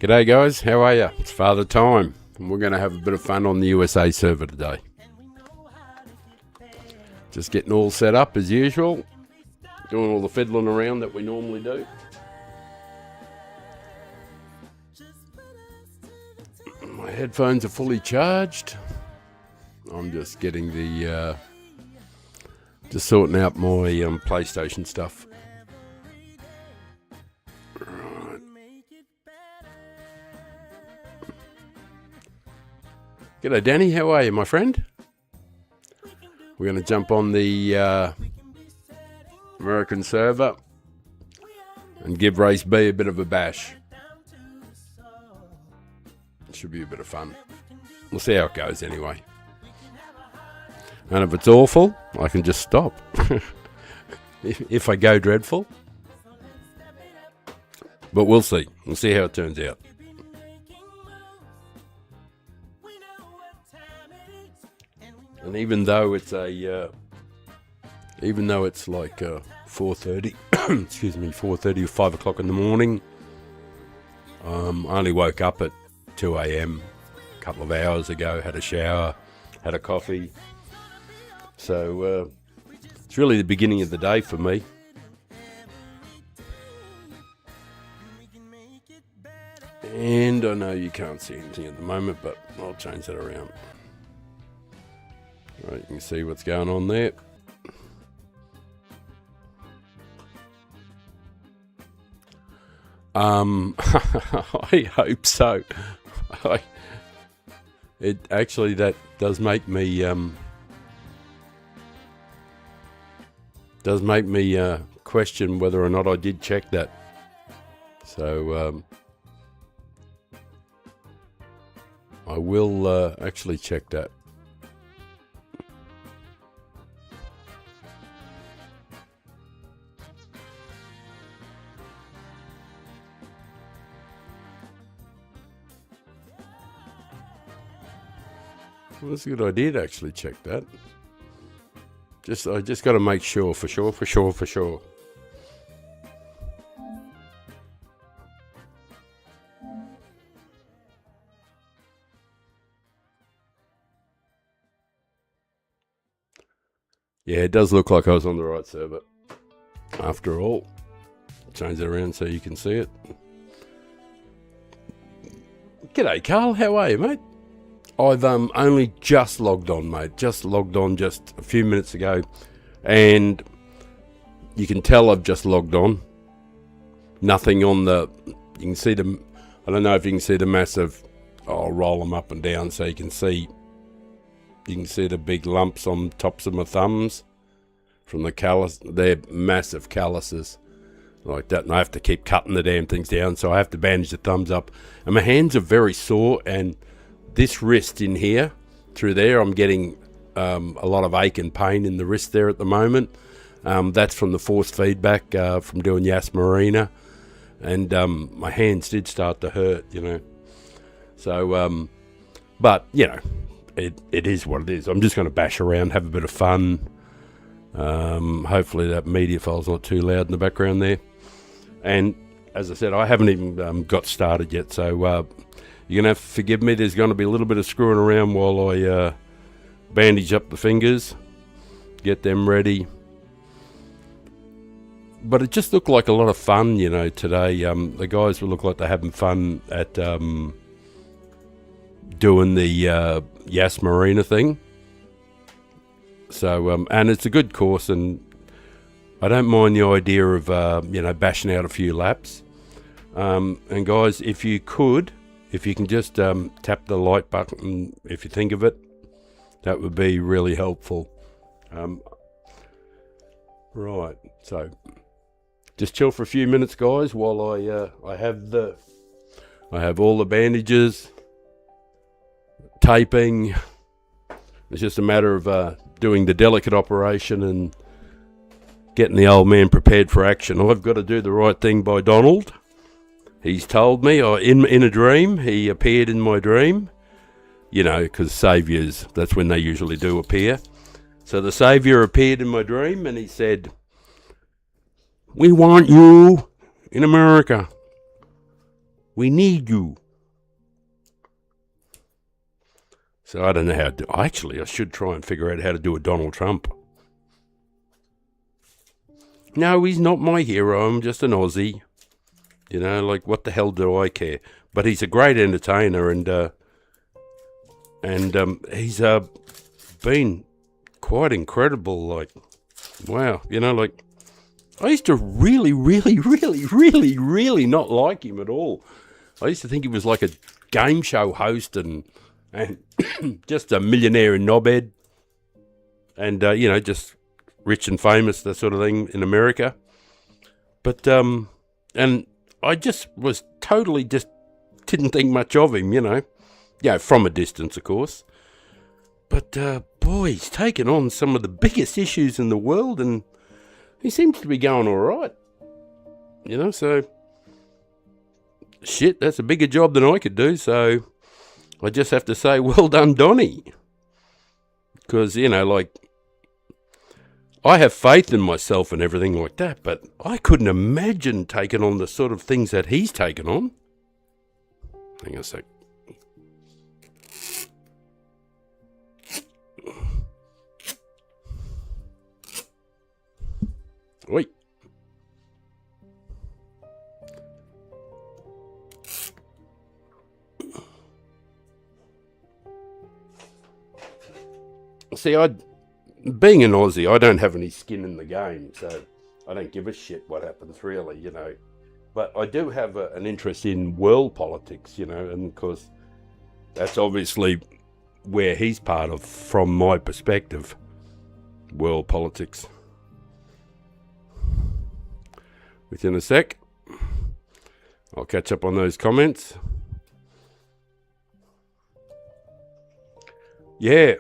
G'day guys, how are ya? It's Father Time, and we're going to have a bit of fun on the USA server today. Just getting all set up as usual, doing all the fiddling around that we normally do. My headphones are fully charged. I'm just getting the, just sorting out my PlayStation stuff. G'day Danny, how are you my friend? We're going to jump on the American server and give Race B a bit of a bash. It should be a bit of fun. We'll see how it goes anyway. And if it's awful, I can just stop. if I go dreadful. But we'll see. We'll see how it turns out. And even though it's like 4:30, excuse me, 4:30 or 5 o'clock in the morning, I only woke up at 2 a.m. a couple of hours ago, had a shower, had a coffee. So it's really the beginning of the day for me. And I know you can't see anything at the moment, but I'll change that around. Right, you can see what's going on there. I hope so. That does make me question whether or not I did check that. So I will actually check that. Well, that's a good idea to actually check that. I just got to make sure, for sure. Yeah, it does look like I was on the right server. After all, change it around so you can see it. G'day, Carl. How are you, mate? I've only just logged on, mate. Just logged on just a few minutes ago. And you can tell I've just logged on. Nothing on the... You can see the... I don't know if you can see the massive... I'll roll them up and down so you can see... You can see the big lumps on tops of my thumbs. From the callus. They're massive calluses. Like that. And I have to keep cutting the damn things down. So I have to bandage the thumbs up. And my hands are very sore and... This wrist in here, through there, I'm getting a lot of ache and pain in the wrist there at the moment. That's from the force feedback from doing Yas Marina. And my hands did start to hurt, you know. So, but, you know, it is what it is. I'm just going to bash around, have a bit of fun. Hopefully that media file's not too loud in the background there. And, as I said, I haven't even got started yet, so... You're going to have to forgive me. There's going to be a little bit of screwing around while I bandage up the fingers, get them ready. But it just looked like a lot of fun, you know, today. The guys will look like they're having fun at doing the Yas Marina thing. So, and it's a good course, and I don't mind the idea of, you know, bashing out a few laps. And guys, if you can just tap the like button if you think of it, that would be really helpful. Right, so just chill for a few minutes, guys, while I have all the bandages, taping. It's just a matter of doing the delicate operation and getting the old man prepared for action. I've got to do the right thing by Donald. He's told me, in a dream, he appeared in my dream. You know, because saviours, that's when they usually do appear. So the saviour appeared in my dream and he said, "We want you in America. We need you. So I don't know how to do. Actually, I should try and figure out how to do a Donald Trump. No, he's not my hero. I'm just an Aussie. You know, like, what the hell do I care? But he's a great entertainer, and he's been quite incredible. Like, wow, you know, like, I used to really, really, really, really, really not like him at all. I used to think he was like a game show host and just a millionaire in knobhead, and you know, just rich and famous, that sort of thing in America. But and I just was totally just didn't think much of him, you know. Yeah, from a distance, of course. But boy, he's taken on some of the biggest issues in the world, and he seems to be going all right. You know, so shit, that's a bigger job than I could do. So I just have to say, well done, Donny. Because, you know, like, I have faith in myself and everything like that, but I couldn't imagine taking on the sort of things that he's taken on. Hang on a sec. Wait. See, being an Aussie, I don't have any skin in the game, so I don't give a shit what happens, really, you know. But I do have an interest in world politics, you know, and of course, that's obviously where he's part of, from my perspective, world politics. Within a sec, I'll catch up on those comments. Yeah.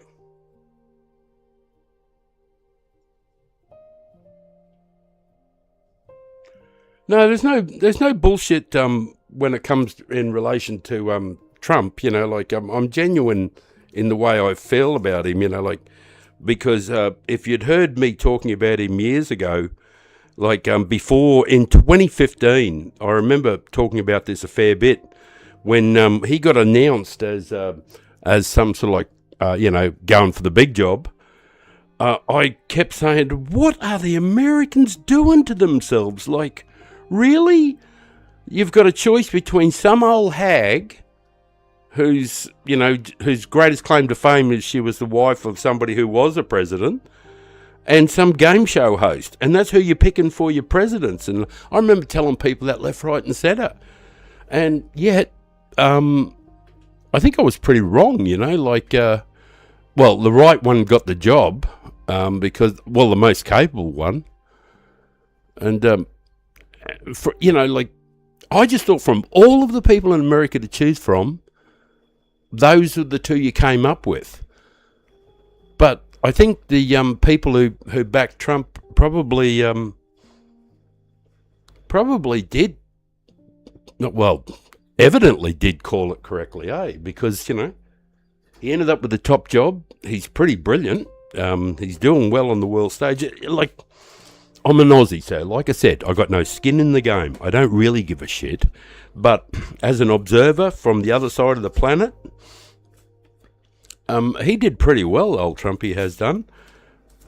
No, there's no bullshit when it comes in relation to Trump. You know, like, I'm genuine in the way I feel about him. You know, like, because if you'd heard me talking about him years ago, like before in 2015, I remember talking about this a fair bit when he got announced as some sort of like you know, going for the big job. I kept saying, what are the Americans doing to themselves? Like, really? You've got a choice between some old hag whose greatest claim to fame is she was the wife of somebody who was a president, and some game show host, and that's who you're picking for your presidents. And I remember telling people that left, right, and centre, and yet I think I was pretty wrong, you know. Like, well, the right one got the job because, well, the most capable one, and for, you know, like, I just thought from all of the people in America to choose from, those are the two you came up with. But I think the people who backed Trump probably did, well, evidently did call it correctly, because, you know, he ended up with the top job. He's pretty brilliant. He's doing well on the world stage. Like, I'm an Aussie, so like I said, I got no skin in the game. I don't really give a shit. But as an observer from the other side of the planet, he did pretty well, old Trumpy has done.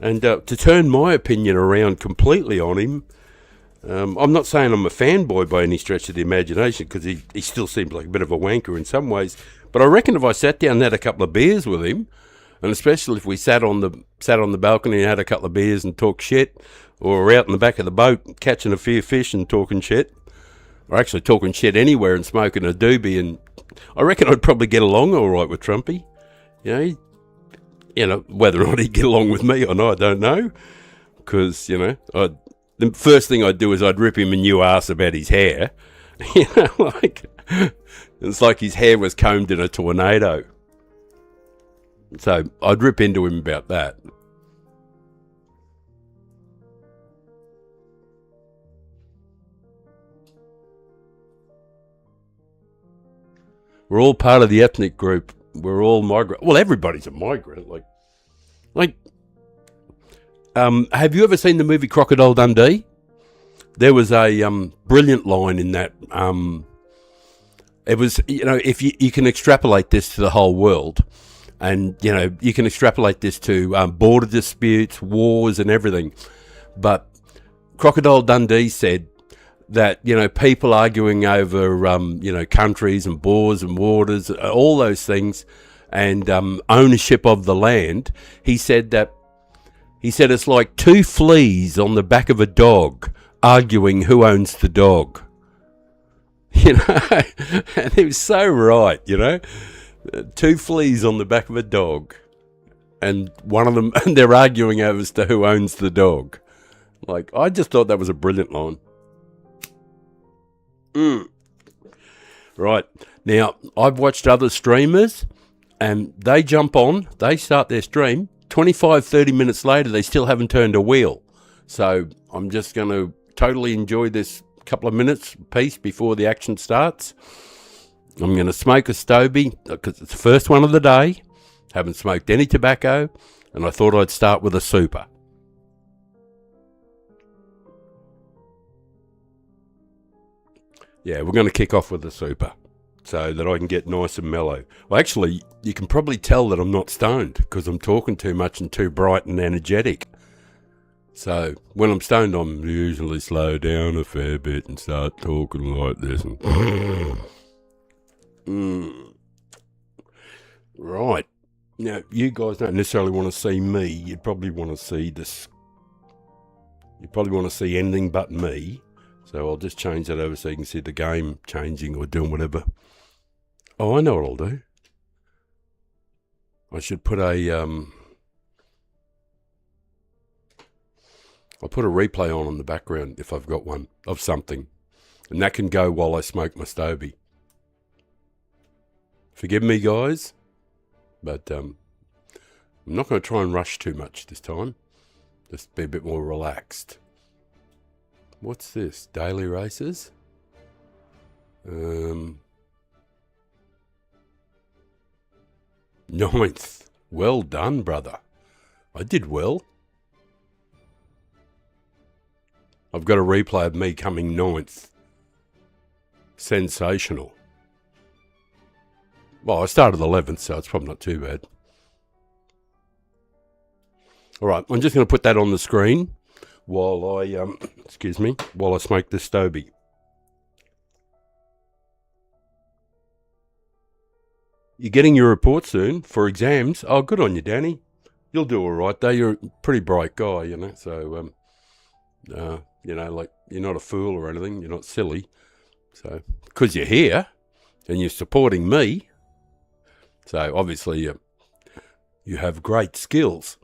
And to turn my opinion around completely on him, I'm not saying I'm a fanboy by any stretch of the imagination, because he still seems like a bit of a wanker in some ways. But I reckon if I sat down and had a couple of beers with him, and especially if we sat on the balcony and had a couple of beers and talked shit, or were out in the back of the boat catching a few fish and talking shit, or actually talking shit anywhere and smoking a doobie, and I reckon I'd probably get along all right with Trumpy. You know, whether or not he'd get along with me or not, I don't know. Because, you know, the first thing I'd do is I'd rip him a new ass about his hair. You know, like, it's like his hair was combed in a tornado. So I'd rip into him about that. We're all part of the ethnic group. We're all migrant. Well, everybody's a migrant. Like, have you ever seen the movie Crocodile Dundee? There was a brilliant line in that It was, if you can extrapolate this to the whole world, and, you can extrapolate this to border disputes, wars and everything. But Crocodile Dundee said that, people arguing over, countries and borders and waters, all those things, and ownership of the land, he said it's like two fleas on the back of a dog arguing who owns the dog. And he was so right, two fleas on the back of a dog, and one of them, and they're arguing over as to who owns the dog. Like, I just thought that was a brilliant line. Right, now, I've watched other streamers, and they jump on, they start their stream, 25, 30 minutes later, they still haven't turned a wheel. So I'm just going to totally enjoy this couple of minutes piece before the action starts. I'm going to smoke a Stogie because it's the first one of the day. Haven't smoked any tobacco, and I thought I'd start with a super. Yeah, we're going to kick off with a super so that I can get nice and mellow. Well, actually, you can probably tell that I'm not stoned because I'm talking too much and too bright and energetic. So when I'm stoned, I'm usually slow down a fair bit and start talking like this. Right. Now, you guys don't necessarily want to see me. You'd probably want to see this. You probably want to see anything but me. So I'll just change that over so you can see the game changing or doing whatever. Oh, I know what I'll do. I should put I'll put a replay on the background if I've got one of something. And that can go while I smoke my Stogie. Forgive me, guys. But I'm not going to try and rush too much this time. Just be a bit more relaxed. What's this? Daily races? Ninth. Well done, brother. I did well. I've got a replay of me coming ninth. Sensational. Well, I started 11th, so it's probably not too bad. All right, I'm just going to put that on the screen while I, while I smoke this Stogie. You're getting your report soon for exams. Oh, good on you, Danny. You'll do all right, though. You're a pretty bright guy, so, like, you're not a fool or anything. You're not silly. So, because you're here and you're supporting me, so obviously you have great skills.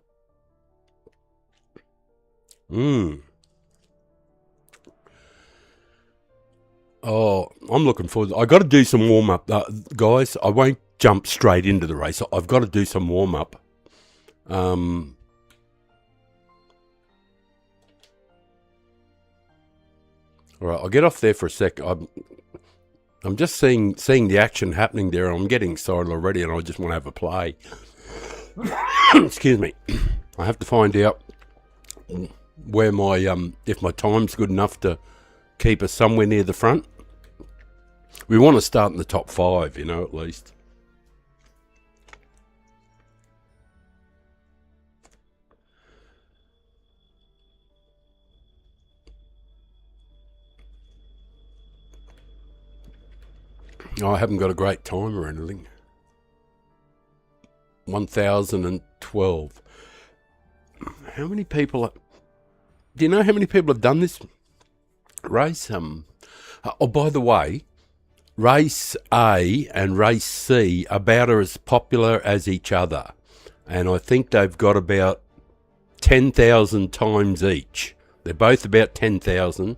Oh, I'm looking forward. I got to do some warm up, guys. I won't jump straight into the race. I've got to do some warm up. All right, I'll get off there for a sec. I'm just seeing the action happening there, and I'm getting excited already, and I just want to have a play. Excuse me. I have to find out where my if my time's good enough to keep us somewhere near the front. We want to start in the top 5, at least. I haven't got a great time or anything. 1012. How many people? Do you know how many people have done this race? Oh, by the way, race A and race C about are as popular as each other, and I think they've got about 10,000 times each. They're both about 10,000,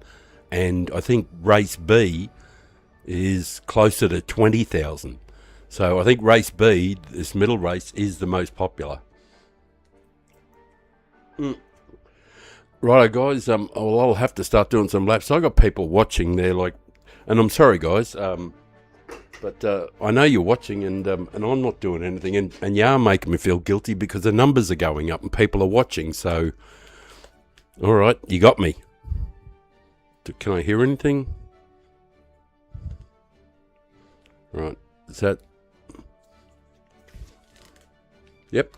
and I think race B is closer to 20,000. So I think race B, this middle race, is the most popular. Righto, guys. I'll have to start doing some laps. I got people watching there, and I'm sorry, guys, but I know you're watching, and I'm not doing anything, and you are making me feel guilty because the numbers are going up and people are watching. So, all right, you got me. Can I hear anything? Right, is that... Yep.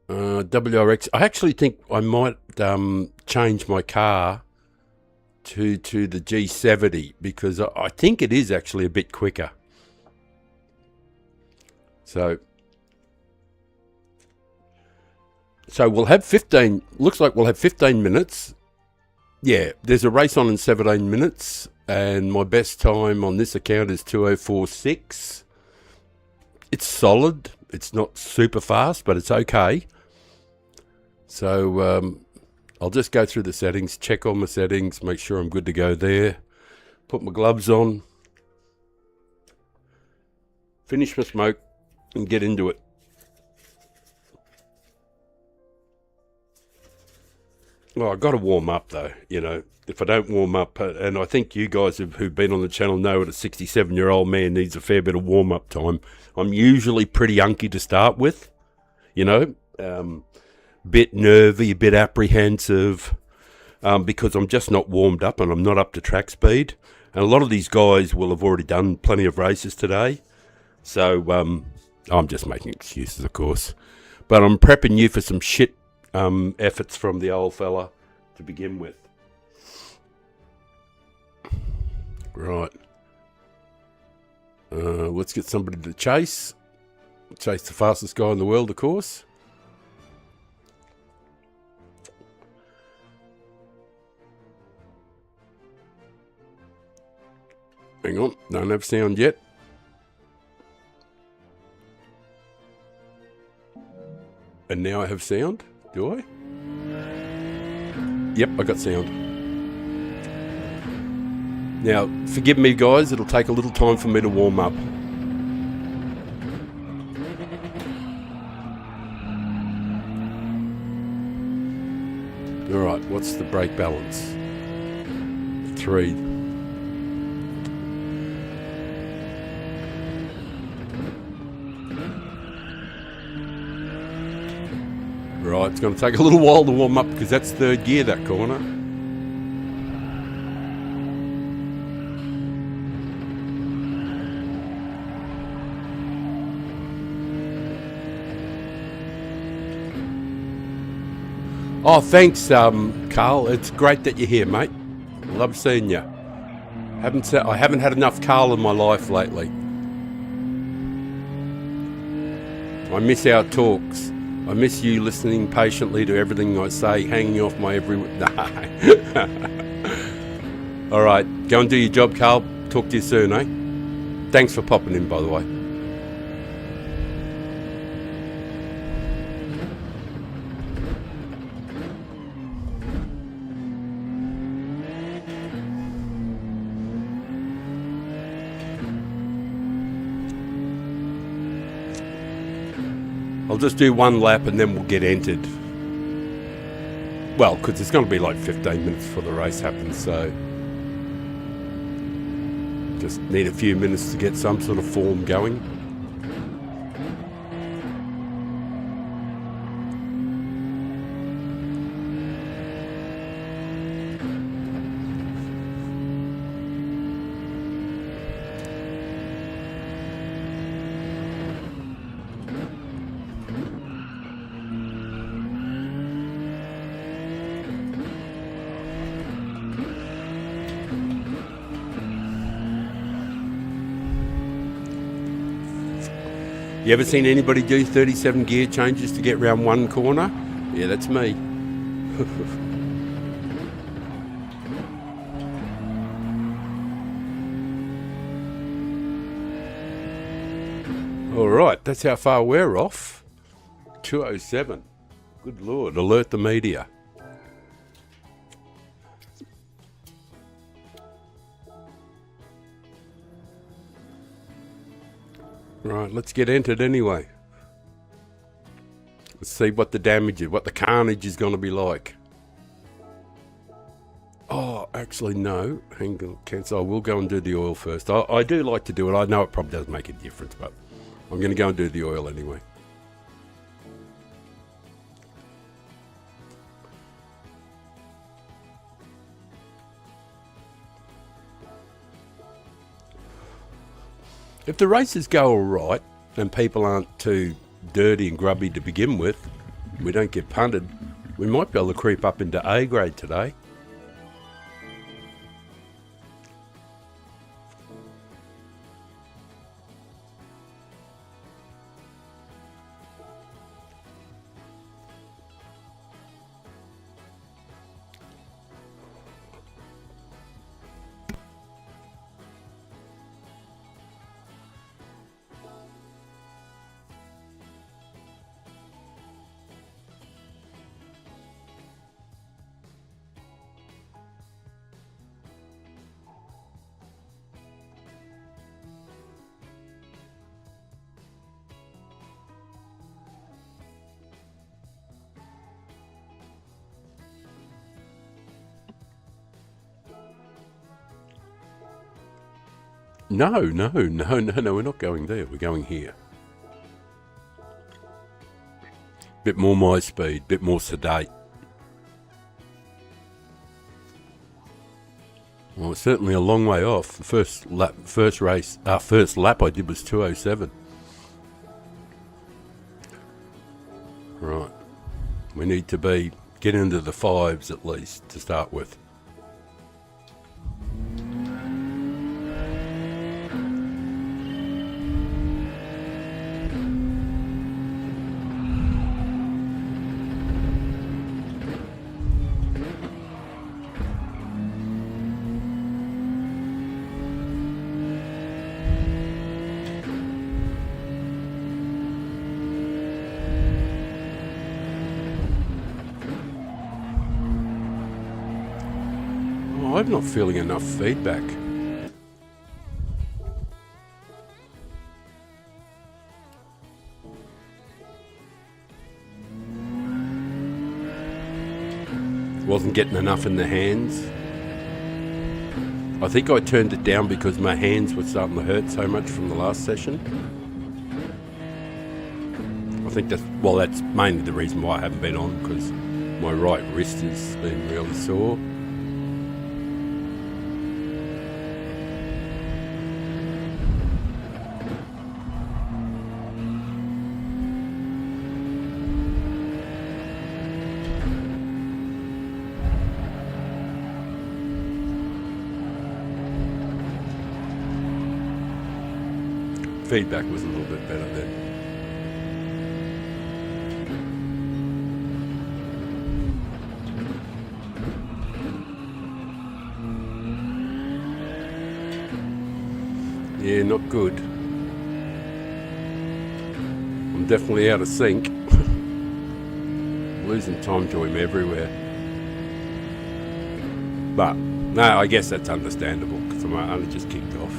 WRX. I actually think I might change my car to the G70 because I think it is actually a bit quicker. So we'll have 15. Looks like we'll have 15 minutes. Yeah, there's a race on in 17 minutes, and my best time on this account is 2:04.6. It's solid. It's not super fast, but it's okay. So I'll just go through the settings, check all my settings, make sure I'm good to go there. Put my gloves on, finish my smoke, and get into it. Well, I've got to warm up though, you know. If I don't warm up, and I think you guys who've been on the channel know that a 67-year-old man needs a fair bit of warm-up time. I'm usually pretty unky to start with, you know, bit nervy, a bit apprehensive, because I'm just not warmed up and I'm not up to track speed. And a lot of these guys will have already done plenty of races today. So I'm just making excuses, of course. But I'm prepping you for some shit efforts from the old fella to begin with. Right. Let's get somebody to chase. Chase the fastest guy in the world, of course. Hang on, don't have sound yet. And now I have sound, do I? Yep, I got sound. Now, forgive me guys, it'll take a little time for me to warm up. Alright, what's the brake balance? 3. Right, it's going to take a little while to warm up because that's third gear, that corner. Oh, thanks, Carl. It's great that you're here, mate. Love seeing you. I haven't had enough Carl in my life lately. I miss our talks. I miss you listening patiently to everything I say, hanging off my every... Nah. All right, go and do your job, Carl. Talk to you soon, eh? Thanks for popping in, by the way. I'll just do one lap and then we'll get entered. Well, because it's going to be like 15 minutes before the race happens, so... just need a few minutes to get some sort of form going. You ever seen anybody do 37 gear changes to get round one corner? Yeah, that's me. All right, that's how far we're off. 2:07. Good Lord, alert the media. Right, let's get entered anyway. Let's see what the damage is, what the carnage is going to be like. Oh, actually, no. Hang on, cancel. I will go and do the oil first. I do like to do it. I know it probably does make a difference, but I'm going to go and do the oil anyway. If the races go all right and people aren't too dirty and grubby to begin with, we don't get punted, we might be able to creep up into A grade today. No, we're not going there. We're going here. Bit more my speed, bit more sedate. Well, it's certainly a long way off. The first lap I did was 2:07. Right. We need to get into the fives at least to start with. I'm not feeling enough feedback. Wasn't getting enough in the hands. I think I turned it down because my hands were starting to hurt so much from the last session. I think that's mainly the reason why I haven't been on, because my right wrist has been really sore. Feedback was a little bit better then. Yeah, not good. I'm definitely out of sync. Losing time to him everywhere. But, no, I guess that's understandable, because I'm only just kicked off.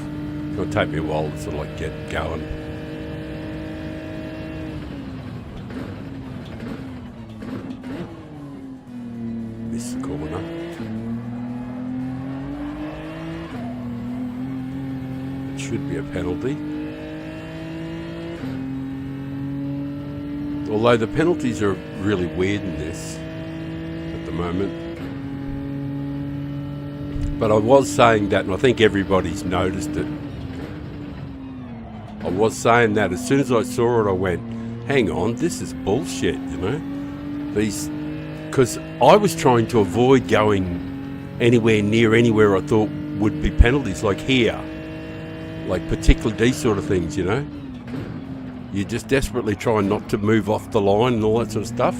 It'll take me a while to sort of like get going. This corner. It should be a penalty. Although the penalties are really weird in this at the moment. But I was saying that, and I think everybody's noticed it. I was saying that as soon as I saw it, I went, hang on, this is bullshit, you know? Because I was trying to avoid going anywhere near anywhere I thought would be penalties, like here. Like particularly these sort of things, you know? You're just desperately trying not to move off the line and all that sort of stuff.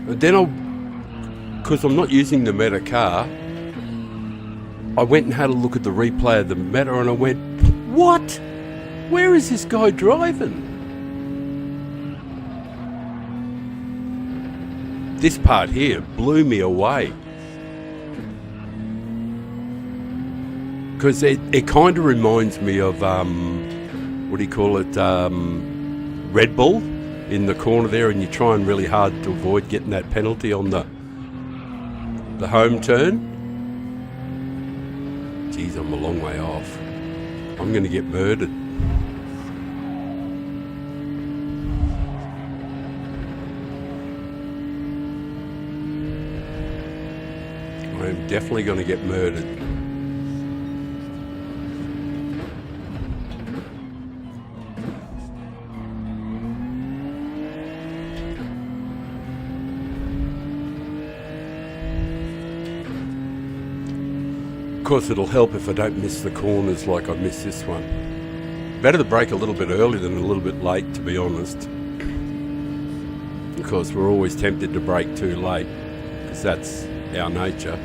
And then because I'm not using the Meta car, I went and had a look at the replay of the Meta and I went, what? Where is this guy driving? This part here blew me away. Because it kind of reminds me of, what do you call it, Red Bull in the corner there, and you're trying really hard to avoid getting that penalty on the home turn. Geez, I'm a long way off. I'm going to get murdered. I'm definitely going to get murdered. course, it'll help if I don't miss the corners like I missed this one. Better to brake a little bit early than a little bit late, to be honest. Of course, we're always tempted to brake too late, because that's our nature.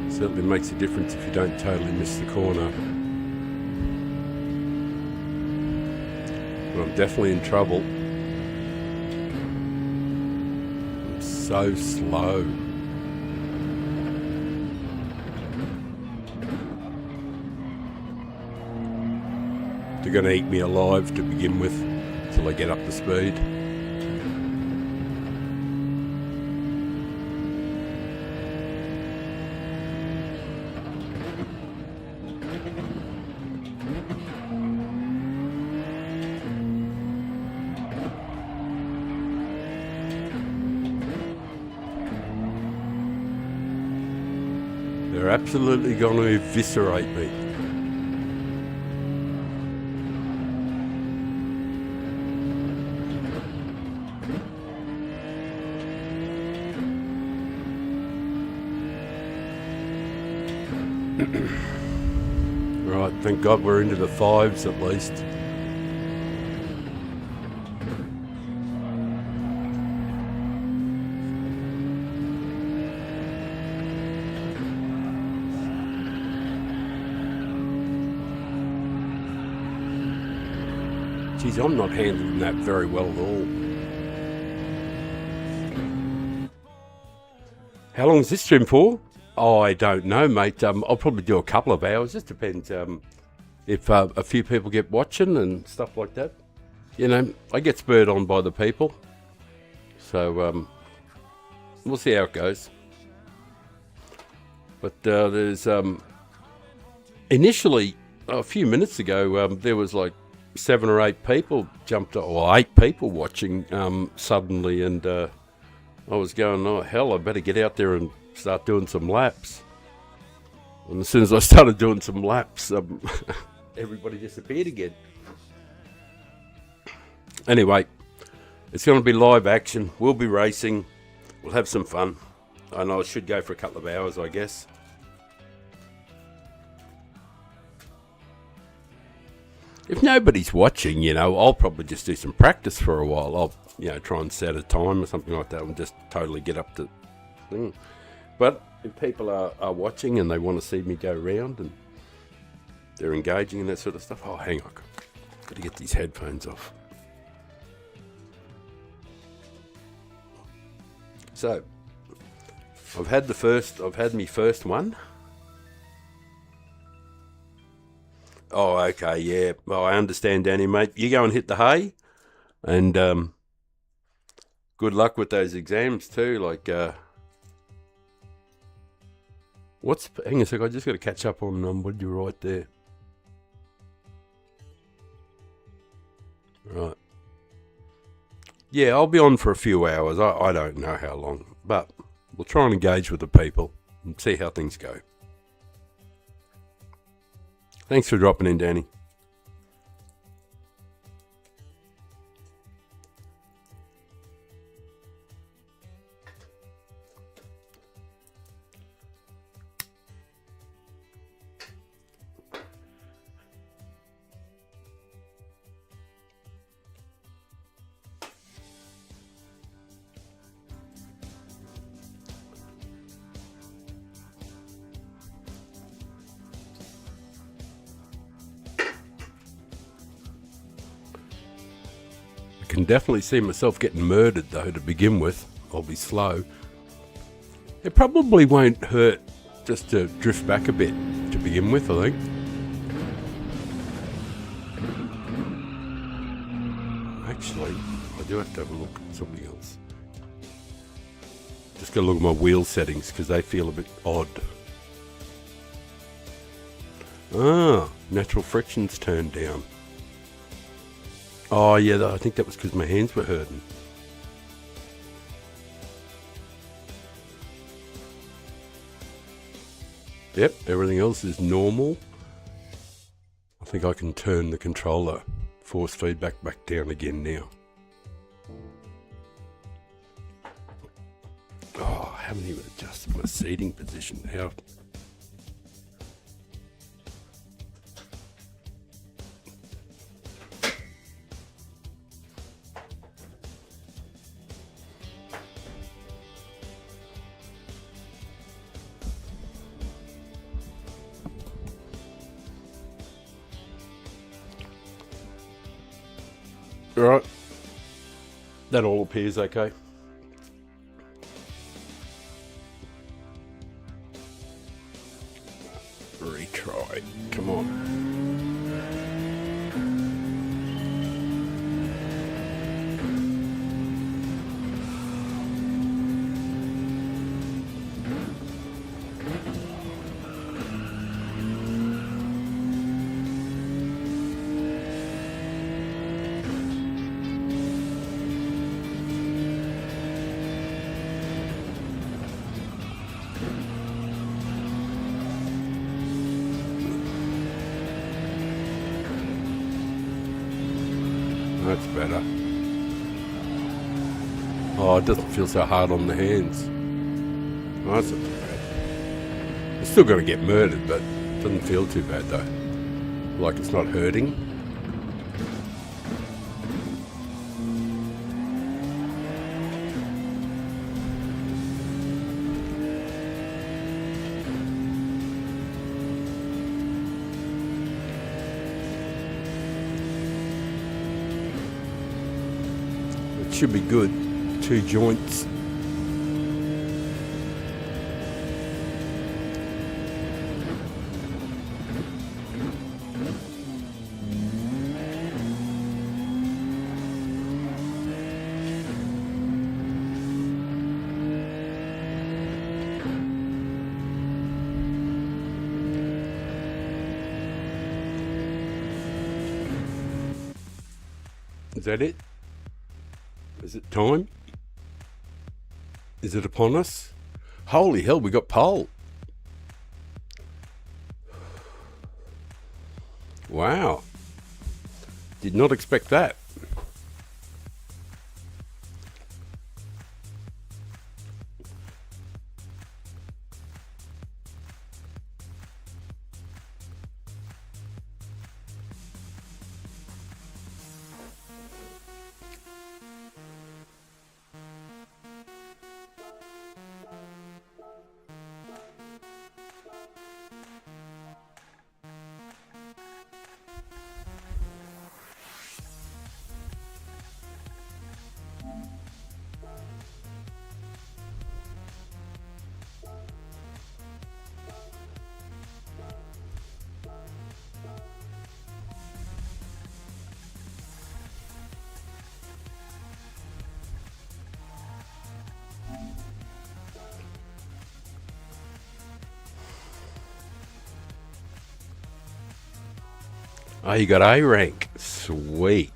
Certainly makes a difference if you don't totally miss the corner. But I'm definitely in trouble. I'm so slow. They're going to eat me alive to begin with, till I get up to speed. They're absolutely going to eviscerate me. Right, thank God we're into the fives at least. Geez, I'm not handling that very well at all. How long is this stream for? Oh, I don't know, mate. I'll probably do a couple of hours. Just depends if a few people get watching and stuff like that. You know, I get spurred on by the people. So we'll see how it goes. But there's initially a few minutes ago there was like 7 or 8 people jumped, or 8 people watching suddenly, and I was going, oh hell, I better get out there and start doing some laps. And as soon as I started doing some laps, everybody disappeared again. Anyway, it's going to be live action. We'll be racing. We'll have some fun. I know I should go for a couple of hours, I guess. If nobody's watching, you know, I'll probably just do some practice for a while. I'll, you know, try and set a time or something like that and just totally get up to thing. But if people are watching and they want to see me go around and they're engaging in that sort of stuff, oh, hang on, got to get these headphones off. So, I've had my first one. Oh, okay, yeah. Oh, I understand, Danny, mate. You go and hit the hay, and good luck with those exams too. Like, hang on a sec, I just got to catch up on what you write there. Right. Yeah, I'll be on for a few hours. I don't know how long, but we'll try and engage with the people and see how things go. Thanks for dropping in, Danny. Can definitely see myself getting murdered though to begin with. I'll be slow. It probably won't hurt just to drift back a bit to begin with, I think. Actually, I do have to have a look at something else. Just gotta look at my wheel settings because they feel a bit odd. Ah, natural friction's turned down. Oh yeah, I think that was because my hands were hurting. Yep, everything else is normal. I think I can turn the controller Force feedback back down again now. Oh, I haven't even adjusted my seating position. How? Right, that all appears okay. Retry, come on. That's better. Oh, it doesn't feel so hard on the hands. Oh, that's not too bad. It's still going to get murdered, but it doesn't feel too bad though. Like it's not hurting. Should be good. 2 joints. Is that it? Is it time? Is it upon us? Holy hell, we got pole. Wow. Did not expect that. Oh, you got A rank. Sweet.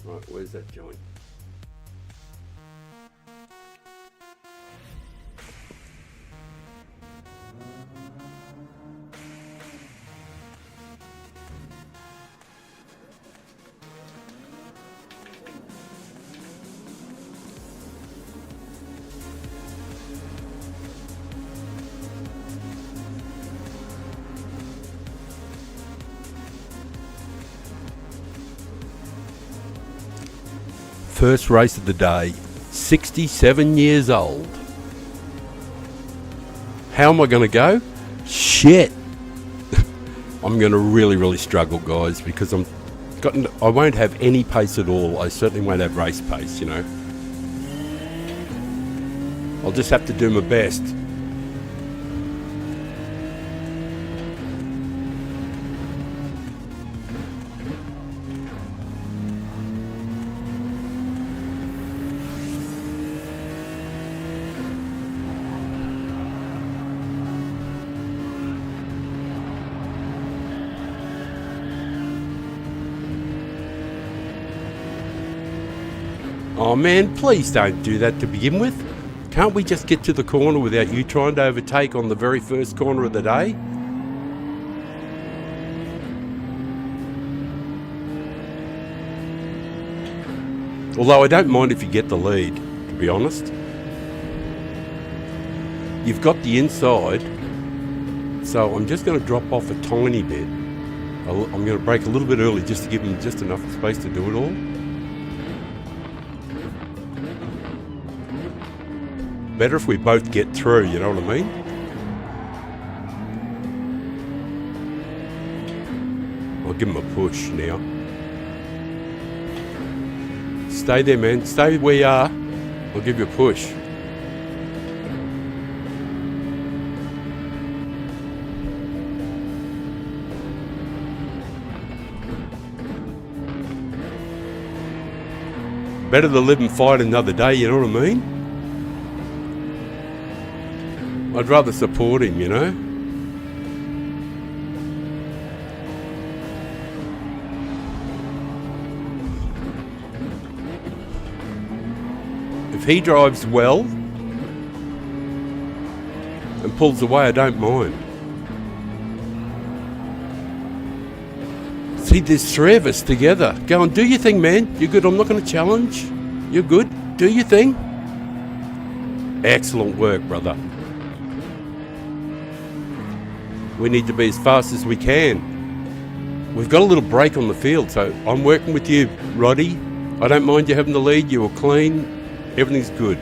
Right, where's that joint? First race of the day, 67 years old. How am I going to go? Shit. I'm going to really struggle, guys, because I won't have any pace at all. I certainly won't have race pace, you know. I'll just have to do my best. Oh man, please don't do that to begin with. Can't we just get to the corner without you trying to overtake on the very first corner of the day? Although I don't mind if you get the lead, to be honest. You've got the inside, so I'm just going to drop off a tiny bit. I'm going to brake a little bit early just to give them just enough space to do it all. Better if we both get through, you know what I mean? I'll give him a push now. Stay there, man. Stay where you are. I'll give you a push. Better to live and fight another day, you know what I mean? I'd rather support him, you know? If he drives well and pulls away, I don't mind. See, there's three of us together. Go on, do your thing, man. You're good. I'm not going to challenge. You're good. Do your thing. Excellent work, brother. We need to be as fast as we can. We've got a little break on the field, so I'm working with you, Roddy. I don't mind you having the lead. You were clean. Everything's good.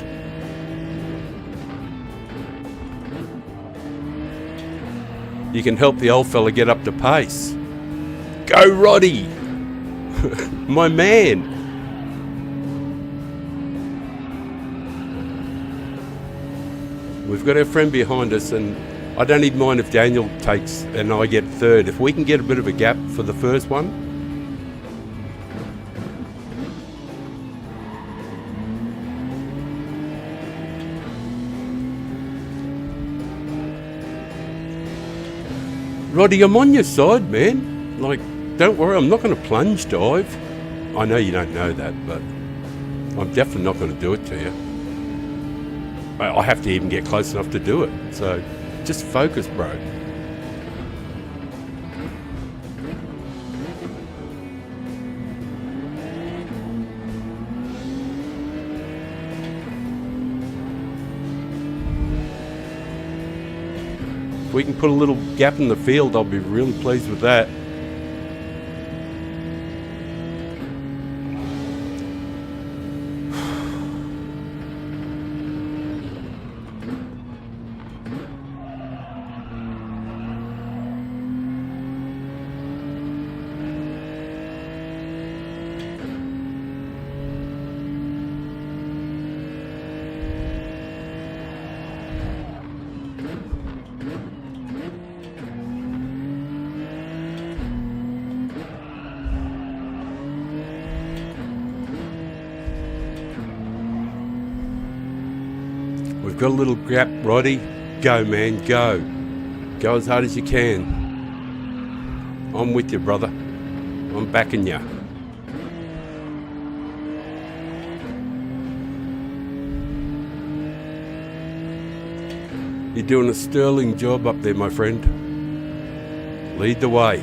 You can help the old fella get up to pace. Go, Roddy! My man! We've got our friend behind us, and I don't even mind if Daniel takes and I get third. If we can get a bit of a gap for the first one. Roddy, I'm on your side, man. Like, don't worry, I'm not going to plunge dive. I know you don't know that, but I'm definitely not going to do it to you. I have to even get close enough to do it. So, just focus, bro. If we can put a little gap in the field, I'll be really pleased with that. We've got a little gap, Roddy. Go, man, go. Go as hard as you can. I'm with you, brother. I'm backing you. You're doing a sterling job up there, my friend. Lead the way.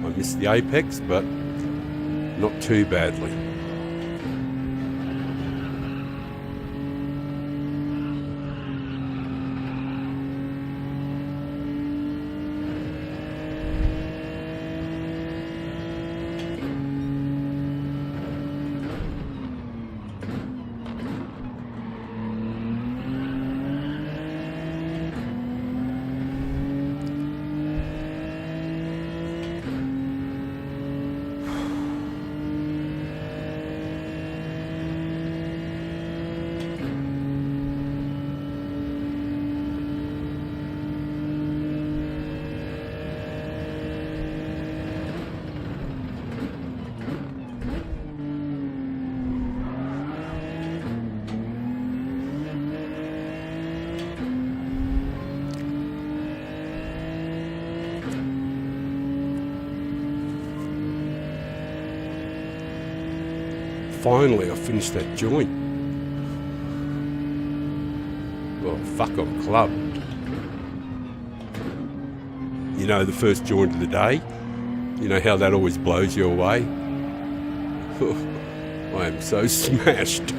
I missed the apex, but not too badly. finally I finished that joint. Well, fuck, I'm clubbed. You know, the first joint of the day, you know how that always blows you away? I am so smashed.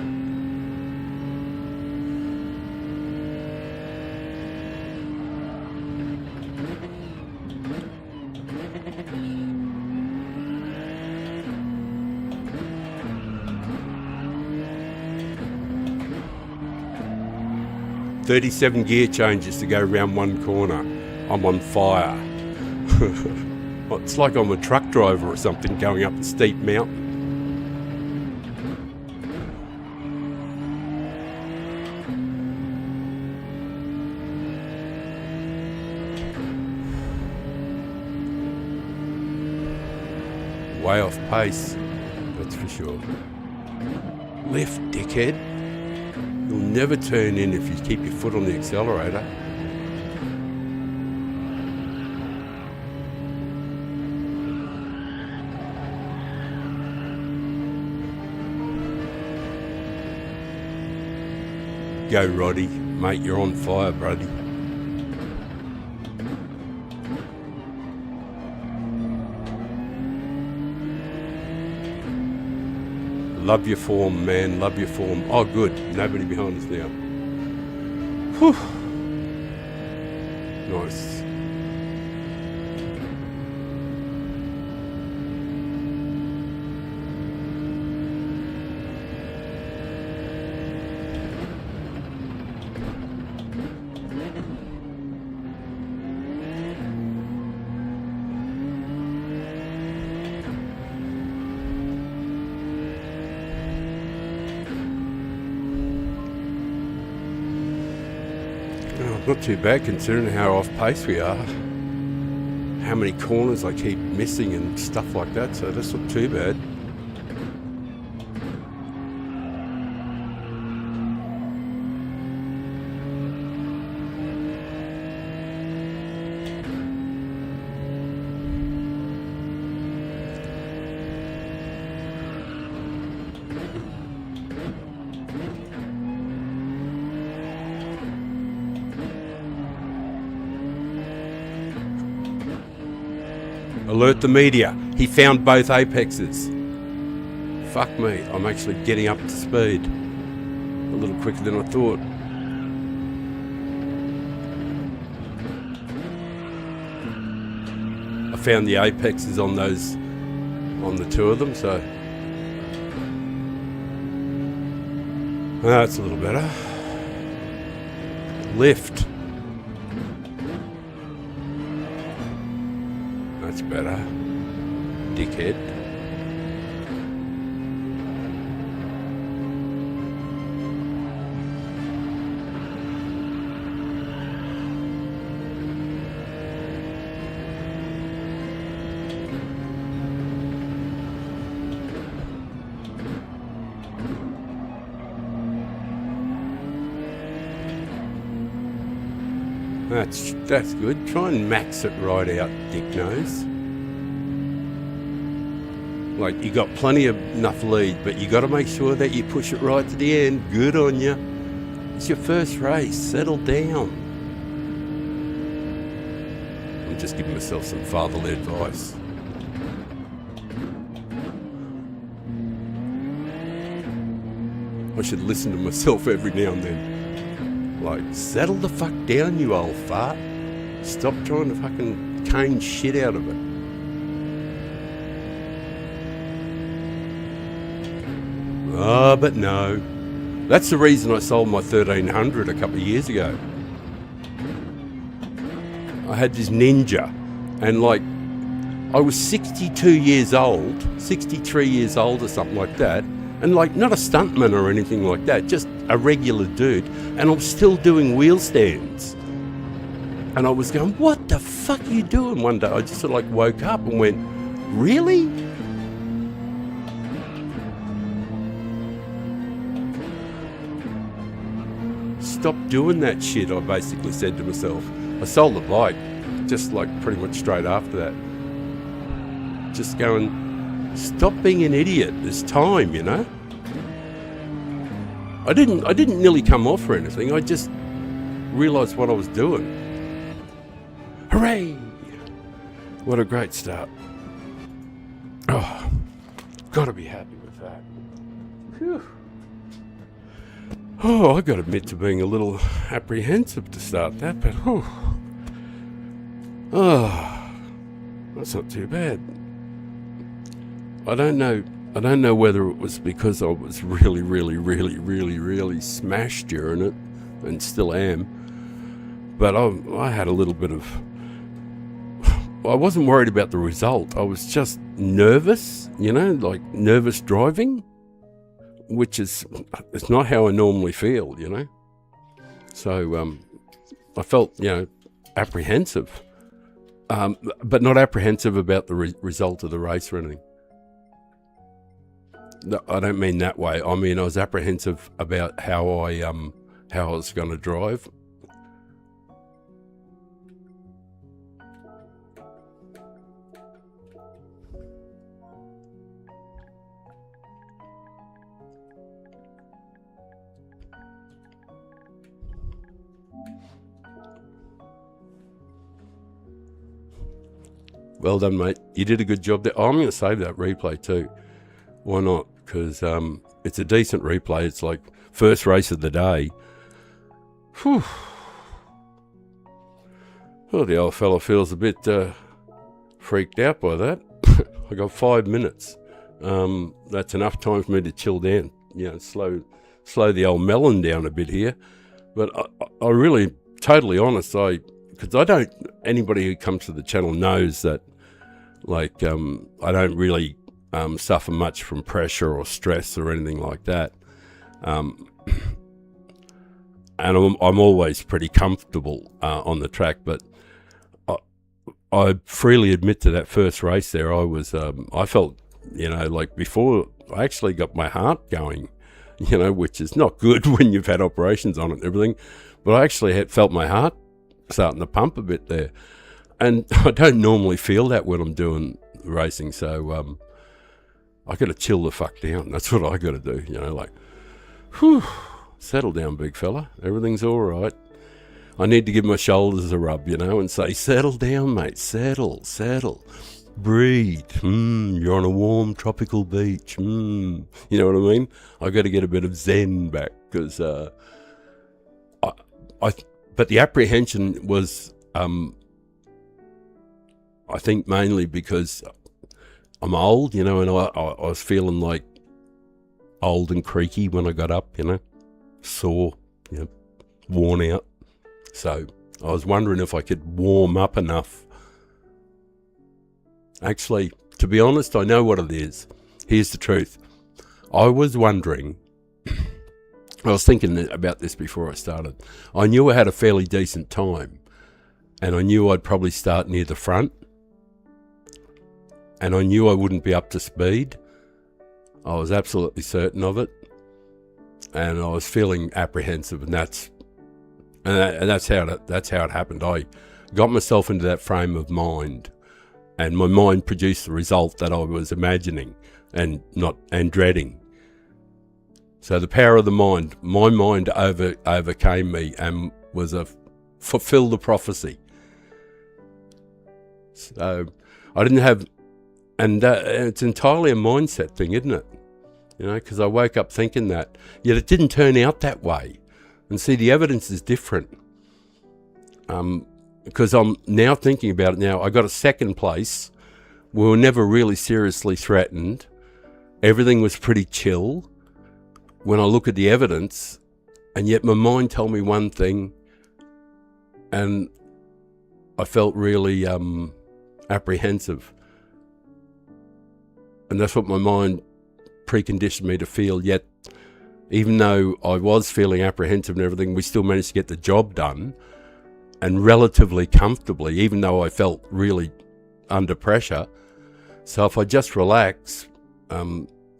"37 gear changes to go round one corner. I'm on fire." It's like I'm a truck driver or something going up a steep mountain. Way off pace, that's for sure. Left, dickhead. You'll never turn in if you keep your foot on the accelerator. Go, Roddy. Mate, you're on fire, buddy. Love your form, man. Love your form. Oh, good. Nobody behind us now. Whew. Nice. Not too bad considering how off pace we are. How many corners I keep missing and stuff like that, so that's not too bad. Alert the media. He found both apexes. Fuck me, I'm actually getting up to speed. A little quicker than I thought. I found the apexes on the two of them, so that's a little better. Lift. That's better. Dickhead. That's good. Try and max it right out, dick nose. Like, you got plenty of enough lead, but you got to make sure that you push it right to the end. Good on you. It's your first race. Settle down. I'm just giving myself some fatherly advice. I should listen to myself every now and then. Like, settle the fuck down, you old fart. Stop trying to fucking cane shit out of it. Oh, but no. That's the reason I sold my 1300 a couple of years ago. I had this Ninja, and like, I was 62 years old, 63 years old or something like that, and like, not a stuntman or anything like that, just a regular dude, and I was still doing wheel stands. And I was going, what the fuck are you doing? One day I just sort of like woke up and went, really? Stop doing that shit, I basically said to myself. I sold the bike, just like pretty much straight after that. Just going, stop being an idiot, there's time, you know? I didn't nearly come off or anything. I just realised what I was doing. Hooray! What a great start. Oh, gotta be happy with that. Whew. Oh, I gotta admit to being a little apprehensive to start that, but oh, that's not too bad. I don't know whether it was because I was really smashed during it, and still am. But I had a little bit of... I wasn't worried about the result. I was just nervous, like nervous driving, which it's not how I normally feel, So I felt, apprehensive, but not apprehensive about the result of the race or anything. No, I don't mean that way. I mean I was apprehensive about how I was going to drive. Well done, mate. You did a good job there. Oh, I'm going to save that replay too. Why not? Because it's a decent replay. It's like first race of the day. Whew. Well, the old fella feels a bit freaked out by that. I got 5 minutes. That's enough time for me to chill down. Slow the old melon down a bit here. But I really, totally honest, because I don't, anybody who comes to the channel knows that, like, I don't really suffer much from pressure or stress or anything like that. And I'm always pretty comfortable on the track, but I freely admit to that first race there, I felt, like before I actually got my heart going, which is not good when you've had operations on it and everything, but I actually felt my heart starting to pump a bit there. And I don't normally feel that when I'm doing racing, so I got to chill the fuck down. That's what I got to do, like, whew, settle down, big fella. Everything's all right. I need to give my shoulders a rub, and say, settle down, mate. Settle. Breathe. You're on a warm tropical beach. You know what I mean? I got to get a bit of zen back, because but the apprehension was, I think mainly because I'm old, and I was feeling like old and creaky when I got up, sore, worn out. So I was wondering if I could warm up enough. Actually, to be honest, I know what it is. Here's the truth. I was wondering, I was thinking about this before I started. I knew I had a fairly decent time, and I knew I'd probably start near the front, and I knew I wouldn't be up to speed. I was absolutely certain of it, and I was feeling apprehensive, and that's how it happened. I got myself into that frame of mind, and my mind produced the result that I was imagining and dreading. So the power of the mind, my mind overcame me and was fulfilled the prophecy. So I didn't have, and it's entirely a mindset thing, isn't it? Because I woke up thinking that, yet it didn't turn out that way. And see, the evidence is different. Because I'm now thinking about it now. I got a second place. We were never really seriously threatened. Everything was pretty chill when I look at the evidence, and yet my mind told me one thing, and I felt really apprehensive. And that's what my mind preconditioned me to feel. Yet, even though I was feeling apprehensive and everything, we still managed to get the job done, and relatively comfortably, even though I felt really under pressure. So if I just relax,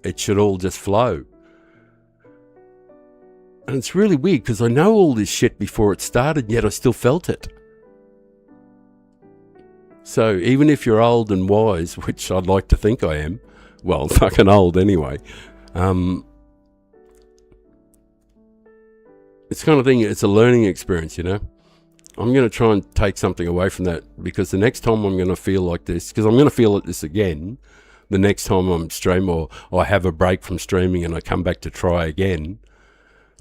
it should all just flow. And it's really weird, because I know all this shit before it started, yet I still felt it. So even if you're old and wise, which I'd like to think I am, well, fucking old anyway, it's kind of thing, it's a learning experience, you know. I'm going to try and take something away from that, because the next time I'm going to feel like this, because I'm going to feel like this again, the next time I'm stream or I have a break from streaming and I come back to try again,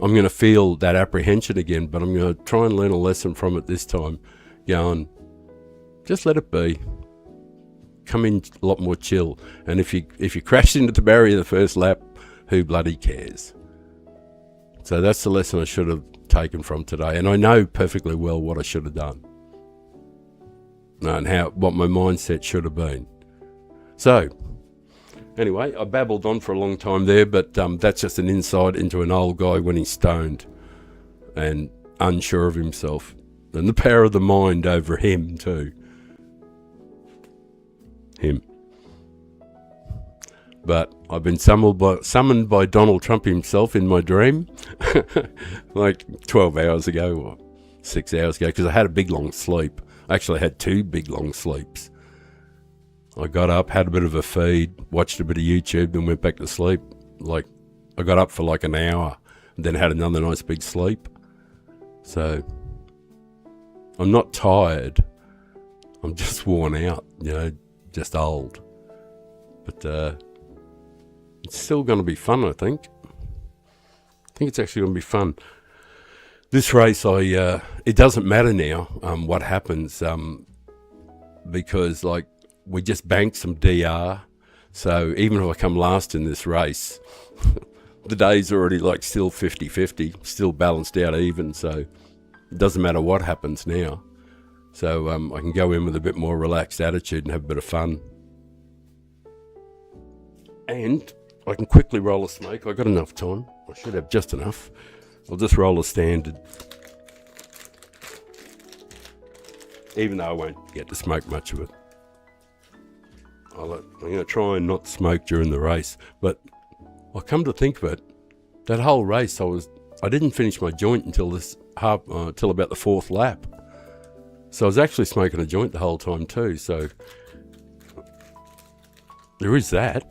I'm going to feel that apprehension again, but I'm going to try and learn a lesson from it this time, going, just let it be. Come in a lot more chill. And if you crash into the barrier the first lap, who bloody cares? So that's the lesson I should have taken from today, and I know perfectly well what I should have done and what my mindset should have been. So anyway, I babbled on for a long time there, but that's just an insight into an old guy when he's stoned and unsure of himself, and the power of the mind over him too. But I've been summoned by Donald Trump himself in my dream, like 12 hours ago or 6 hours ago, because I had a big long sleep. I actually had 2 big long sleeps. I got up, had a bit of a feed, watched a bit of YouTube, then went back to sleep. Like, I got up for like an hour, and then had another nice big sleep. So, I'm not tired. I'm just worn out, you know, just old. But, it's still going to be fun, I think. I think it's actually going to be fun. This race, it doesn't matter now what happens, because like we just banked some DR. So even if I come last in this race, the day's already like still 50-50, still balanced out even. So it doesn't matter what happens now. So I can go in with a bit more relaxed attitude and have a bit of fun. And I can quickly roll a smoke. I've got enough time. I should have just enough. I'll just roll a standard. Even though I won't get to smoke much of it. I'm going to try and not smoke during the race. But I come to think of it, that whole race I didn't finish my joint until till about the 4th lap. So I was actually smoking a joint the whole time too. So there is that.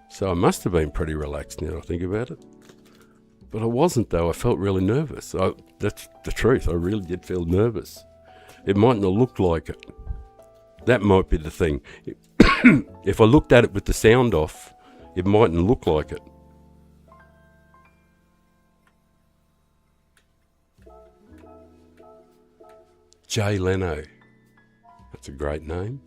So I must have been pretty relaxed now I think about it. But I wasn't though. I felt really nervous. That's the truth. I really did feel nervous. It mightn't have looked like it. That might be the thing. If I looked at it with the sound off, it mightn't look like it. Jay Leno. That's a great name.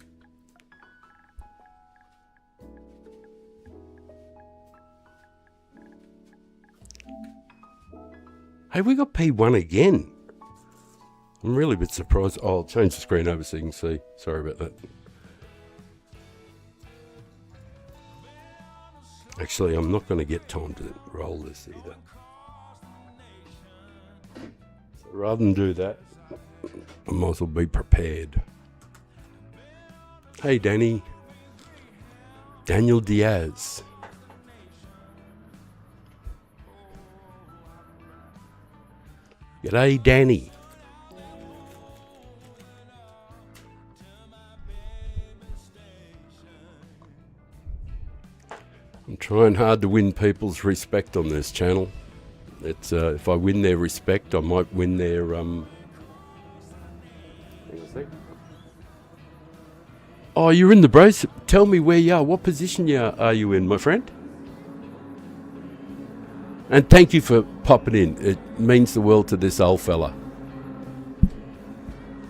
Hey, we got P1 again. I'm really a bit surprised. Oh, I'll change the screen over so you can see. Sorry about that. Actually, I'm not going to get time to roll this either. So rather than do that, I might as well be prepared. Hey, Danny. Daniel Diaz. G'day, Danny. I'm trying hard to win people's respect on this channel. It's if I win their respect, I might win their Hang on a sec. Oh, you're in the brace. Tell me where you are. What position are you in, my friend? And thank you for popping in. It means the world to this old fella.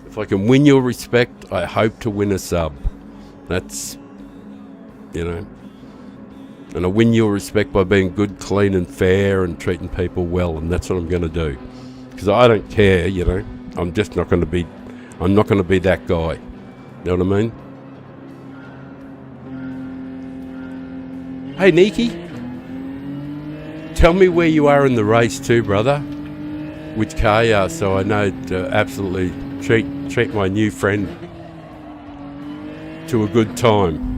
If I can win your respect, I hope to win a sub. That's, you know. And I win your respect by being good, clean and fair and treating people well. And that's what I'm going to do. Because I don't care, you know. I'm not going to be that guy. You know what I mean? Hey, Nikki. Tell me where you are in the race too, brother. Which car you are, so I know to absolutely treat my new friend to a good time.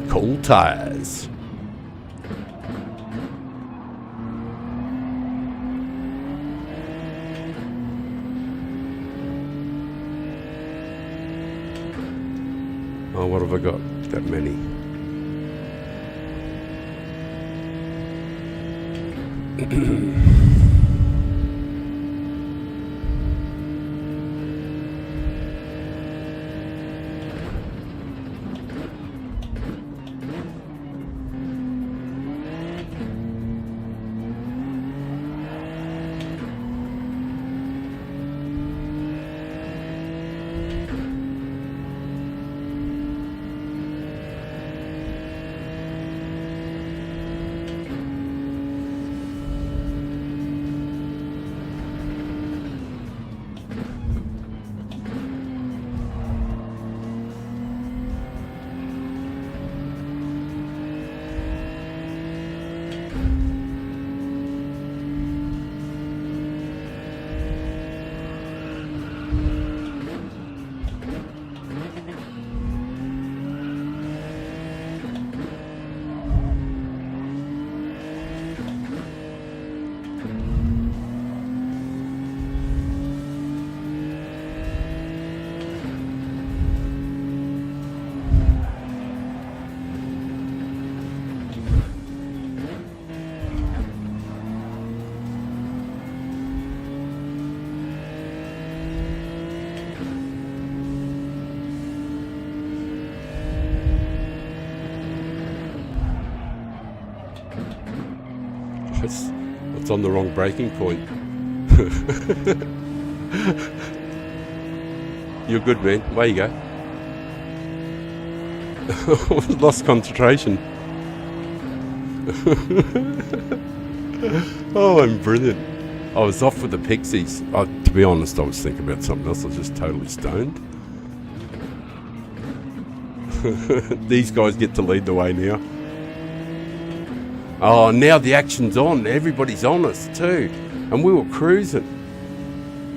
Cool tires. Oh, what have I got? That many. It's on the wrong breaking point. You're good, man. Away you go. Lost concentration. Oh, I'm brilliant. I was off with the Pixies. To be honest, I was thinking about something else. I was just totally stoned. These guys get to lead the way now. Oh, now the action's on. Everybody's on us too. And we were cruising.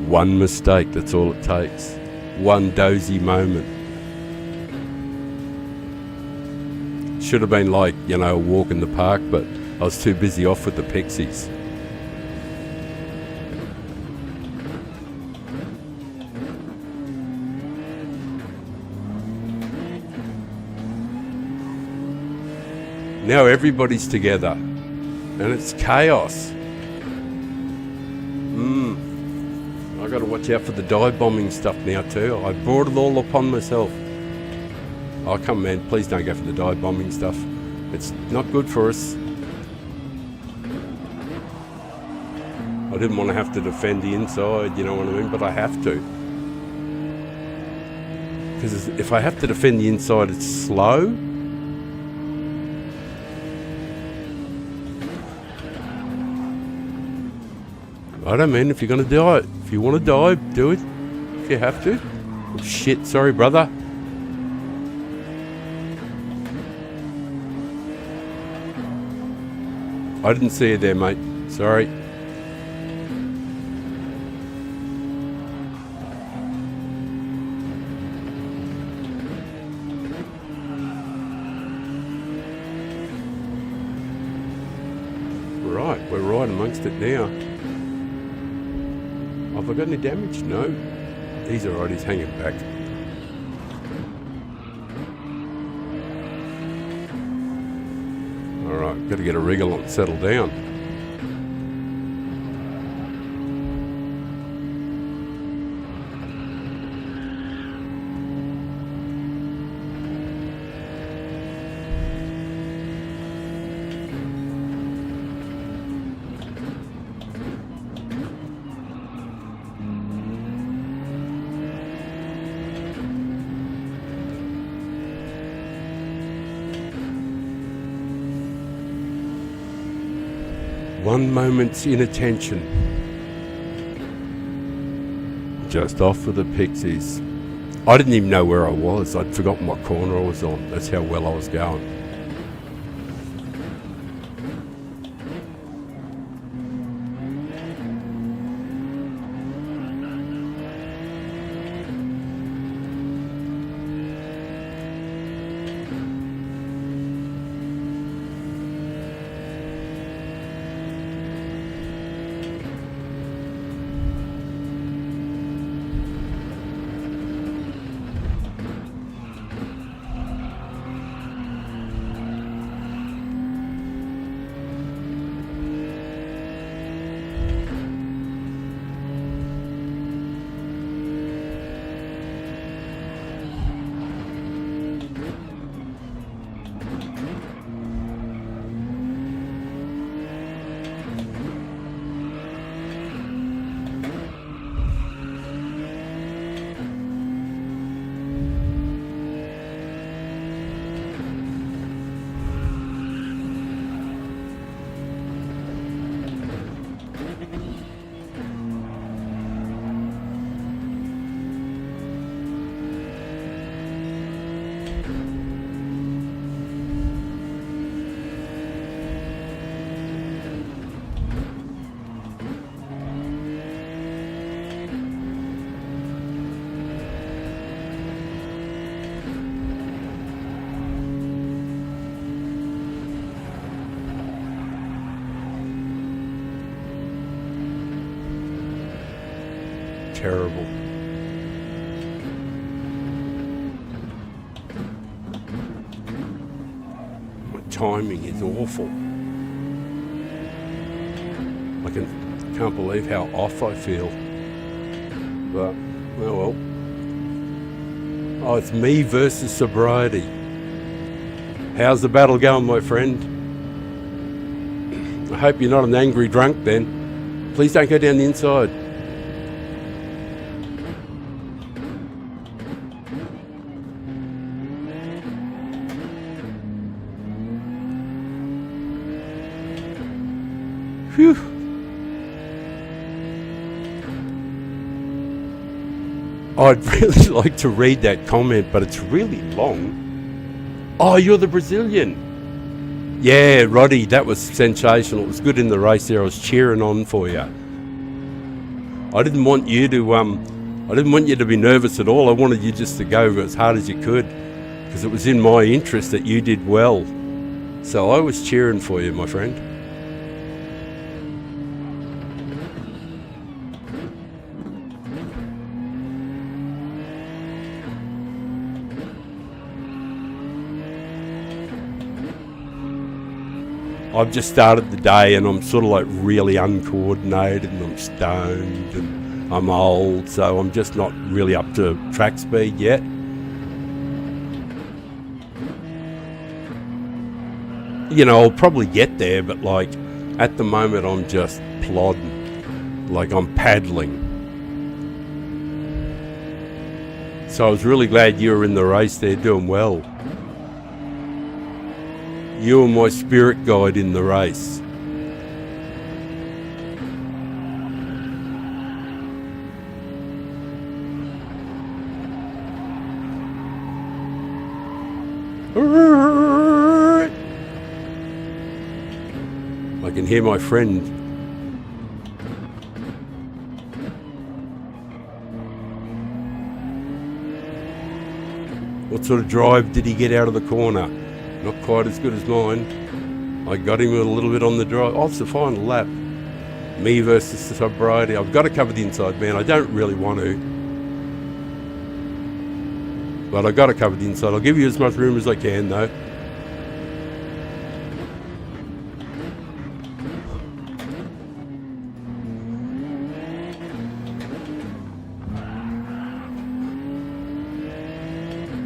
One mistake, that's all it takes. One dozy moment. Should have been like, a walk in the park, but I was too busy off with the Pixies. Now everybody's together, and it's chaos. I got to watch out for the dive bombing stuff now too. I brought it all upon myself. Oh, come man, please don't go for the dive bombing stuff. It's not good for us. I didn't want to have to defend the inside, you know what I mean? But I have to. Because if I have to defend the inside, it's slow. I don't mean if you're going to die. If you want to dive, do it. If you have to. Oh, shit, sorry, brother. I didn't see you there, mate. Sorry. Right, we're right amongst it now. Have I got any damage? No. He's alright, he's hanging back. Alright, got to get a wriggle and settle down. One moment's inattention. Just off with the Pixies. I didn't even know where I was. I'd forgotten what corner I was on. That's how well I was going. terrible. My timing is awful. I can't believe how off I feel. But, oh well. Oh, it's me versus sobriety. How's the battle going, my friend? I hope you're not an angry drunk then. Please don't go down the inside. Phew. I'd really like to read that comment, but it's really long. Oh, you're the Brazilian. Yeah, Roddy, that was sensational. It was good in the race there. I was cheering on for you. I didn't want you to be nervous at all. I wanted you just to go as hard as you could, because it was in my interest that you did well. So I was cheering for you, my friend. I've just started the day and I'm sort of like really uncoordinated and I'm stoned and I'm old, so I'm just not really up to track speed yet. You know, I'll probably get there, but like at the moment I'm just plodding, like I'm paddling. So I was really glad you were in the race there doing well. You were my spirit guide in the race. I can hear my friend. What sort of drive did he get out of the corner? Not quite as good as mine. I got him a little bit on the drive. Oh, it's the final lap. Me versus the sobriety. I've got to cover the inside, man. I don't really want to. But I've got to cover the inside. I'll give you as much room as I can, though.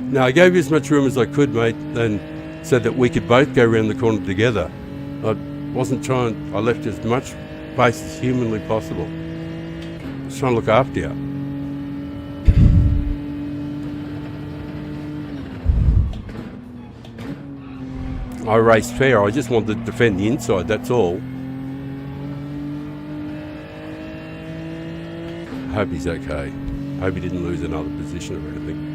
No, I gave you as much room as I could, mate, and so that we could both go around the corner together. I wasn't trying, I left as much space as humanly possible. I was trying to look after you. I raced fair, I just wanted to defend the inside, that's all. I hope he's okay. I hope he didn't lose another position or anything.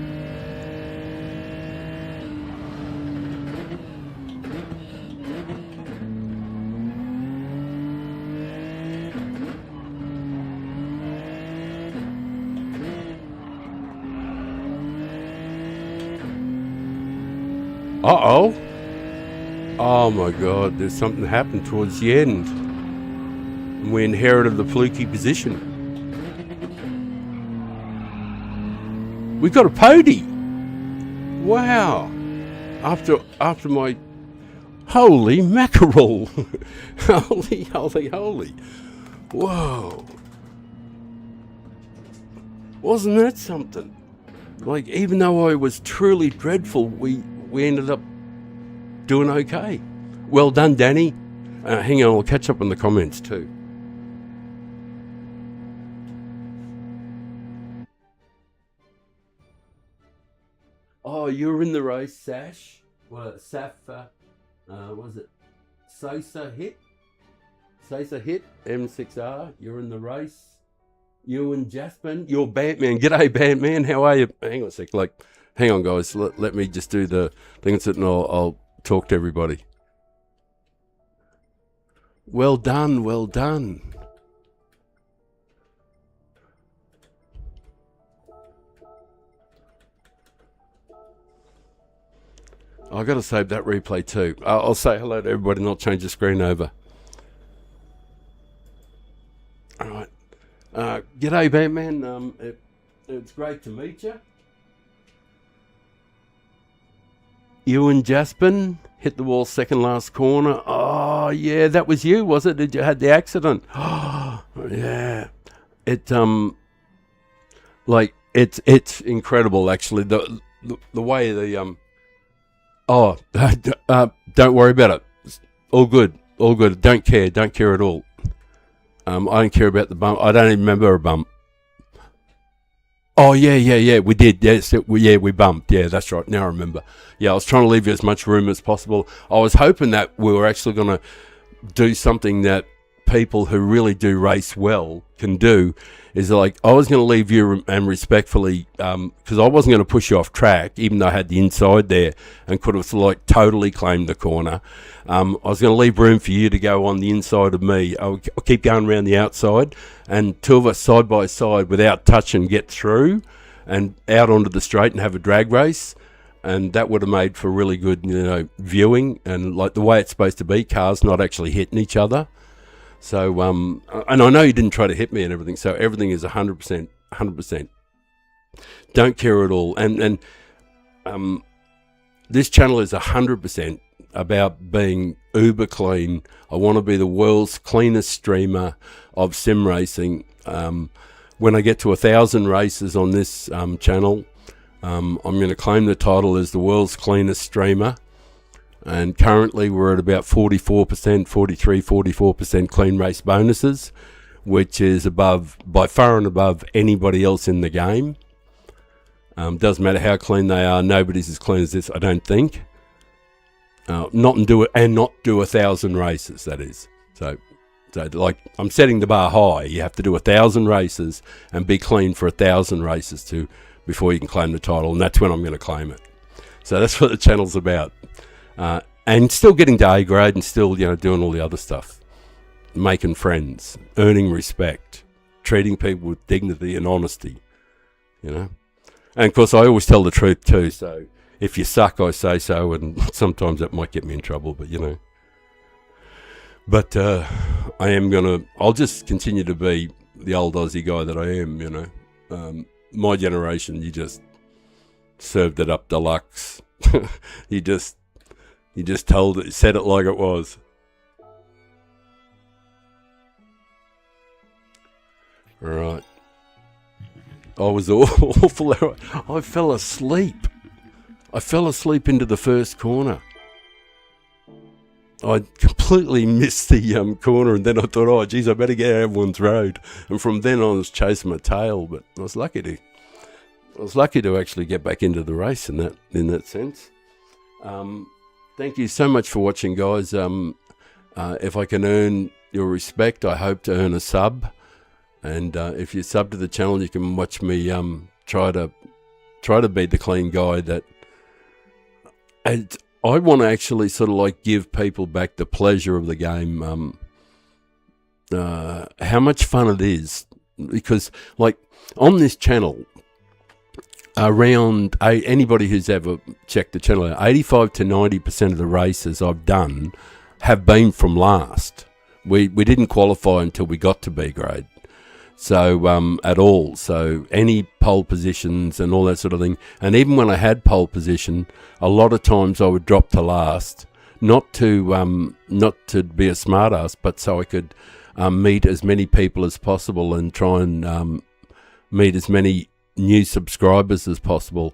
Uh-oh. Oh my God, there's something happened towards the end. And we inherited the fluky position. We got a pody. Wow. After my holy mackerel. Holy. Whoa. Wasn't that something? Like, even though I was truly dreadful, we ended up doing okay. Well done, Danny. Hang on, I'll catch up on the comments too. Oh, you were in the race, Sash. What, was it Sosa hit, M6R. You're in the race. You and Jasmine, you're Batman. G'day, Batman. How are you? Hang on a sec. Hang on, guys. Let me just do the thing and I'll talk to everybody. Well done. I've got to save that replay too. I'll say hello to everybody and I'll change the screen over. All right. G'day, Batman. It's great to meet you. You and Jaspin hit the wall second last corner. Oh, yeah, that was you, was it? Did you had the accident? Oh, yeah. It's incredible, actually. The way the don't worry about it. All good, all good. Don't care at all. I don't care about the bump. I don't even remember a bump. Oh, yeah, we did. Yes, we bumped. Yeah, that's right. Now I remember. Yeah, I was trying to leave you as much room as possible. I was hoping that we were actually going to do something that people who really do race well can do. Is like, I was going to leave you and respectfully, because I wasn't going to push you off track, even though I had the inside there and could have like totally claimed the corner. I was going to leave room for you to go on the inside of me. I'll keep going around the outside, and two of us side by side without touching get through and out onto the straight and have a drag race. And that would have made for really good, viewing and like the way it's supposed to be, cars not actually hitting each other. So, and I know you didn't try to hit me and everything, so everything is 100%. Don't care at all. And this channel is 100% about being uber clean. I want to be the world's cleanest streamer of sim racing. When I get to 1,000 races on this channel, I'm going to claim the title as the world's cleanest streamer. And currently we're at about 44% clean race bonuses, which is by far and above anybody else in the game. Doesn't matter how clean they are, nobody's as clean as this, I don't think. Not do 1,000 races, that is. So like, I'm setting the bar high. You have to do 1,000 races and be clean for 1,000 races before you can claim the title, and that's when I'm going to claim it. So that's what the channel's about. And still getting to A grade and still, doing all the other stuff. Making friends, earning respect, treating people with dignity and honesty, And of course, I always tell the truth too, so if you suck, I say so, and sometimes that might get me in trouble, but But I'll just continue to be the old Aussie guy that I am, My generation, you just served it up deluxe. You just said it like it was. Right. I was awful. I fell asleep. Into the first corner. I completely missed the corner, and then I thought, oh, geez, I better get out of everyone's road. And from then on, I was chasing my tail. But I was lucky to actually get back into the race in that sense. Thank you so much for watching, guys. If I can earn your respect, I hope to earn a sub. And if you sub to the channel, you can watch me try to be the clean guy that. And I want to actually sort of like give people back the pleasure of the game. How much fun it is, because like on this channel. Around anybody who's ever checked the channel, 85 to 90% of the races I've done have been from last. We didn't qualify until we got to B grade, so at all. So any pole positions and all that sort of thing. And even when I had pole position, a lot of times I would drop to last, not to be a smartass, but so I could meet as many people as possible and try and meet as many new subscribers as possible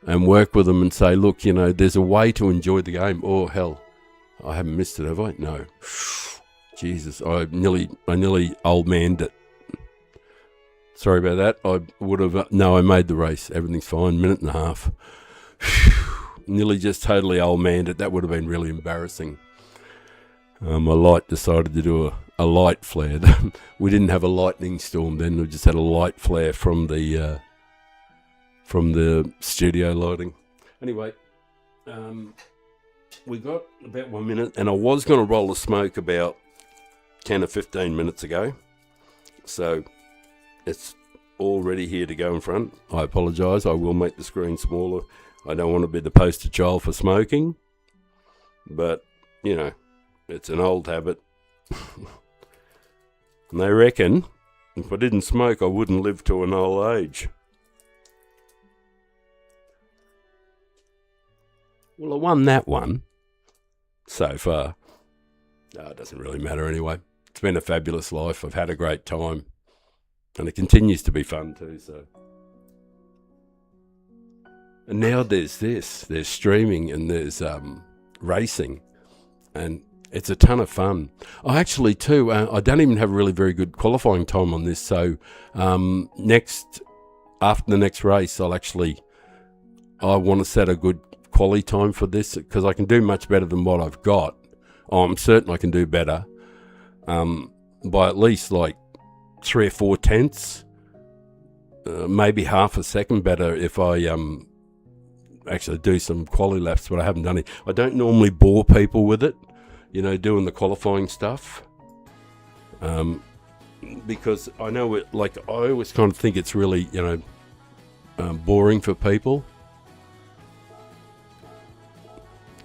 and work with them and say, look, there's a way to enjoy the game. Oh, hell, I haven't missed it, have I? No. Jesus, I nearly old manned it. Sorry about that. I would have, no, I made the race. Everything's fine. Minute and a half. Nearly just totally old manned it. That would have been really embarrassing. My light decided to do a light flare. We didn't have a lightning storm then. We just had a light flare from the studio lighting. Anyway, we got about 1 minute, and I was going to roll the smoke about 10 or 15 minutes ago. So it's already here to go in front. I apologise. I will make the screen smaller. I don't want to be the poster child for smoking, but, it's an old habit. And they reckon If I didn't smoke, I wouldn't live to an old age. Well, I won that one so far. No, it doesn't really matter anyway. It's been a fabulous life. I've had a great time. And it continues to be fun too, so. And now there's this. There's streaming and there's racing. And it's a ton of fun. I actually too, I don't even have a really very good qualifying time on this. So after the next race, I want to set a good quali time for this because I can do much better than what I've got. I'm certain I can do better by at least like 3 or 4 tenths, maybe half a second better if I actually do some quali laps, but I haven't done it. I don't normally bore people with it, doing the qualifying stuff, because I know it. Like I always kind of think it's really, boring for people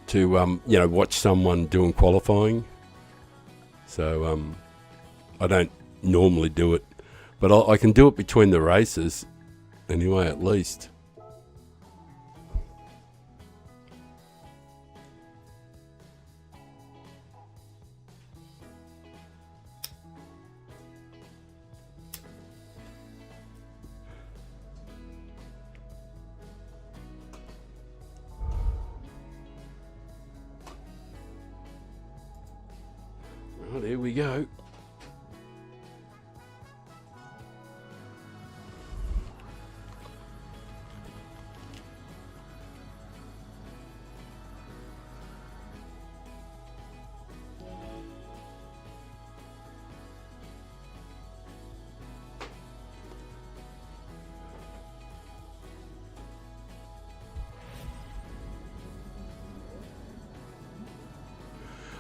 to watch someone doing qualifying. So I don't normally do it, but I can do it between the races anyway, at least. Well, here we go.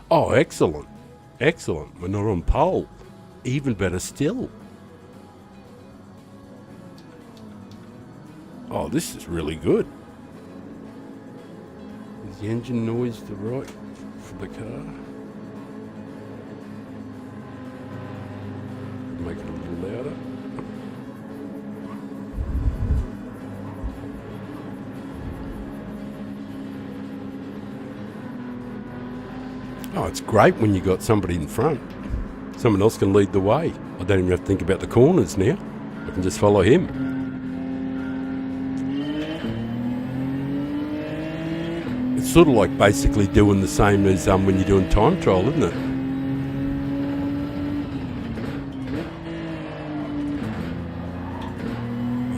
Oh, excellent. Excellent. We're not on pole. Even better still. Oh, this is really good. Is the engine noise the right for the car? Make it a little louder. Oh, it's great when you got somebody in front. Someone else can lead the way. I don't even have to think about the corners now. I can just follow him. It's sort of like basically doing the same as when you're doing time trial, isn't it?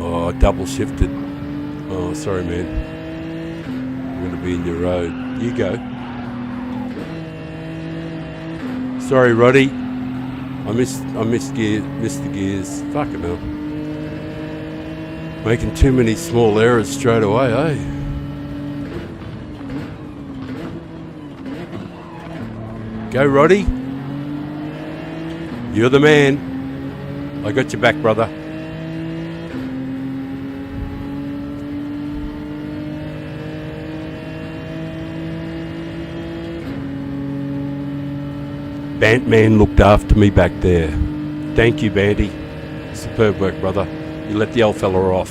Oh, I double shifted. Oh, sorry, man. I'm going to be in your road. You go. Sorry, Roddy. I missed the gears. Fucking hell. Making too many small errors straight away, eh? Go, Roddy. You're the man. I got your back, brother. Bantman looked after me back there. Thank you, Banty. Superb work, brother. You let the old fella off.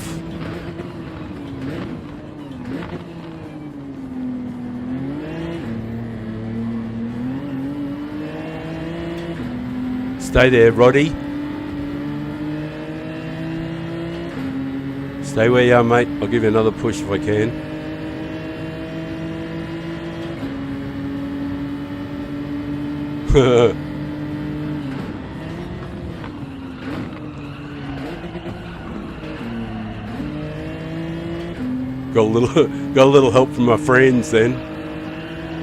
Stay there, Roddy. Stay where you are, mate. I'll give you another push if I can. Got a little help from my friends then.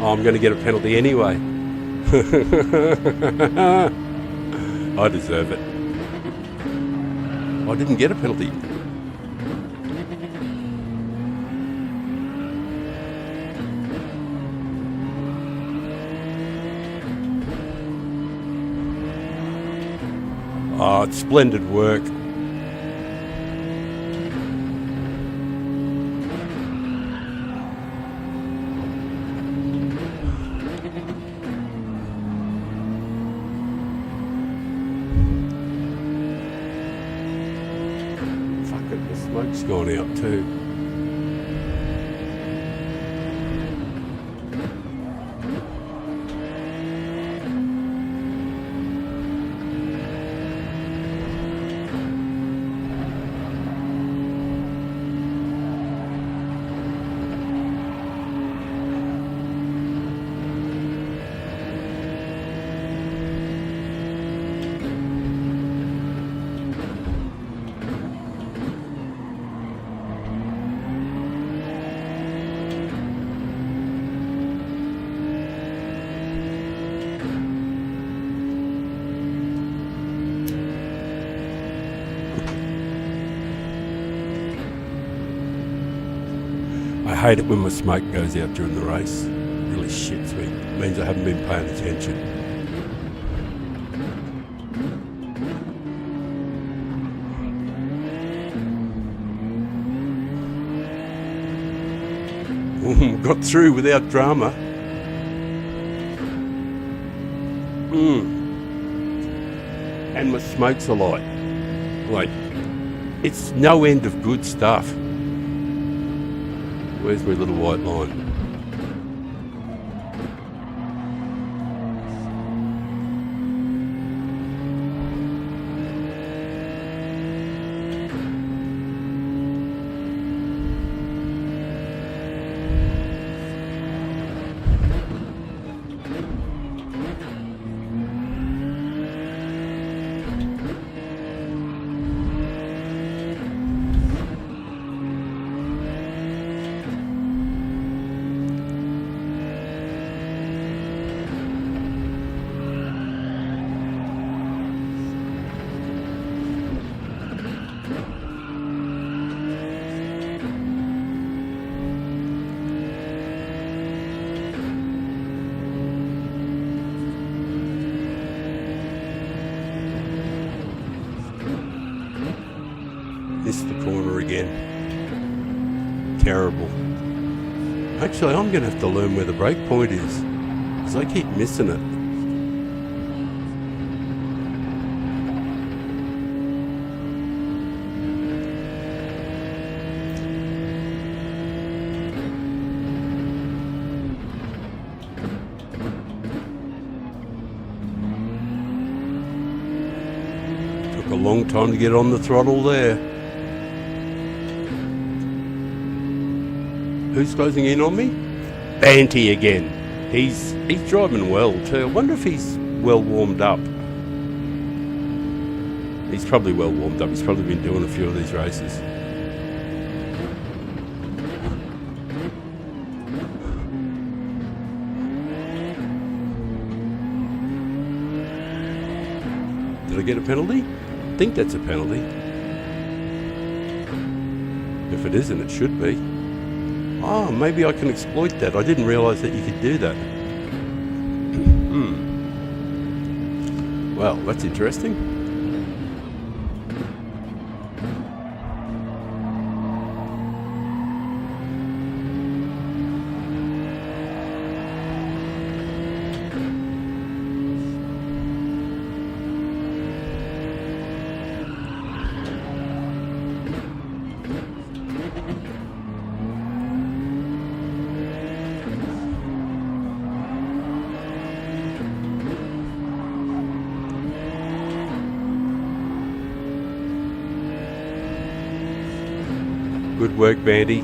Oh, I'm going to get a penalty anyway. I deserve it. I didn't get a penalty. Oh, it's splendid work. Smoke's gone out too. I hate it when my smoke goes out during the race. It really shits me. It means I haven't been paying attention. Got through without drama. And my smoke's a light. Like, it's no end of good stuff. Where's my little white line? Missed the corner again. Terrible. Actually, I'm going to have to learn where the brake point is, because I keep missing it. Took a long time to get on the throttle there. Who's closing in on me? Banty again. He's driving well too. I wonder if he's well warmed up. He's probably well warmed up. He's probably been doing a few of these races. Did I get a penalty? I think that's a penalty. If it isn't, it should be. Oh, maybe I can exploit that. I didn't realise that you could do that. Well, that's interesting. Good work, Bandy.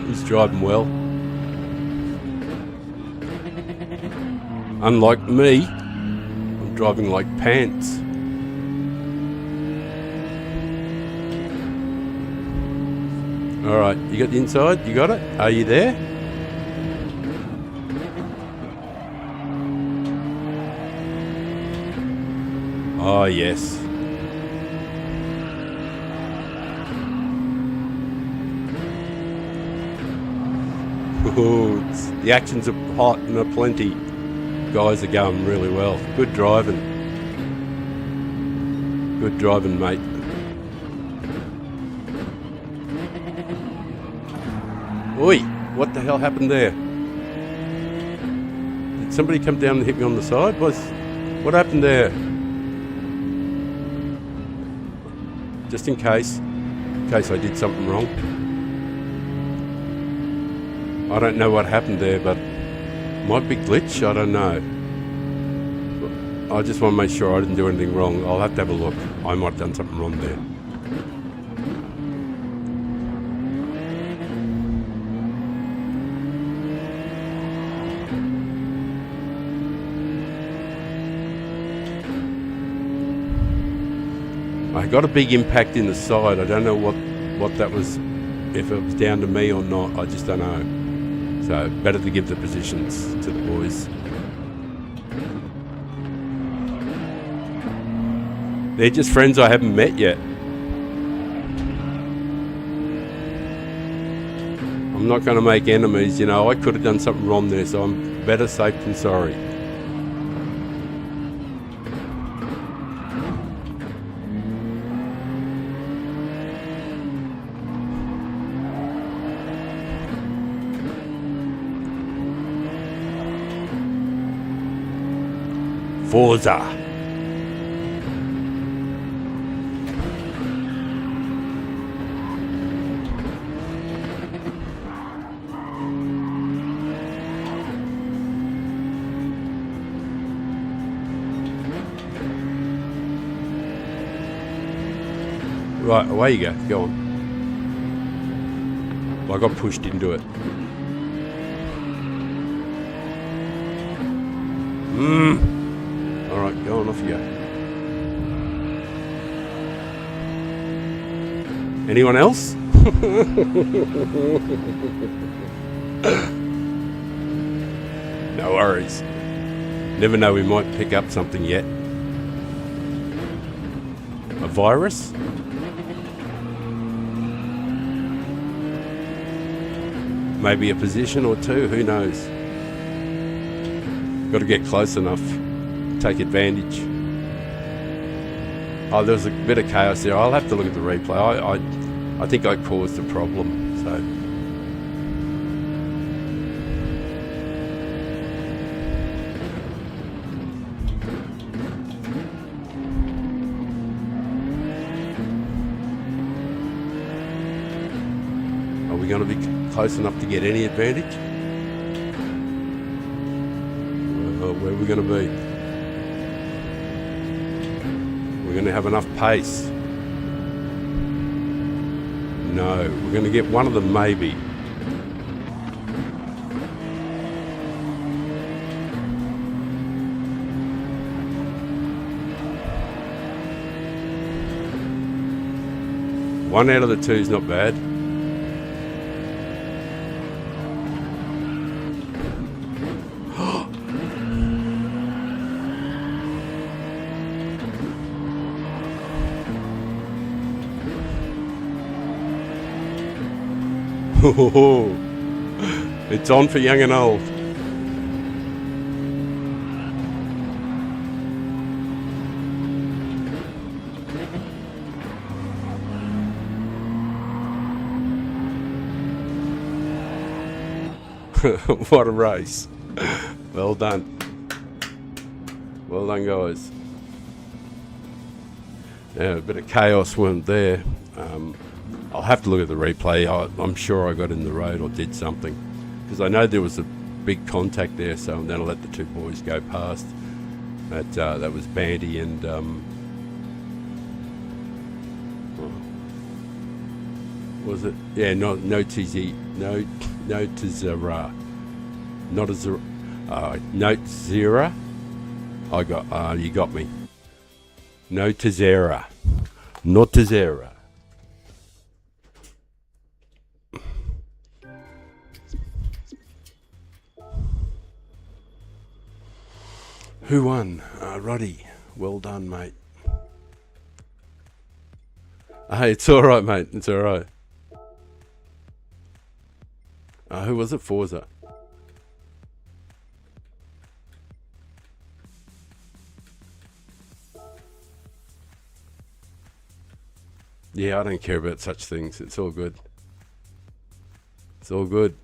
He's driving well. Unlike me, I'm driving like pants. Alright, you got the inside? You got it? Are you there? Oh, yes. Ooh, the actions are hot and aplenty. Guys are going really well. Good driving. Good driving, mate. Oi, what the hell happened there? Did somebody come down and hit me on the side? What happened there? Just in case. in case I did something wrong. I don't know what happened there, but might be glitch, I don't know. I just want to make sure I didn't do anything wrong. I'll have to have a look. I might have done something wrong there. I got a big impact in the side. I don't know what that was, if it was down to me or not. I just don't know. So better to give the positions to the boys. They're just friends I haven't met yet. I'm not going to make enemies, you know. I could have done something wrong there, so I'm better safe than sorry. Forza. Right, away you go. Go on. Well, I got pushed into it. Alright, go on, off you go. Anyone else? No worries. Never know, we might pick up something yet. A virus? Maybe a position or two, who knows? Got to get close enough, take advantage. Oh, there was a bit of chaos there. I'll have to look at the replay. I think I caused the problem, so. Are we going to be close enough to get any advantage? Well, where are we going to be? We're going to have enough pace. No, we're going to get one of them maybe. One out of the two is not bad. It's on for young and old. What a race. Well done. Well done, guys. Yeah, a bit of chaos went there. I'll have to look at the replay. I'm sure I got in the road or did something, because I know there was a big contact there, so then I'll let the two boys go past. That was Bandy and was it? Yeah, no Tizzy, no Tizera, not a Zera, Note Zera. I got you got me. No Tizera, not Tizera. Who won? Roddy. Well done, mate. Hey, it's all right, mate. It's all right. Who was it? Forza. Yeah, I don't care about such things. It's all good. It's all good.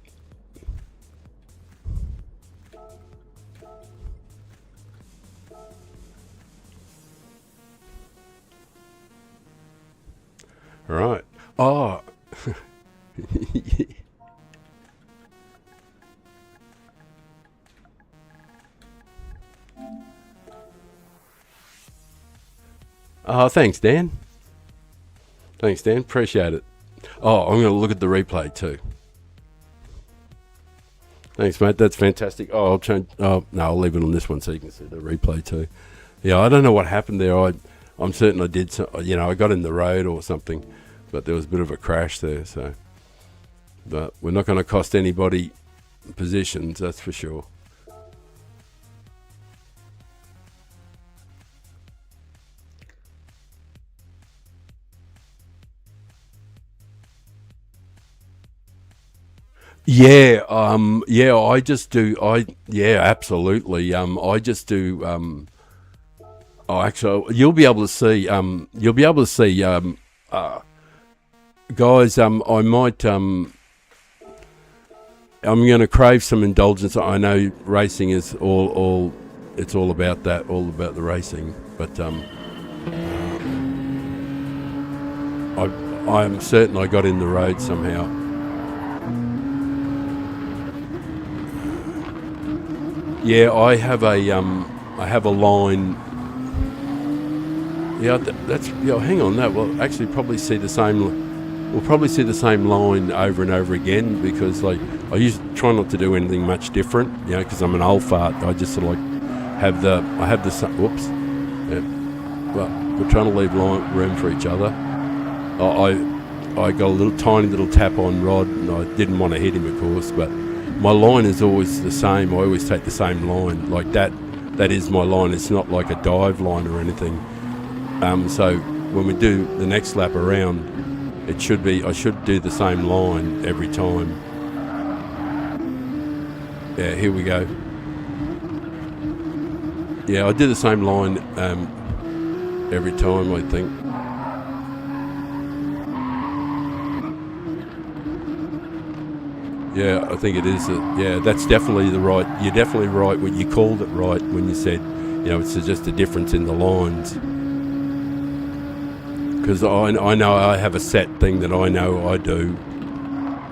Right. Oh. Oh, thanks, Dan. Thanks, Dan. Appreciate it. Oh, I'm going to look at the replay too. Thanks, mate. That's fantastic. Oh, I'll change. Oh, no, I'll leave it on this one so you can see the replay too. Yeah, I don't know what happened there. I'm certain I did. I got in the road or something, but there was a bit of a crash there. So, but we're not going to cost anybody positions, that's for sure. I just do. Absolutely. I just do. Actually, you'll be able to see. Guys. I might. I'm going to crave some indulgence. I know racing is all. It's all about that. All about the racing. But I'm certain I got in the road somehow. Yeah, I have a line. Yeah, that's hang on, that we'll actually probably see the same. We'll probably see the same line over and over again because I try not to do anything much different. Because I'm an old fart. I just sort of have the. Whoops. Yeah. Well, we're trying to leave room for each other. I got a tiny little tap on Rod, and I didn't want to hit him, of course, but. My line is always the same. I always take the same line. Like that is my line. It's not like a dive line or anything. So when we do the next lap around, I should do the same line every time. Yeah, here we go. Yeah, I do the same line every time, I think. Yeah, I think it is. That's definitely the right. You're definitely right when you called it right when you said, it's just a difference in the lines. Because I know I have a set thing that I know I do,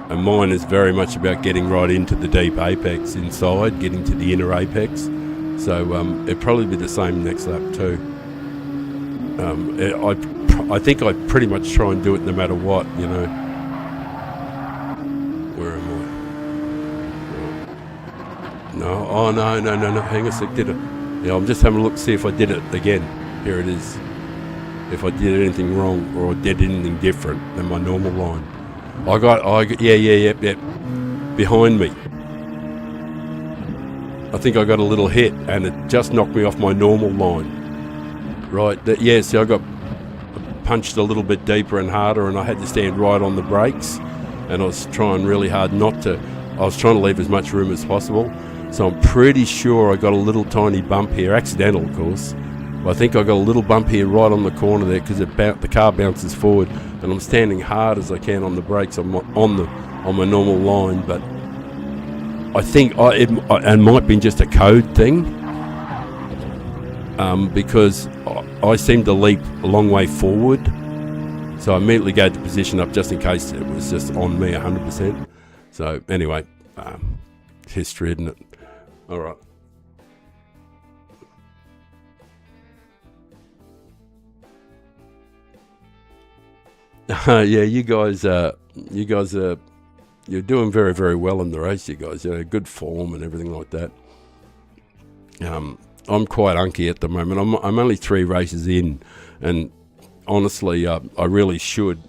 and mine is very much about getting right into the deep apex inside, getting to the inner apex. So it'll probably be the same next lap too. I think I pretty much try and do it no matter what, Where am I? No, oh no, hang on a sec, did it? Yeah, I'm just having a look, see if I did it again. Here it is. If I did anything wrong or I did anything different than my normal line. Yep. Behind me. I think I got a little hit and it just knocked me off my normal line. Right, see I got punched a little bit deeper and harder and I had to stand right on the brakes and I was trying really hard I was trying to leave as much room as possible. So I'm pretty sure I got a little tiny bump here, accidental of course. But I think I got a little bump here right on the corner there because the car bounces forward and I'm standing hard as I can on the brakes on my normal line. But I think it might be just a code thing because I seem to leap a long way forward. So I immediately gave the position up just in case it was just on me 100%. So anyway, history, isn't it? All right. You guys you're doing very, very well in the race, you guys. Good form and everything like that. I'm quite unky at the moment. I'm only 3 races in, and honestly, I really should.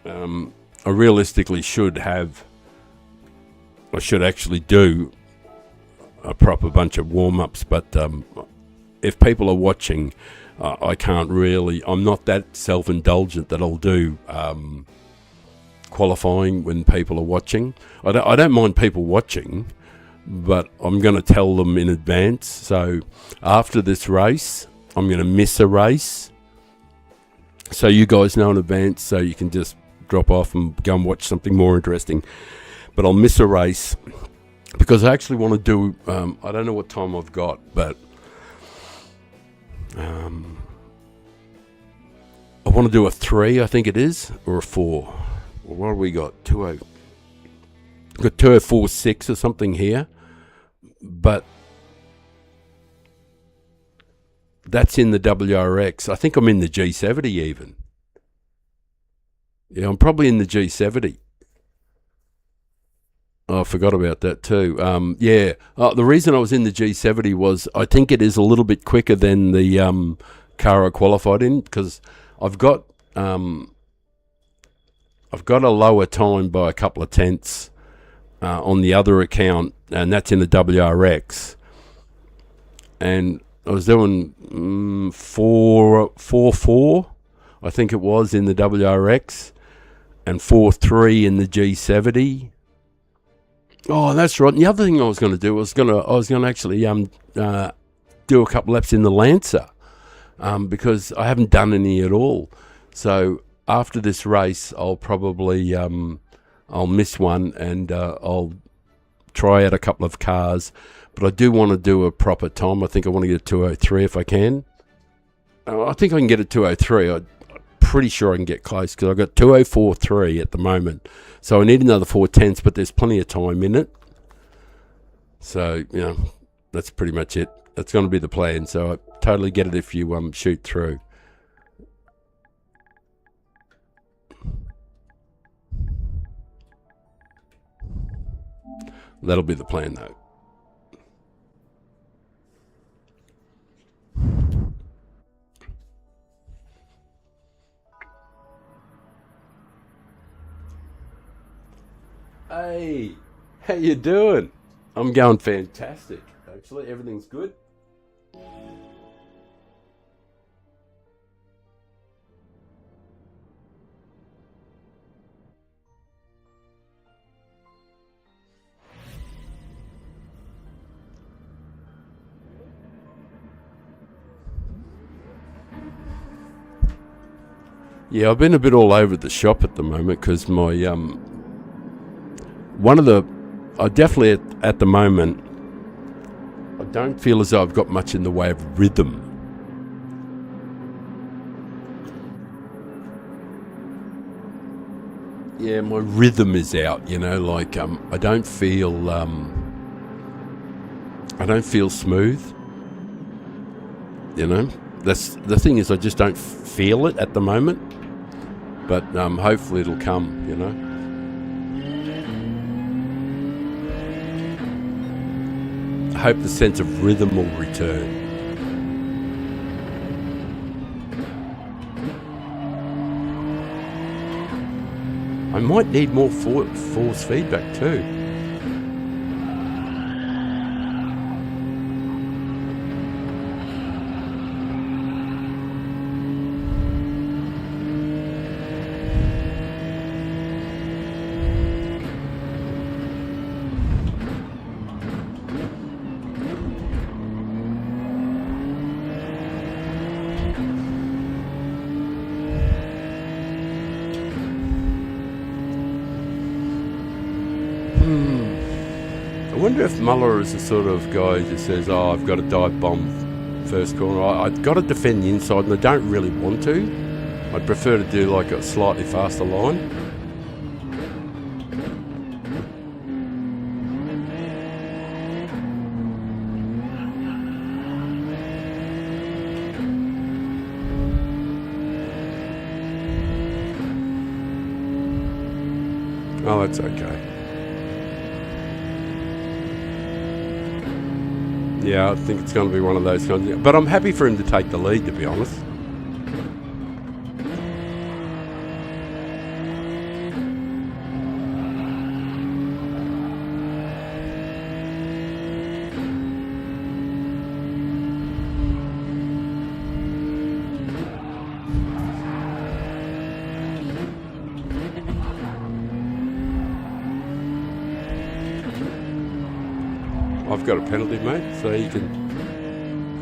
I realistically should have. I should actually do a proper bunch of warm-ups, but if people are watching, I can't really. I'm not that self-indulgent that I'll do qualifying when people are watching. I don't mind people watching, but I'm going to tell them in advance. So after this race, I'm going to miss a race. So you guys know in advance, so you can just drop off and go and watch something more interesting. But I'll miss a race because I actually want to do, I don't know what time I've got, but I want to do a 3, I think it is, or a 4. Well, what have we got? 20. Got 2046 or something here, but that's in the WRX. I think I'm in the G70 even. Yeah, I'm probably in the G70. Oh, I forgot about that too. The reason I was in the G70 was I think it is a little bit quicker than the car I qualified in, because I've got a lower time by a couple of tenths on the other account, and that's in the WRX. And I was doing 4.4, I think it was, in the WRX, and 4.3 in the G70. Oh, that's right. And the other thing I was going to do was I was going to actually do a couple laps in the Lancer, because I haven't done any at all. So after this race, I'll probably I'll miss one, and I'll try out a couple of cars. But I do want to do a proper time. I think I want to get a 203 if I can. I think I can get a 203. I'm pretty sure I can get close, because I've got 2043 at the moment. So I need another 4 tenths, but there's plenty of time in it. So, that's pretty much it. That's going to be the plan. So I totally get it if you shoot through. That'll be the plan, though. Hey, how you doing? I'm going fantastic, actually. Everything's good. Yeah, I've been a bit all over the shop at the moment, because my I definitely at the moment, I don't feel as though I've got much in the way of rhythm. Yeah, my rhythm is out, I don't feel smooth. That's the thing, is I just don't feel it at the moment. But hopefully it'll come, I hope the sense of rhythm will return. I might need more force feedback too. I wonder if Muller is the sort of guy who says, I've got to dive bomb first corner. I've got to defend the inside, and I don't really want to. I'd prefer to do like a slightly faster line. Oh, that's okay. Yeah, I think it's going to be one of those kinds of... But I'm happy for him to take the lead, to be honest. I've got a penalty, mate, so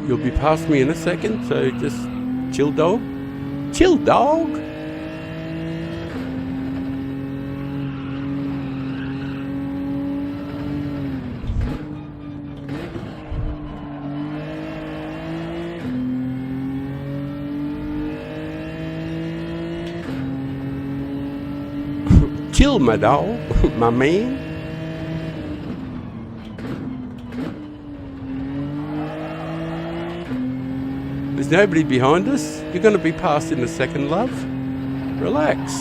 you'll be past me in a second, so just chill, dog. Chill, dog. chill, my dog, my man. There's nobody behind us. You're going to be passed in a second, love. Relax.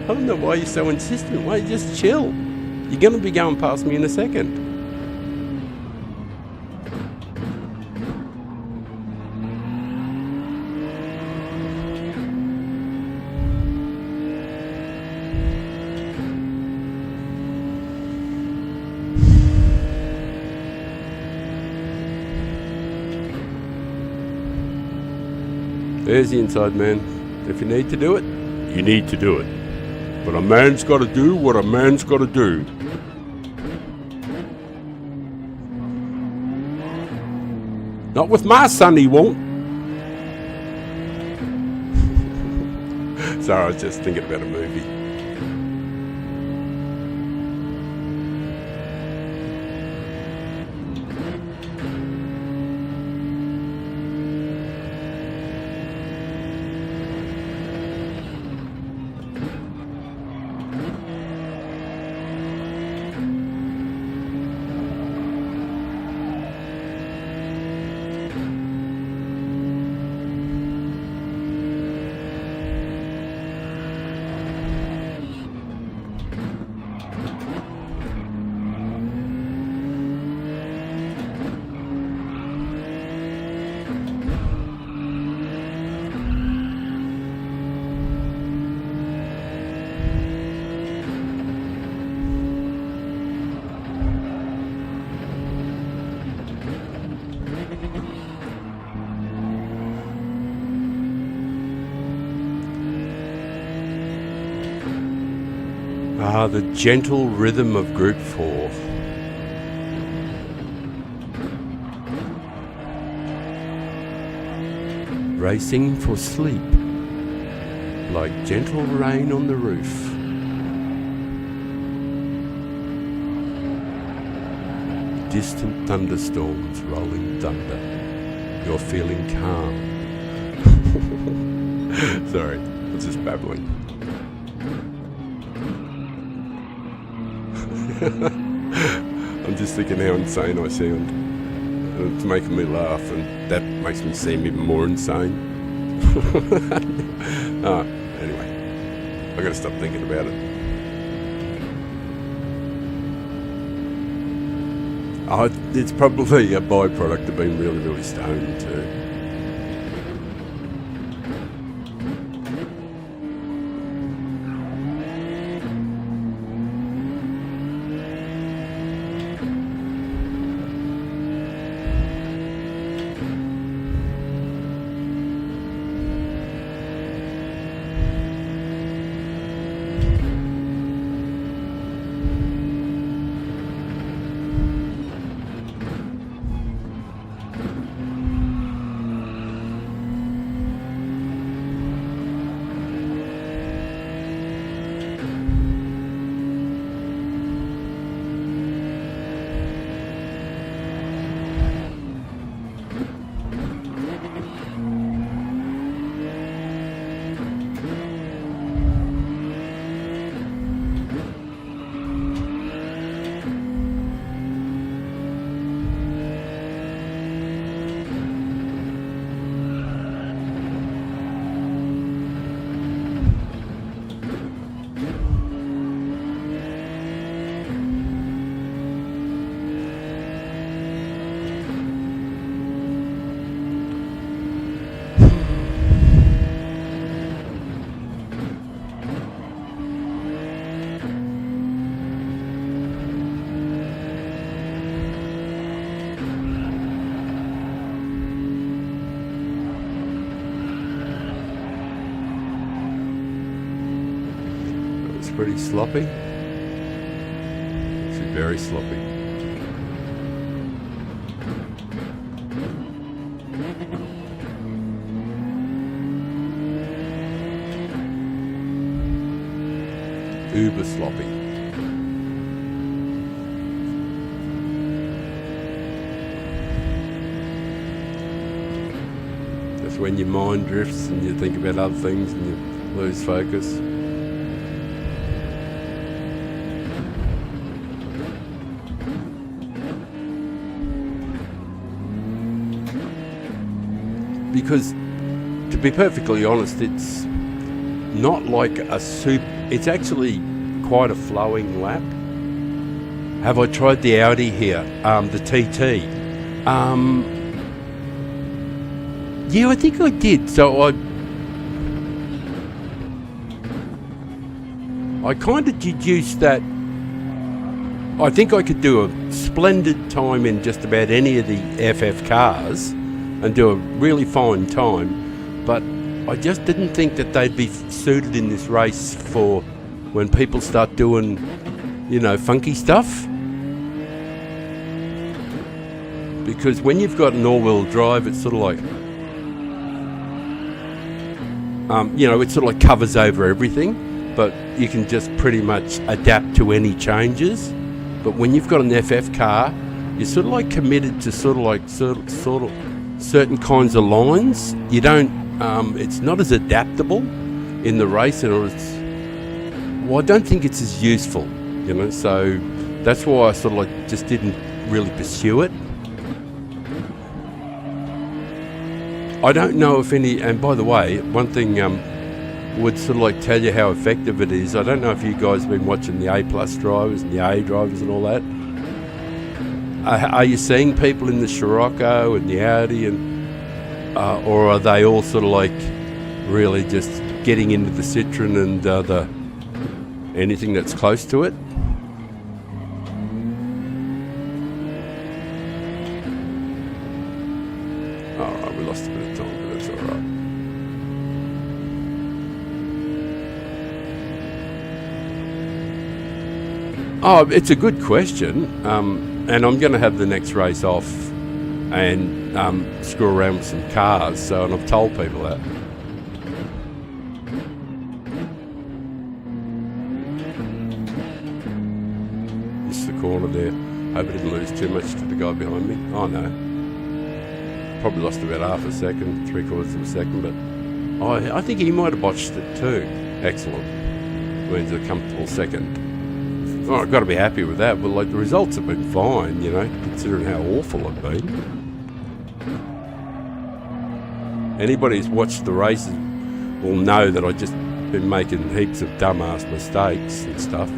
I don't know why you're so insistent. Why don't you just chill? You're going to be going past me in a second. There's the inside man. If you need to do it, you need to do it. But a man's got to do what a man's got to do. Not with my son, he won't. Sorry, I was just thinking about a movie. Ah, the gentle rhythm of Group 4. Racing for sleep, like gentle rain on the roof. Distant thunderstorms, rolling thunder. You're feeling calm. Sorry, I was just babbling. I'm just thinking how insane I sound. And it's making me laugh, and that makes me seem even more insane. Anyway, I gotta stop thinking about it. Oh, it's probably a byproduct of being really, really stoned too. Pretty sloppy. Actually very sloppy. Uber sloppy. That's when your mind drifts and you think about other things and you lose focus. Because, to be perfectly honest, it's not like a soup. It's actually quite a flowing lap. Have I tried the Audi here? The TT. Yeah, I think I did. So I kind of deduced that I think I could do a splendid time in just about any of the FF cars and do a really fine time, but I just didn't think that they'd be suited in this race for when people start doing, you know, funky stuff. Because when you've got an all-wheel drive, it's sort of like, you know, it sort of like covers over everything, but you can just pretty much adapt to any changes. But when you've got an FF car, you're sort of like committed to sort of certain kinds of lines. You don't, it's not as adaptable in the race, and I don't think it's as useful, you know, so that's why I sort of like just didn't really pursue it. I don't know if any, and by the way, one thing would sort of like tell you how effective it is. I don't know if you guys have been watching the A+ drivers and the A drivers and all that. Are you seeing people in the Scirocco and the Audi, and or are they all sort of like really just getting into the Citroen and the anything that's close to it? Alright, we lost a bit of time, but that's alright. Oh, it's a good question. And I'm going to have the next race off and screw around with some cars. So, and I've told people that. Missed the corner there. Hope I didn't lose too much to the guy behind me. Oh no. Probably lost about half a second, 3/4 of a second, but I think he might have botched it too. Excellent. Wins a comfortable second. Oh, I've got to be happy with that, but like the results have been fine, you know, considering how awful I've been. Anybody who's watched the races will know that I've just been making heaps of dumbass mistakes and stuff.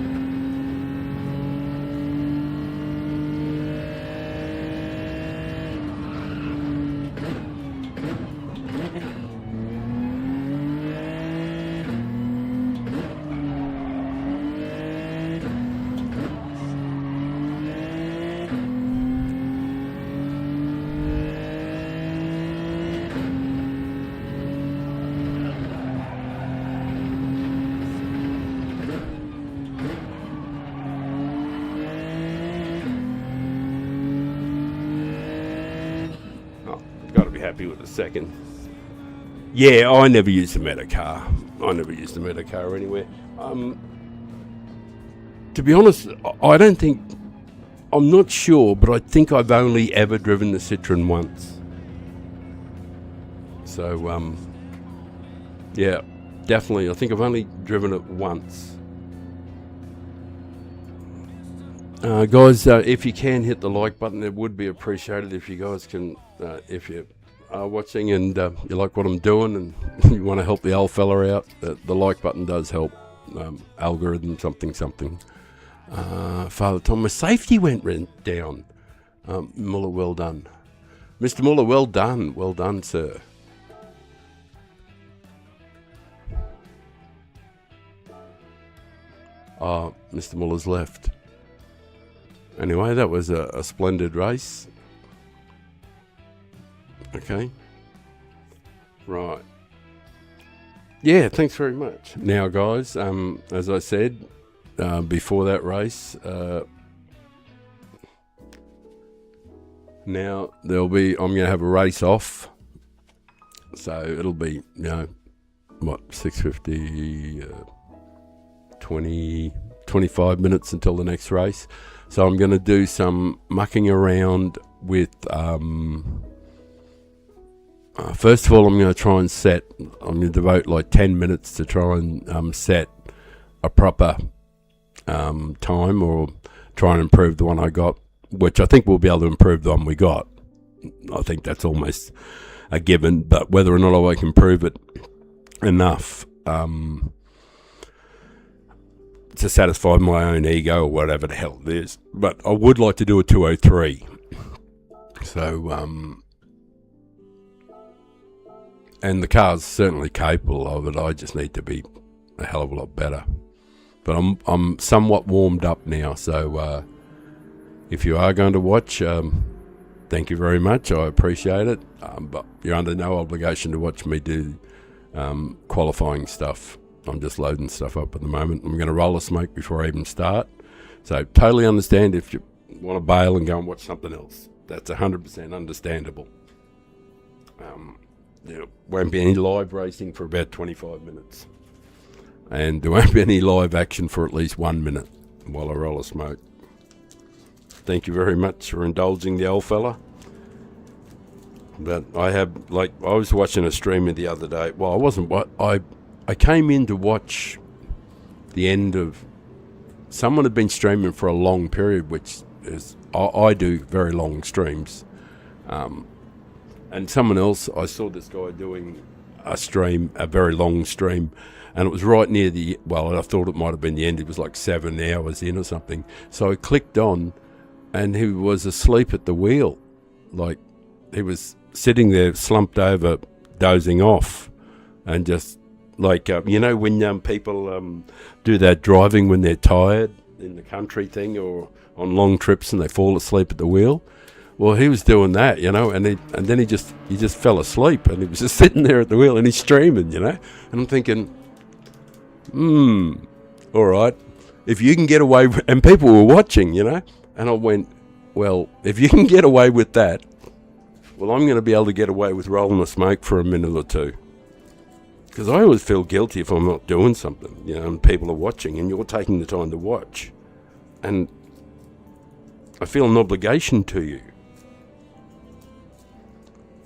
Happy with the second. Yeah, I never used a meta car. Anywhere. To be honest, I don't think, I'm not sure, but I think I've only ever driven the Citroen once. So, yeah, definitely. I think I've only driven it once. Guys, if you can hit the like button, it would be appreciated if you guys can, if you are watching and you like what I'm doing and you want to help the old fella out, the like button does help. Algorithm something. Father Tom, my safety went down. Muller, well done. Mr. Muller, well done, sir. Mr. Muller's left. Anyway, that was a splendid race. Okay. Right. Yeah, thanks very much. Now, guys, as I said before that race, now I'm going to have a race off. So it'll be, 6:50, 25 minutes until the next race. So I'm going to do some mucking around with First of all, I'm going to devote like 10 minutes to try and set a proper time, or try and improve the one I got, which I think we'll be able to improve the one we got. I think that's almost a given, but whether or not I can improve it enough to satisfy my own ego or whatever the hell it is. But I would like to do a 203. So, and the car's certainly capable of it. I just need to be a hell of a lot better. But I'm somewhat warmed up now, so if you are going to watch, thank you very much. I appreciate it. But you're under no obligation to watch me do qualifying stuff. I'm just loading stuff up at the moment. I'm going to roll a smoke before I even start. So totally understand if you want to bail and go and watch something else. That's 100% understandable. There won't be any live racing for about 25 minutes. And there won't be any live action for at least 1 minute while I roll a smoke. Thank you very much for indulging the old fella. But I was watching a streamer the other day. Well, I came in to watch the end of... Someone had been streaming for a long period, which is... I do very long streams. And someone else, I saw this guy doing a very long stream, and it was right near I thought it might have been the end. It was like 7 hours in or something. So I clicked on, and he was asleep at the wheel. Like, he was sitting there slumped over, dozing off, and just like, when people do that driving when they're tired in the country thing, or on long trips and they fall asleep at the wheel. Well, he was doing that, and then he just fell asleep, and he was just sitting there at the wheel, and he's streaming, and I'm thinking, all right, if you can get away with, and people were watching, and I went, well, if you can get away with that, well, I'm going to be able to get away with rolling a smoke for a minute or two. Because I always feel guilty if I'm not doing something, and people are watching, and you're taking the time to watch. And I feel an obligation to you.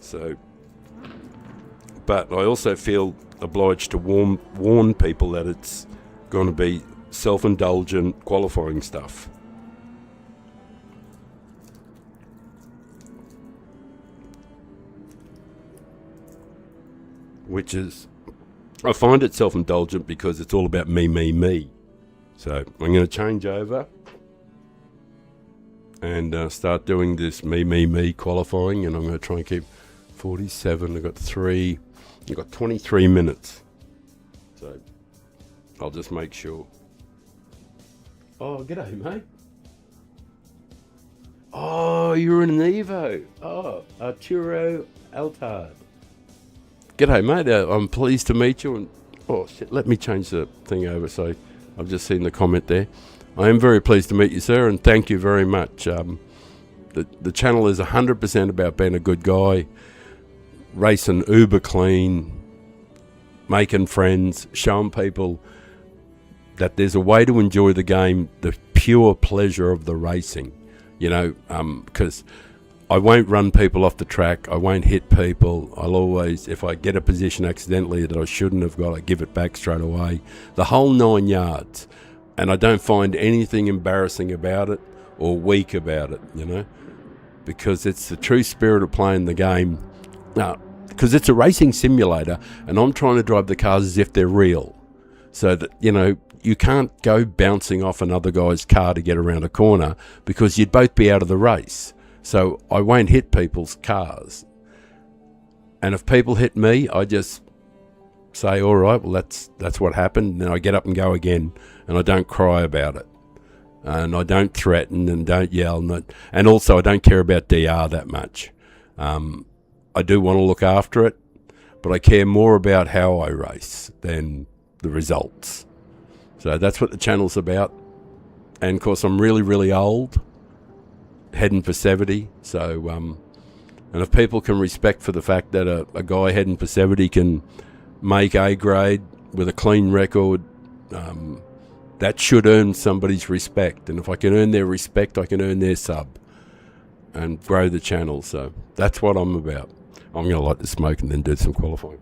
So, but I also feel obliged to warn people that it's going to be self-indulgent qualifying stuff. Which is, I find it self-indulgent because it's all about me. So I'm going to change over and start doing this me qualifying, and I'm going to try and keep 47. I've got 23 minutes. So I'll just make sure. Oh, g'day, mate. Oh, you're in an Evo. Oh, Arturo Altard. G'day, mate. I'm pleased to meet you. And oh shit, let me change the thing over. So I've just seen the comment there. I am very pleased to meet you, sir, and thank you very much. The channel is 100% about being a good guy, racing uber clean, making friends, showing people that there's a way to enjoy the game, the pure pleasure of the racing. Because I won't run people off the track. I won't hit people. I'll always, if I get a position accidentally that I shouldn't have got, I give it back straight away. The whole 9 yards. And I don't find anything embarrassing about it or weak about it, because it's the true spirit of playing the game. Because it's a racing simulator, and I'm trying to drive the cars as if they're real. So that, you can't go bouncing off another guy's car to get around a corner, because you'd both be out of the race. So I won't hit people's cars. And if people hit me, I just say, all right, well, that's what happened. And then I get up and go again, and I don't cry about it. And I don't threaten and don't yell. And also I don't care about DR that much. I do want to look after it, but I care more about how I race than the results. So that's what the channel's about. And of course, I'm really, really old, heading for 70. So, and if people can respect for the fact that a guy heading for 70 can make A grade with a clean record, that should earn somebody's respect. And if I can earn their respect, I can earn their sub and grow the channel. So that's what I'm about. I'm going to light the smoke and then do some qualifying.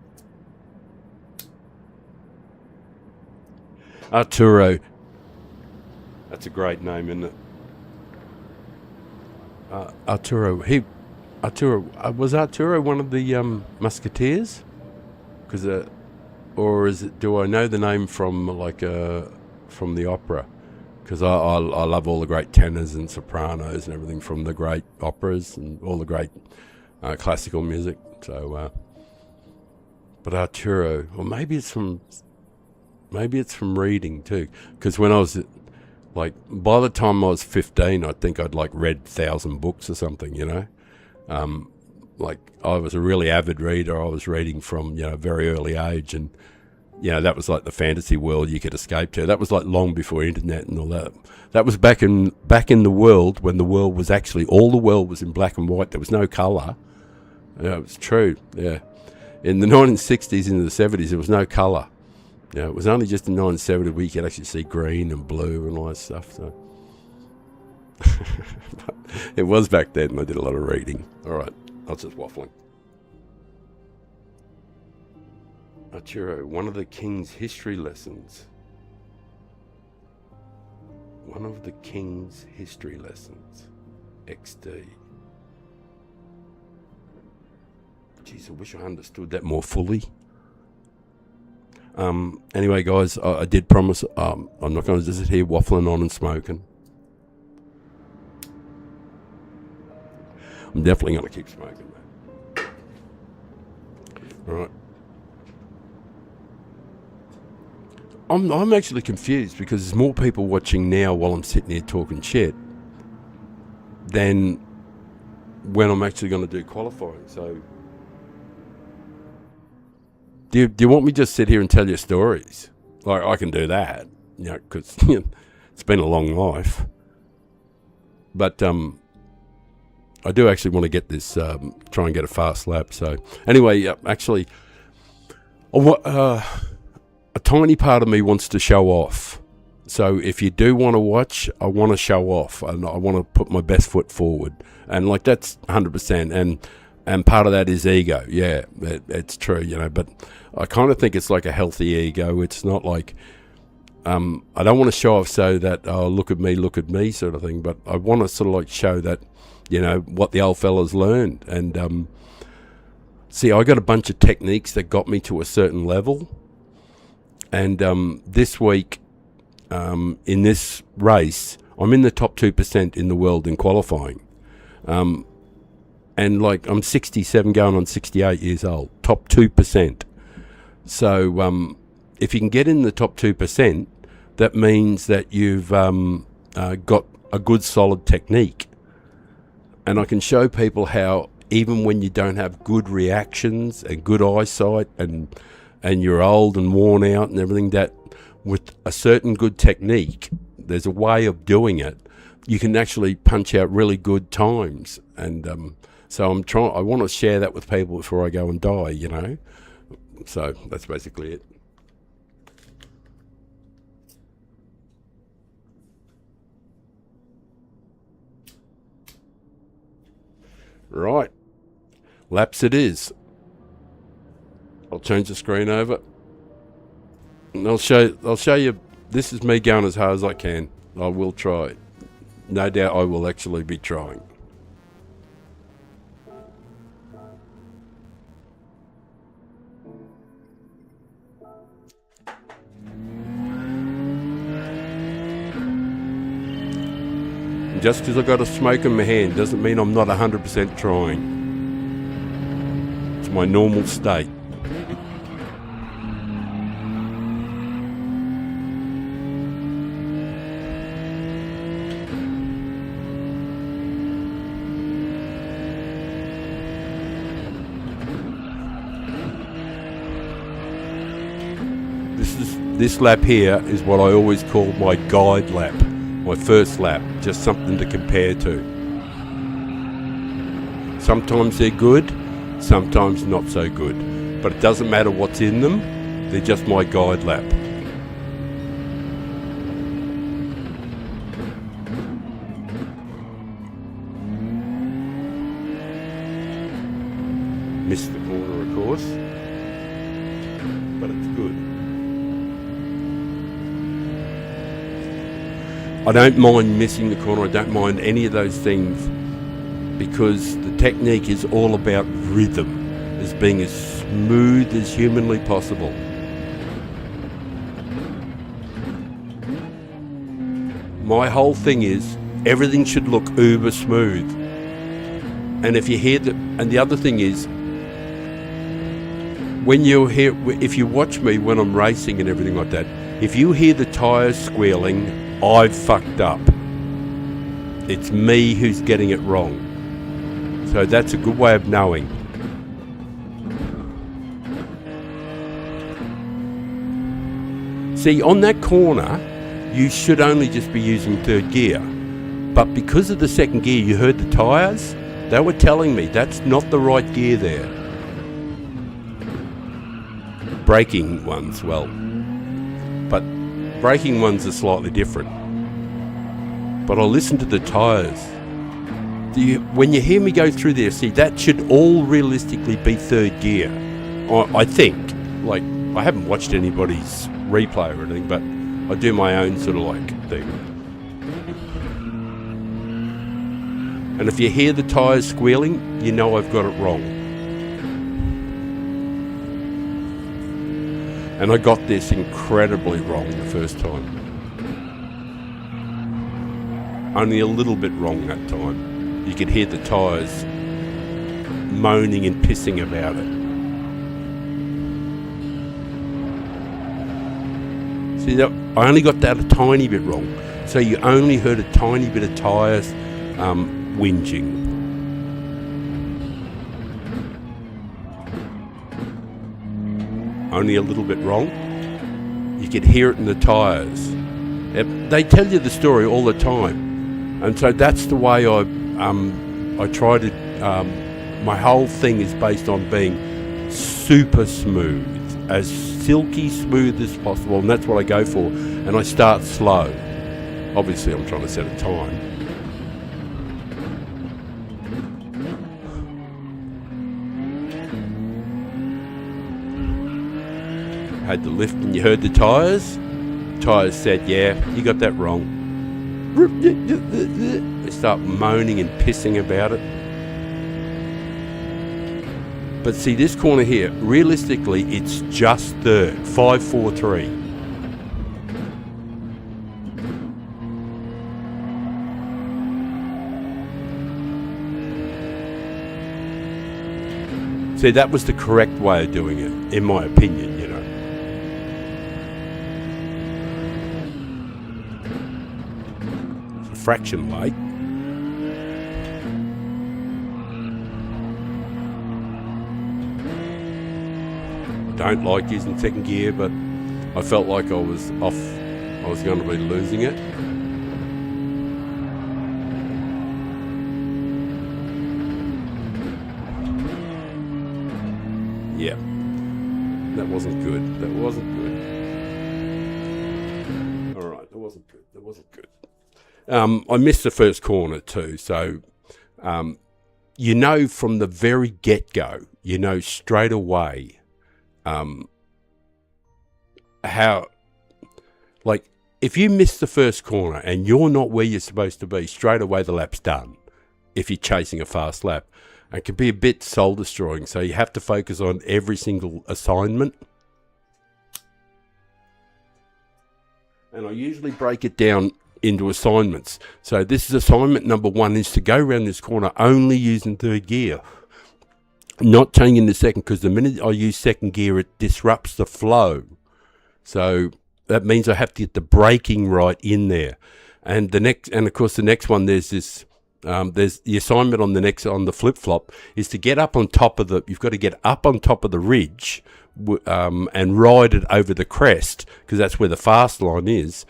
Arturo. That's a great name, isn't it? Arturo. Was Arturo one of the musketeers? Because, or is it? Do I know the name from from the opera? Because I love all the great tenors and sopranos and everything from the great operas and all the great classical music. So, but Arturo, or maybe it's from reading too. Because when I was by the time I was 15, I think I'd read 1,000 books or something. I was a really avid reader. I was reading from a very early age, and that was like the fantasy world you could escape to. That was long before internet and all that. That was back in the world when the world was actually, all the world was in black and white. There was no colour. Yeah, it was true. Yeah, in the 1960s into the 70s, there was no colour. It was only just in 1970 where you could actually see green and blue and all that stuff. So it was back then. I did a lot of reading. All right, I was just waffling. Arturo, one of the king's history lessons. One of the king's history lessons. XD. Jeez, I wish I understood that more fully. Anyway, guys, I did promise I'm not going to just sit here waffling on and smoking. I'm definitely going to keep smoking, though. All right. I'm actually confused because there's more people watching now while I'm sitting here talking shit than when I'm actually going to do qualifying. So, do you want me to just sit here and tell you stories? I can do that, because it's been a long life. But I do actually want to get this, try and get a fast lap. So anyway, actually, a tiny part of me wants to show off. So if you do want to watch, I want to show off, and I want to put my best foot forward, and that's 100%. And part of that is ego. Yeah, it's true, but I kind of think it's like a healthy ego. It's not like I don't want to show off so that look at me sort of thing. But I want to sort of show that what the old fellas learned. And see, I got a bunch of techniques that got me to a certain level. And this week, in this race, I'm in the top 2% in the world in qualifying. And I'm 67 going on 68 years old, top 2%. So if you can get in the top 2%, that means that you've got a good solid technique. And I can show people how even when you don't have good reactions and good eyesight and you're old and worn out and everything, that with a certain good technique, there's a way of doing it, you can actually punch out really good times. And so I want to share that with people before I go and die, So that's basically it. Right, laps it is. I'll change the screen over, and I'll show you. This is me going as hard as I can. I will try. No doubt, I will actually be trying. Just because I've got a smoke in my hand doesn't mean I'm not 100% trying. It's my normal state. This lap here is what I always call my guide lap. My first lap, just something to compare to. Sometimes they're good, sometimes not so good. But it doesn't matter what's in them, they're just my guide lap. missed the corner, of course, but it's good. I don't mind missing the corner. I don't mind any of those things, because the technique is all about rhythm, as being as smooth as humanly possible. My whole thing is everything should look uber smooth. And if you hear and the other thing is, when you hear, if you watch me when I'm racing and everything like that, if you hear the tyres squealing, I've fucked up. It's me who's getting it wrong. So that's a good way of knowing. See, on that corner, you should only just be using third gear. But because of the second gear, you heard the tyres, they were telling me that's not the right gear there. Braking ones, well, but braking ones are slightly different. But I'll listen to the tyres. When you hear me go through there, see, that should all realistically be third gear. I think, like, I haven't watched anybody's replay or anything, but I do my own sort of like thing. And if you hear the tyres squealing, you know I've got it wrong. And I got this incredibly wrong the first time. Only a little bit wrong that time. You could hear the tyres moaning and pissing about it. See, I only got that a tiny bit wrong. So you only heard a tiny bit of tyres whinging. Only a little bit wrong. You could hear it in the tyres. They tell you the story all the time. And so that's the way I try to, my whole thing is based on being super smooth, as silky smooth as possible, and that's what I go for. And I start slow. Obviously I'm trying to set a time. Had the lift and you heard the tyres. Tyres said, yeah, you got that wrong. They start moaning and pissing about it. But see, this corner here, realistically, it's just third. 5, 4, 3. See, that was the correct way of doing it, in my opinion, you know. It's a fraction late. Don't like using second gear, but I felt like I was off. I was going to be losing it. Yeah, that wasn't good. That wasn't good. All right, that wasn't good. That wasn't good. I missed the first corner too, so you know from the very get-go, you know straight away. How, like, if you miss the first corner and you're not where you're supposed to be, straight away the lap's done. If you're chasing a fast lap, it can be a bit soul destroying. So you have to focus on every single assignment. And I usually break it down into assignments. So this is assignment number 1 is to go around this corner only using third gear. Not changing the second, because the minute I use second gear, it disrupts the flow. So that means I have to get the braking right in there. And of course, the next one, there's this, there's the assignment on the flip flop is to get up on top of you've got to get up on top of the ridge, and ride it over the crest, because that's where the fast line is.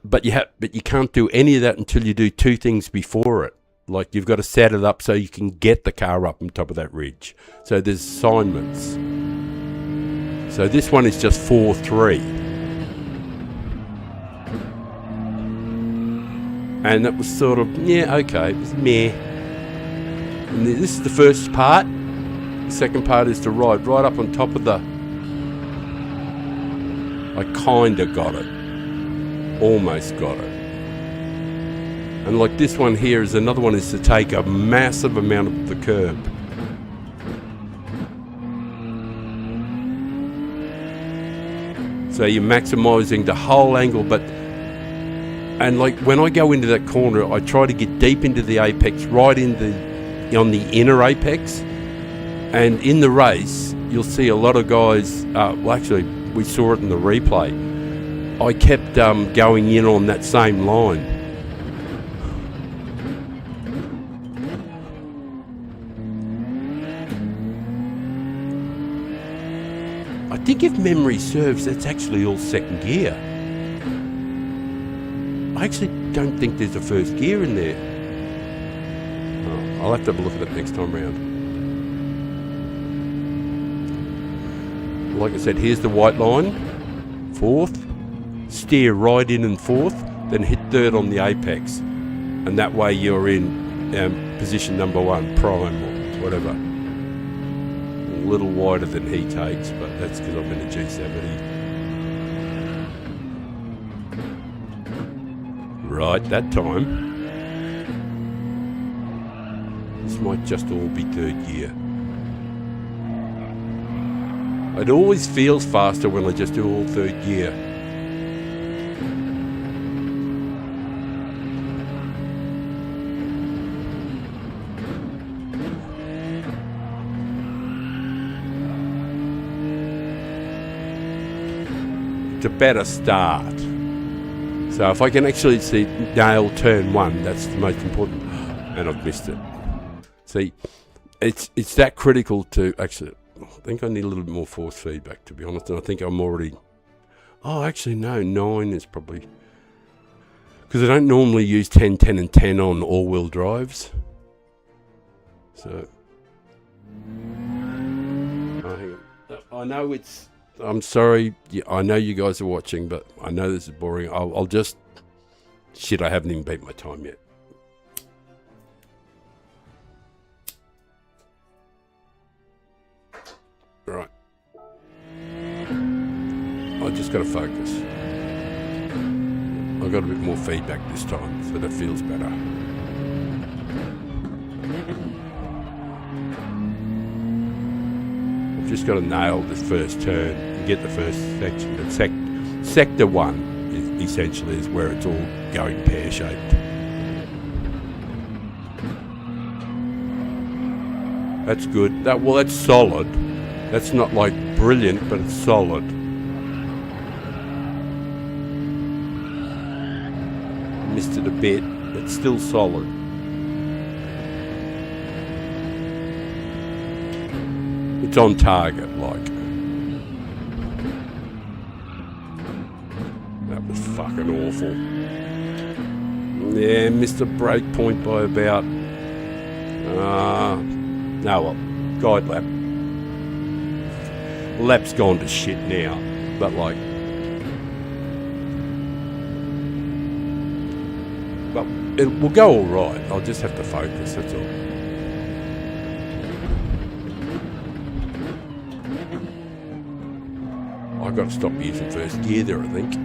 But you can't do any of that until you do 2 things before it. Like, you've got to set it up so you can get the car up on top of that ridge. So there's assignments. So this one is just 4-3. And that was sort of, yeah, okay, it was meh. And this is the first part. second part is to ride right up on top of the... I kinda got it. Almost got it. And like this one here is another one, is to take a massive amount of the curb. So you're maximising the whole angle, but... And like when I go into that corner, I try to get deep into the apex, right on the inner apex. And in the race, you'll see a lot of guys, well actually, we saw it in the replay. I kept going in on that same line. I think if memory serves, that's actually all second gear. I actually don't think there's a first gear in there. Oh, I'll have to have a look at it next time round. Like I said, here's the white line. Fourth. Steer right in and fourth. Then hit third on the apex. And that way you're in position number 1, prime or whatever. A little wider than he takes, but that's because I'm in a G7. Right, that time. This might just all be third gear. It always feels faster when I just do all third gear. It's a better start. So if I can actually nail turn 1, that's the most important. And I've missed it. See, it's that critical to actually... I think I need a little bit more force feedback, to be honest. And I think I'm already... Oh, actually, no. 9 is probably... Because I don't normally use 10, 10 and 10 on all-wheel drives. So... Oh, hang on. I know it's... I'm sorry, I know you guys are watching, but I know this is boring. I'll just... Shit, I haven't even beat my time yet. Right. I just got to focus. I got a bit more feedback this time, so that feels better. Just got to nail this first turn and get the first section. But sector 1 essentially is where it's all going pear-shaped. That's good. That's solid. That's not like brilliant, but it's solid. Missed it a bit, but still solid. It's on target, like. That was fucking awful. Yeah, missed the break point by about... no, well, guide lap. Lap's gone to shit now, but like... But it will go alright, I'll just have to focus, that's all. I've got to stop using first gear there, I think.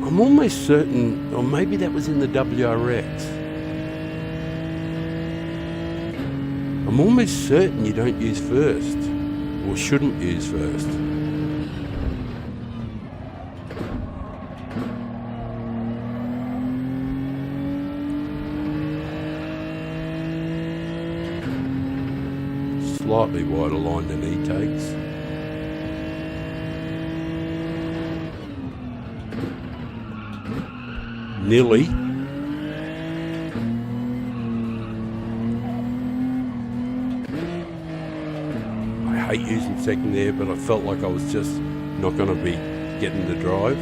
I'm almost certain, or maybe that was in the WRX. I'm almost certain you don't use first, or shouldn't use first. Slightly wider line than he takes. Nearly. I hate using second there, but I felt like I was just not going to be getting the drive.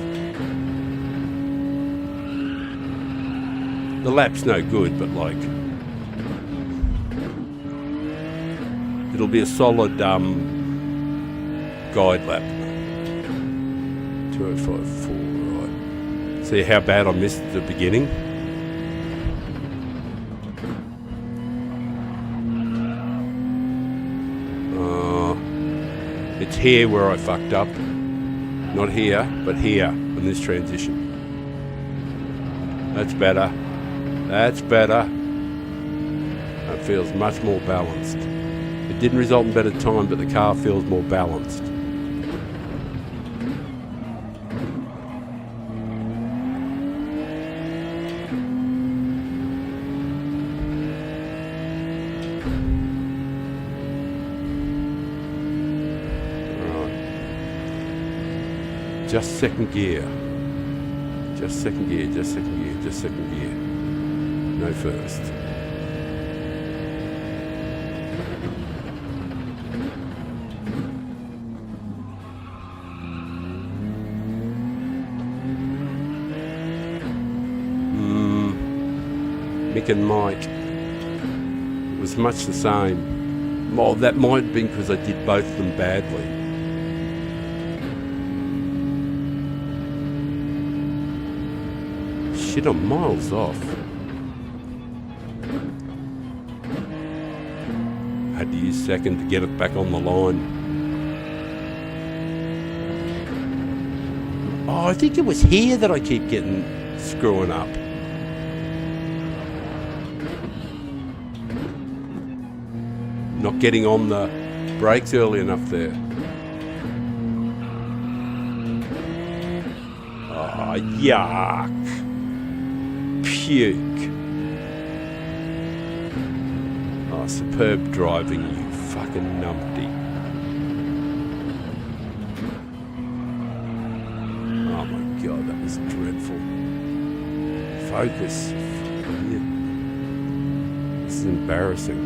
The lap's no good, but like... It'll be a solid guide lap. 2054, right. See how bad I missed at the beginning? It's here where I fucked up. Not here, but here in this transition. That's better. That's better. That feels much more balanced. It didn't result in better time, but the car feels more balanced. Just second gear. Just second gear, just second gear, just second gear. No first. Mick and Mike. It was much the same. Well, that might have been because I did both of them badly. Shit, I'm miles off. Had to use second to get it back on the line. Oh, I think it was here that I keep screwing up. Not getting on the brakes early enough there. Oh, yuck. Puke. Oh, superb driving, you fucking numpty. Oh my god, that was dreadful. Focus. This is embarrassing.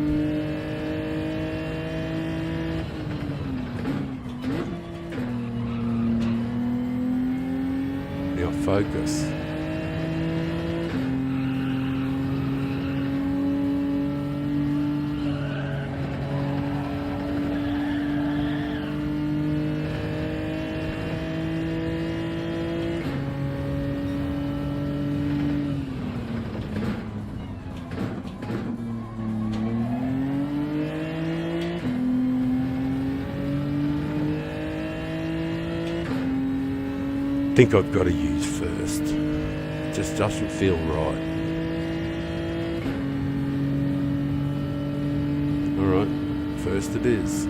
Now focus. I think I've got to use first. It just doesn't feel right. Alright, first it is.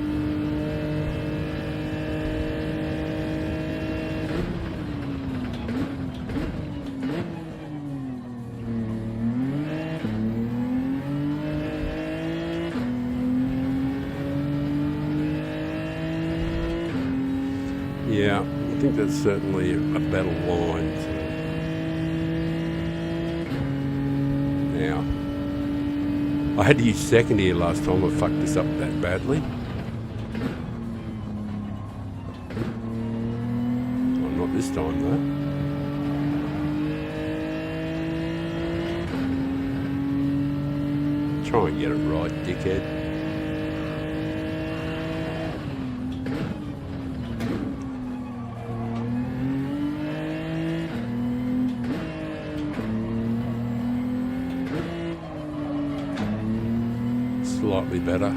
Yeah, I think that's certainly a better line. Now, I had to use second here last time. I fucked this up that badly. Well, not this time though. Try and get it right, dickhead. Slightly better.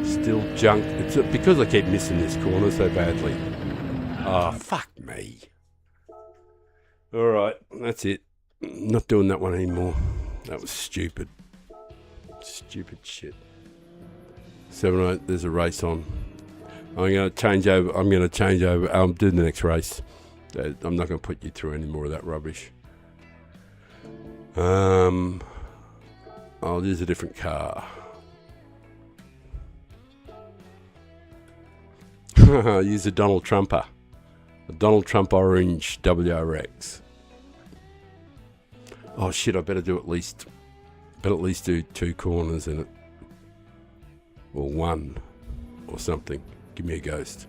Still junk. It's because I keep missing this corner so badly. Oh, fuck me. Alright, that's it. Not doing that one anymore. That was stupid. Stupid shit. 7-8, there's a race on. I'm going to change over. I'll do the next race. I'm not going to put you through any more of that rubbish. I'll use a different car. I'll use a Donald Trumper. A Donald Trump Orange WRX. Oh shit, I better at least do 2 corners in it. Or 1 or something. Give me a ghost.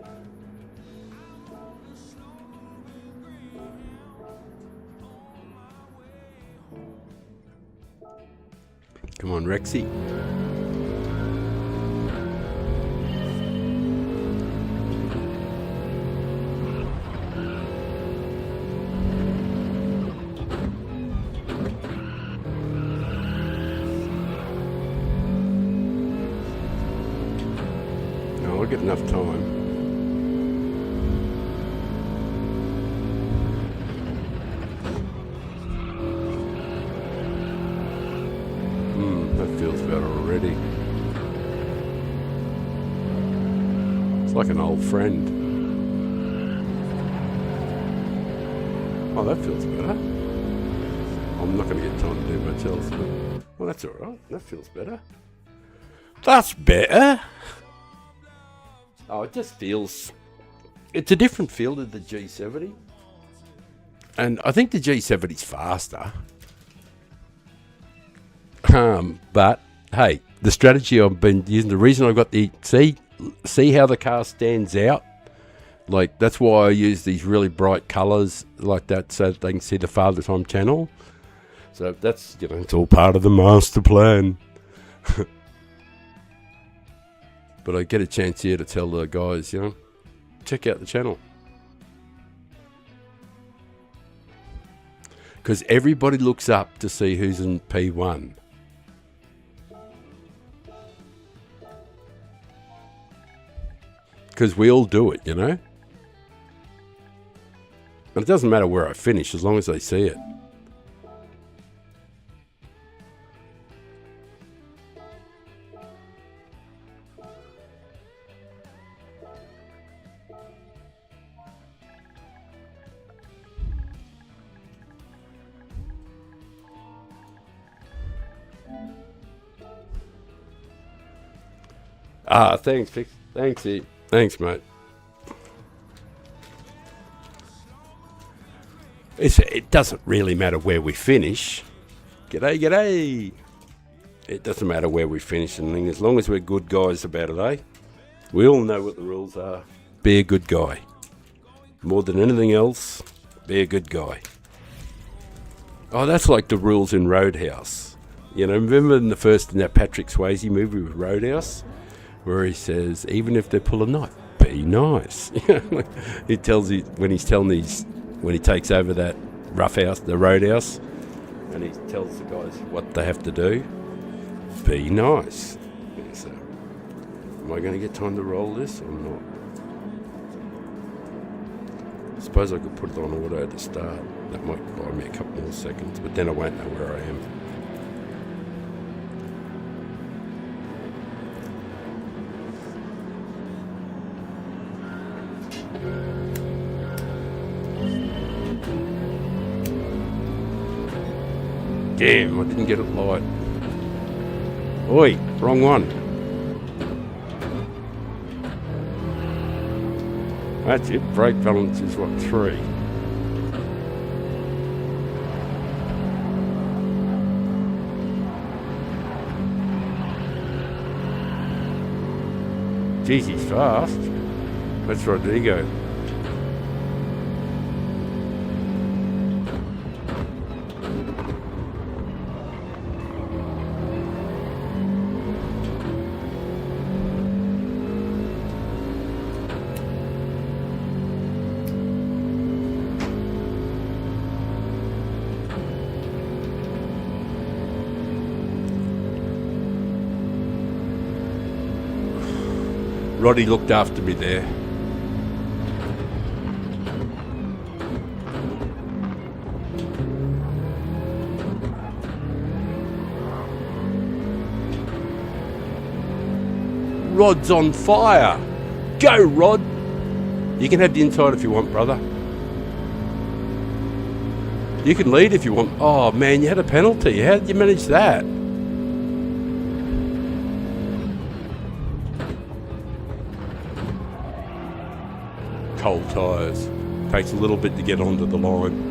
Come on, Rexy. get enough time. That feels better already. It's like an old friend. Oh, that feels better. I'm not going to get time to do much else, but well, that's all right. That feels better. That's better. Oh, it just feels... It's a different feel to the G70. And I think the G70's faster. But, hey, the strategy I've been using, the reason I got the... See how the car stands out? Like, that's why I use these really bright colours like that so that they can see the Father Time channel. So that's, you know, it's all part of the master plan. But I get a chance here to tell the guys, you know, check out the channel. Because everybody looks up to see who's in P1. Because we all do it, you know. And it doesn't matter where I finish as long as they see it. Thanks, Fix. Thanks, E. Thanks, mate. It doesn't really matter where we finish. G'day, g'day. It doesn't matter where we finish, and as long as we're good guys about it, eh? We all know what the rules are. Be a good guy. More than anything else, be a good guy. Oh, that's like the rules in Roadhouse. You know, remember in that Patrick Swayze movie with Roadhouse? Where he says, even if they pull a knife, be nice. He tells you when he takes over that rough house, the Roadhouse, and he tells the guys what they have to do. Be nice. Yeah, so, am I going to get time to roll this or not? I suppose I could put it on auto to start. That might buy me a couple more seconds, but then I won't know where I am. Damn, I didn't get it light. Oi, wrong one. That's it, brake balance is what, 3. Geez, he's fast. That's Rodrigo. Roddy looked after me there. Rod's on fire. Go, Rod. You can have the inside if you want, brother. You can lead if you want. Oh, man, you had a penalty. How did you manage that? Cold tyres. Takes a little bit to get onto the line.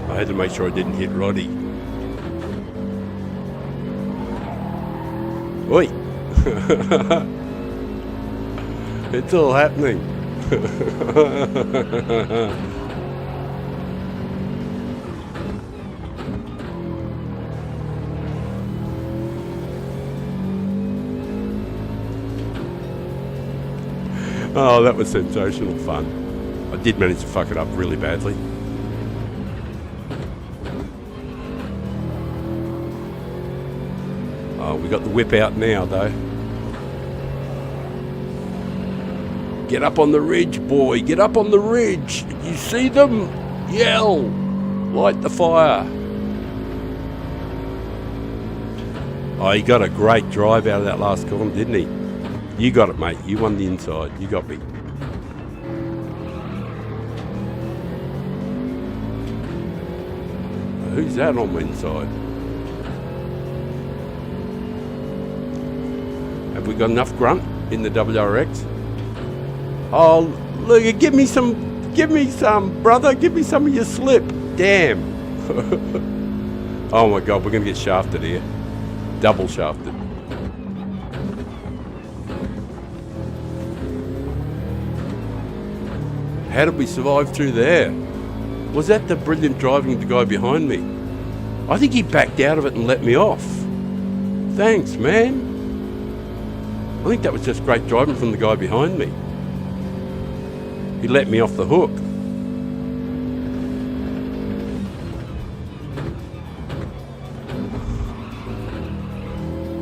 I had to make sure I didn't hit Roddy. Oi! It's all happening. Oh, that was sensational fun. I did manage to fuck it up really badly. Oh, we got the whip out now, though. Get up on the ridge, boy. Get up on the ridge. You see them? Yell. Light the fire. Oh, he got a great drive out of that last corner, didn't he? You got it, mate. You won the inside. You got me. Who's that on the inside? Have we got enough grunt in the WRX? Oh, look, give me some, brother. Give me some of your slip. Damn. Oh my God, we're going to get shafted here. Double shafted. How did we survive through there? Was that the brilliant driving of the guy behind me? I think he backed out of it and let me off. Thanks, man. I think that was just great driving from the guy behind me. He let me off the hook.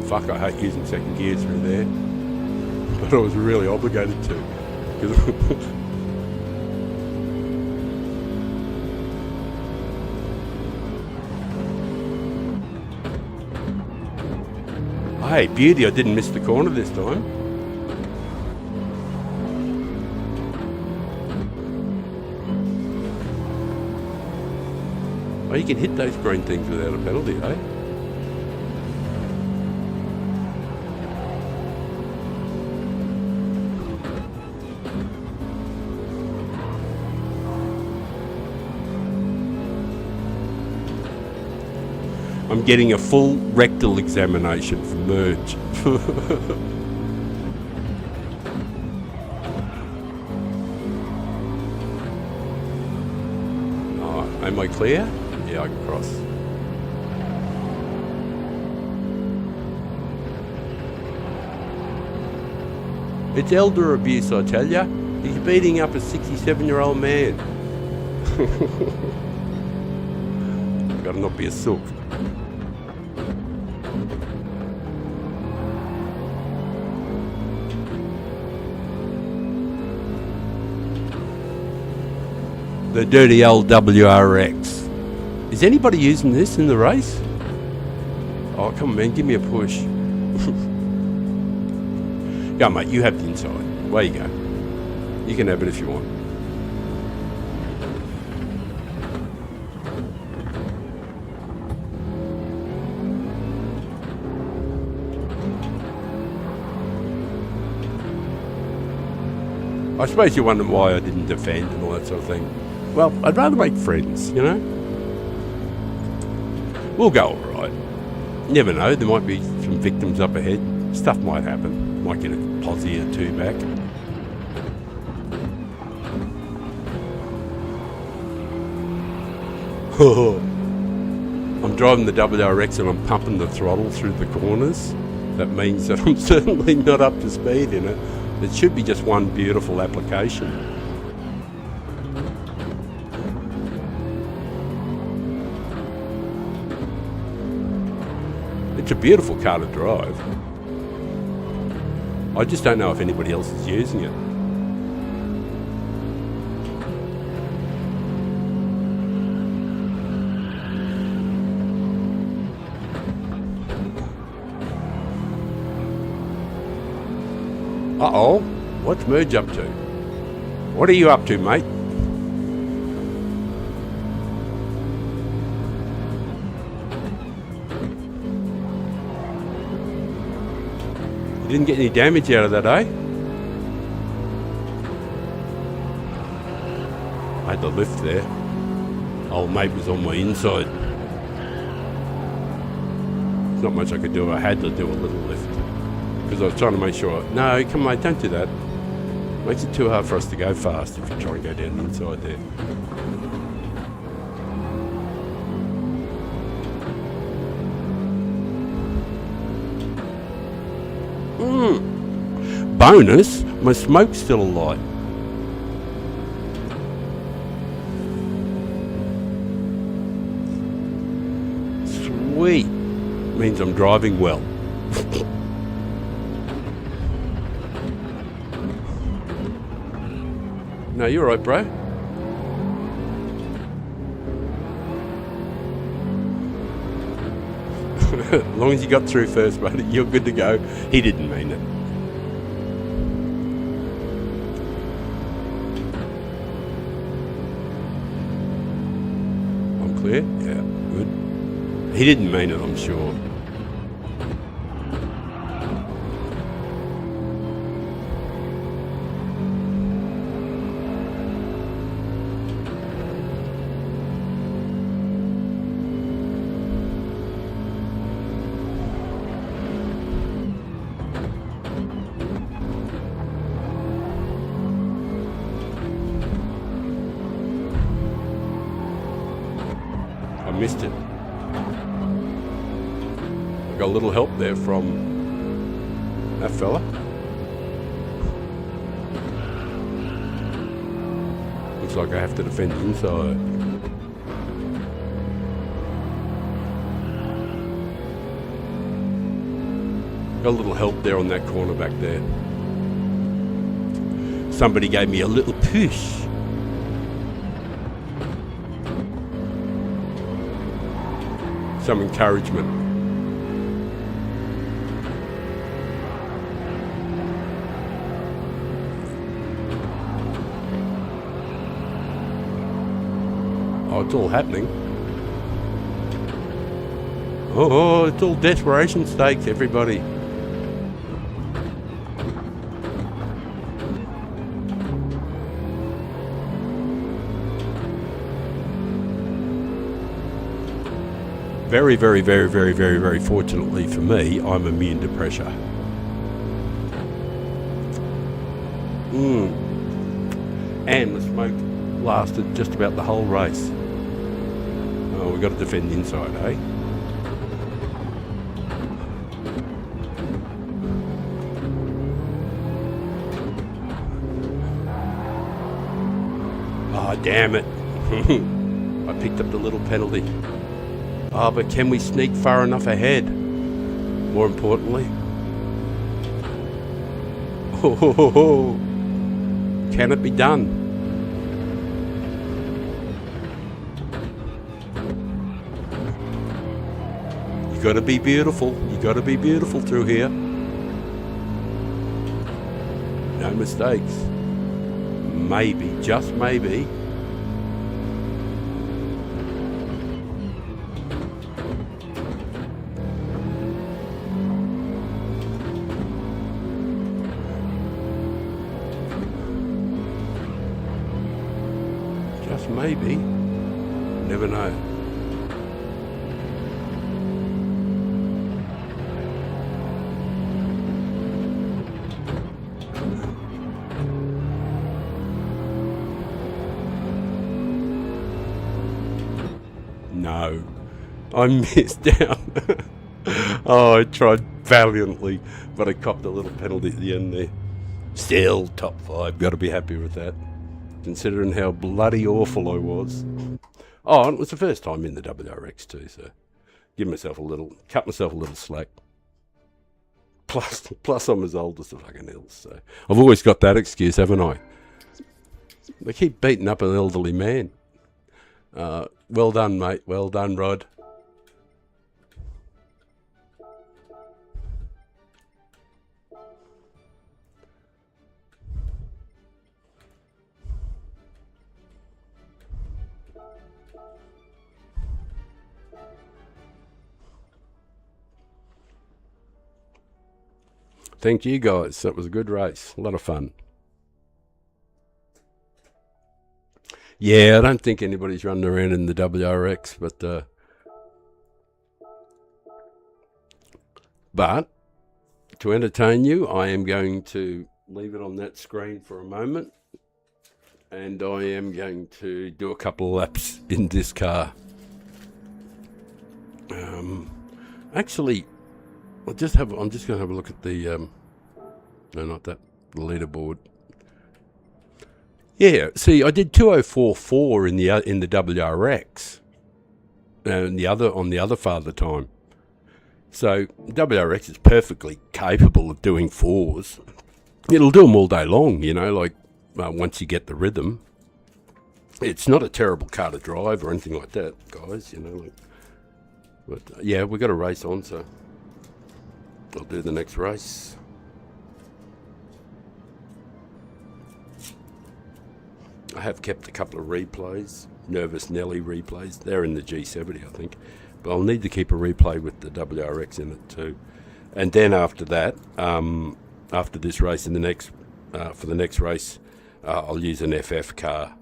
Fuck, I hate using second gear through there. But I was really obligated to. Hey, beauty, I didn't miss the corner this time. Oh, you can hit those green things without a penalty, eh? I'm getting a full rectal examination for merge. Oh, am I clear? Yeah, I can cross. It's elder abuse, I tell ya. He's beating up a 67-year-old man. Gotta not be a sook. The dirty old WRX. Is anybody using this in the race? Oh, come on, man, give me a push. Go, mate, you have the inside. Away you go. You can have it if you want. I suppose you're wondering why I didn't defend and all that sort of thing. Well, I'd rather make friends, you know? We'll go all right. Never know, there might be some victims up ahead. Stuff might happen. Might get a posse or two back. I'm driving the WRX and I'm pumping the throttle through the corners. That means that I'm certainly not up to speed in it. It should be just one beautiful application. It's a beautiful car to drive. I just don't know if anybody else is using it. Uh-oh, what's Merge up to? What are you up to, mate? You didn't get any damage out of that, eh? I had the lift there. Old mate was on my inside. There's not much I could do. I had to do a little lift. Because I was trying to make sure, no, come on, don't do that. Makes it too hard for us to go fast if you try and go down the inside there. Bonus, My smoke's still alight. Sweet. Means I'm driving well. No, you're right, bro. As long as you got through first, buddy, you're good to go. He didn't mean it. I'm clear? Yeah, good. He didn't mean it, I'm sure. Missed it. I got a little help there from that fella. Looks like I have to defend inside. Got a little help there on that corner back there. Somebody gave me a little push. Some encouragement. Oh, it's all happening. Oh, it's all desperation stakes, everybody. Very, very, very, very, very, very fortunately for me, I'm immune to pressure. And the smoke lasted just about the whole race. Oh, we've got to defend inside, eh? Oh, damn it. I picked up the little penalty. Oh, but can we sneak far enough ahead? More importantly. Oh, can it be done? You gotta be beautiful. You gotta be beautiful through here. No mistakes. Maybe, just maybe. Maybe. Never know. No. I missed out. Oh, I tried valiantly, but I copped a little penalty at the end there. Still top 5. Got to be happy with that, considering how bloody awful I was. Oh, and it was the first time in the WRX too, so cut myself a little slack. Plus I'm as old as the fucking hills, so I've always got that excuse, haven't I? They keep beating up an elderly man. Well done, mate. Well done, Rod. Thank you, guys. That was a good race. A lot of fun. Yeah, I don't think anybody's running around in the WRX, but to entertain you, I am going to leave it on that screen for a moment, and I am going to do a couple of laps in this car. Actually, I'm just going to have a look at the, no, not that. the leaderboard. Yeah, see, I did 2:04.4 in the WRX, and on the other father time. So WRX is perfectly capable of doing 4s. It'll do them all day long, once you get the rhythm. It's not a terrible car to drive or anything like that, guys. But yeah, we've got a race on, so I'll do the next race. I have kept a couple of replays, Nervous Nelly replays. They're in the G70, I think. But I'll need to keep a replay with the WRX in it too. And then after that, after this race, for the next race, I'll use an FF car.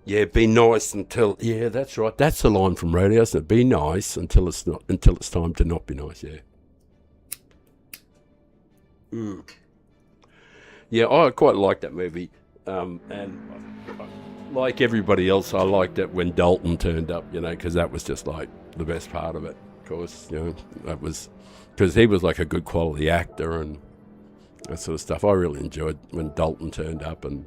Yeah, be nice until. Yeah, that's right. That's the line from Radio, isn't it? Be nice until it's time to not be nice. Yeah. Yeah, I quite like that movie, and like everybody else, I liked it when Dalton turned up. Because that was just like the best part of it. Of course, that was because he was like a good quality actor and that sort of stuff. I really enjoyed when Dalton turned up and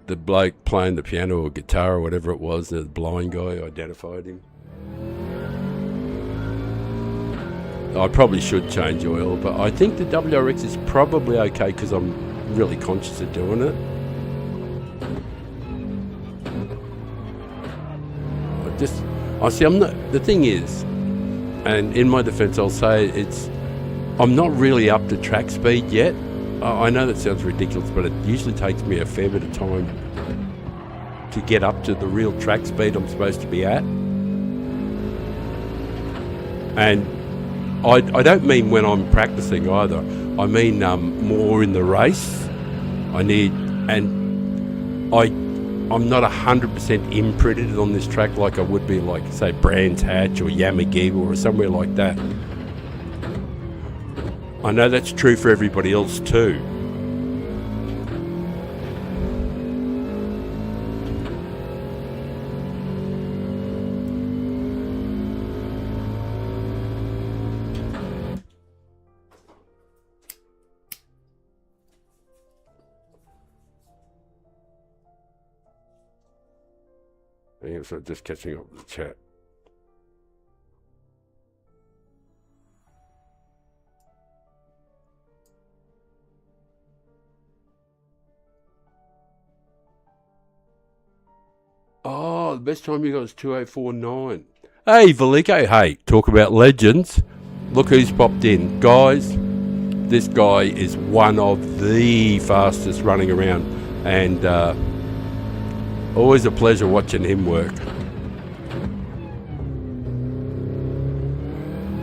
the bloke playing the piano or guitar or whatever it was, the blind guy, identified him. I probably should change oil, but I think the WRX is probably okay because I'm really conscious of doing it. The thing is, and in my defense I'll say I'm not really up to track speed yet. I know that sounds ridiculous, but it usually takes me a fair bit of time to get up to the real track speed I'm supposed to be at. And I don't mean when I'm practicing either. I mean more in the race. I'm not 100% imprinted on this track like I would be like, say, Brands Hatch or Yamagiga or somewhere like that. I know that's true for everybody else too. Yeah, so just catching up with the chat. Oh, the best time you got is 2:04.9. Hey, Valico. Hey, talk about legends. Look who's popped in. Guys, this guy is one of the fastest running around. And always a pleasure watching him work.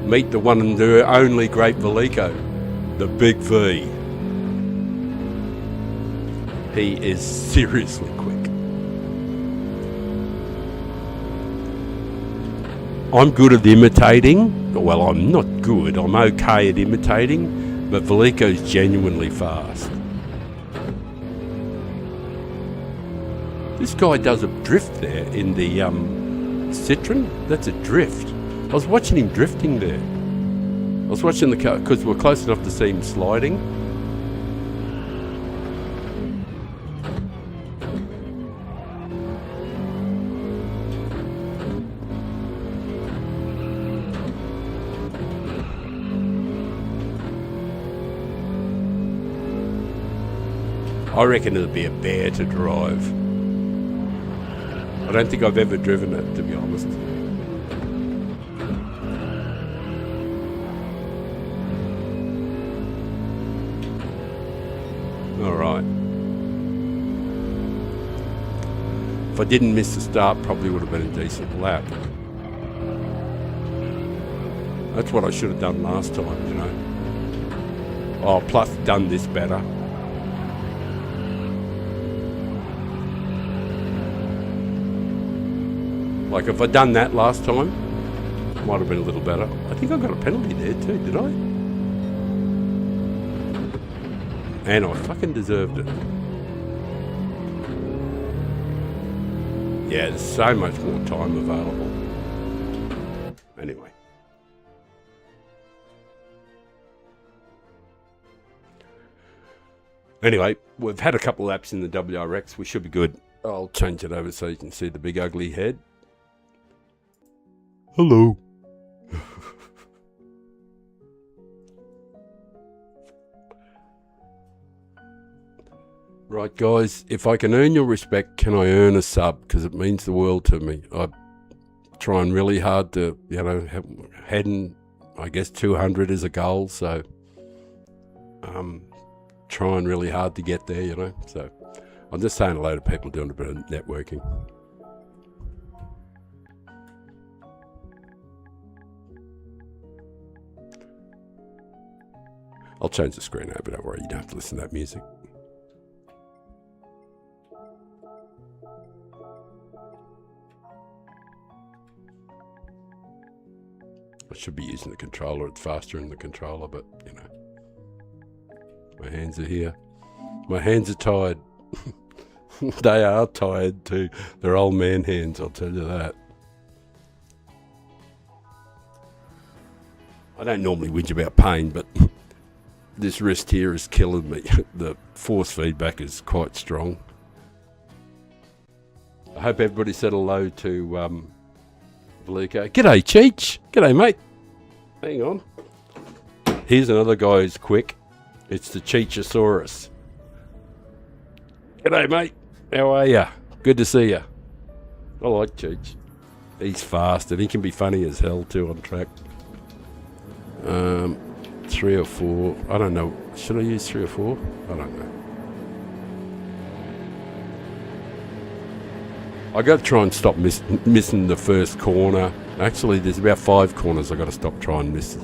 Meet the one and the only great Valico, the Big V. He is seriously quick. I'm good at imitating. Well, I'm not good. I'm okay at imitating, but Valico's genuinely fast. This guy does a drift there in the Citroen. That's a drift. I was watching him drifting there. I was watching the car because we're close enough to see him sliding. I reckon it'll be a bear to drive. I don't think I've ever driven it, to be honest. Alright. If I didn't miss the start, probably would have been a decent lap. That's what I should have done last time, Oh, plus done this better. Like if I'd done that last time, might have been a little better. I think I got a penalty there too, did I? And I fucking deserved it. Yeah, there's so much more time available. Anyway. Anyway, we've had a couple laps in the WRX. We should be good. I'll change it over so you can see the big ugly head. Hello. Right, guys, if I can earn your respect, can I earn a sub? Because it means the world to me. I'm trying really hard to, heading, I guess 200 is a goal, so trying really hard to get there, So I'm just saying hello to people doing a bit of networking. I'll change the screen over, don't worry, you don't have to listen to that music. I should be using the controller, it's faster in the controller, but my hands are here. My hands are tired. They are tired too. They're old man hands, I'll tell you that. I don't normally whinge about pain, but this wrist here is killing me. The force feedback is quite strong. I hope everybody said hello to Veliko. G'day, Cheech. G'day, mate. Hang on. Here's another guy who's quick. It's the Cheechosaurus. G'day, mate. How are ya? Good to see ya. I like Cheech. He's fast and he can be funny as hell too on track. 3 or 4. I don't know. Should I use 3 or 4? I don't know. I got to try and stop missing the first corner. Actually, there's about 5 corners I got to stop trying and miss.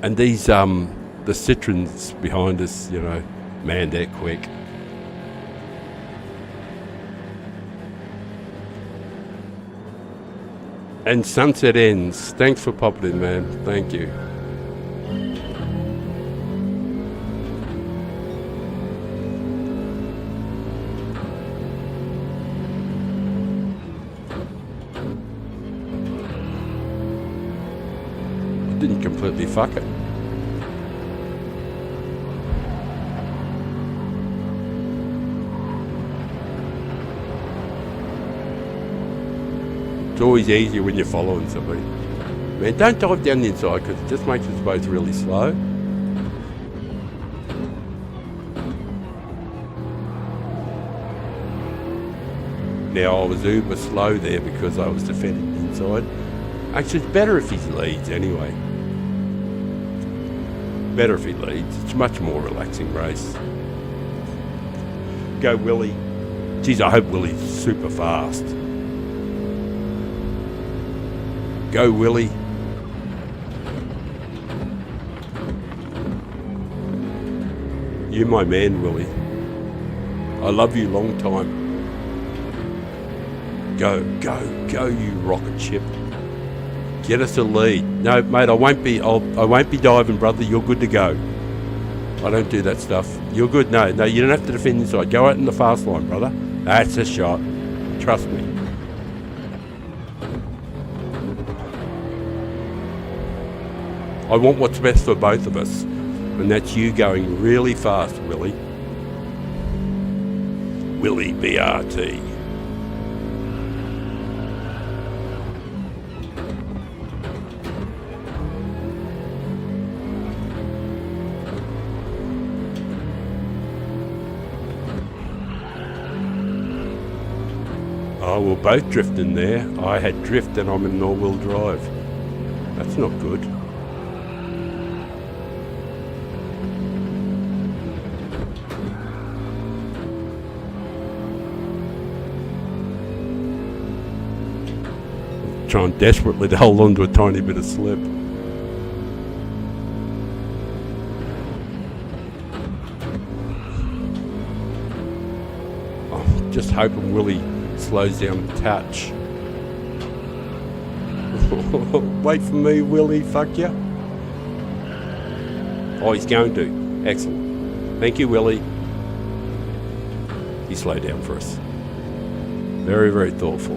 And these the Citroens behind us, man, they're quick. And Sunset Ends. Thanks for popping in, man. Thank you. Didn't completely fuck it. It's always easier when you're following somebody. Man, don't dive down the inside because it just makes us both really slow. Now, I was uber slow there because I was defending the inside. Actually, it's better if he leads anyway. Better if he leads. It's a much more relaxing race. Go Willie. Geez, I hope Willie's super fast. Go Willie. You my man, Willie. I love you long time. Go, go, go, you rocket ship. Get us a lead. No, mate, I won't be diving, brother. You're good to go. I don't do that stuff. You're good. No, you don't have to defend inside. Go out in the fast line, brother. That's a shot. Trust me. I want what's best for both of us, and that's you going really fast, Willie. Willie BRT. Oh, we're both drifting there. I had drift and I'm in all-wheel drive. That's not good. Trying desperately to hold on to a tiny bit of slip. I'm just hoping Willie slows down a touch. Wait for me, Willie, fuck ya. Oh, he's going to. Excellent. Thank you, Willie. He slowed down for us. Very, very thoughtful.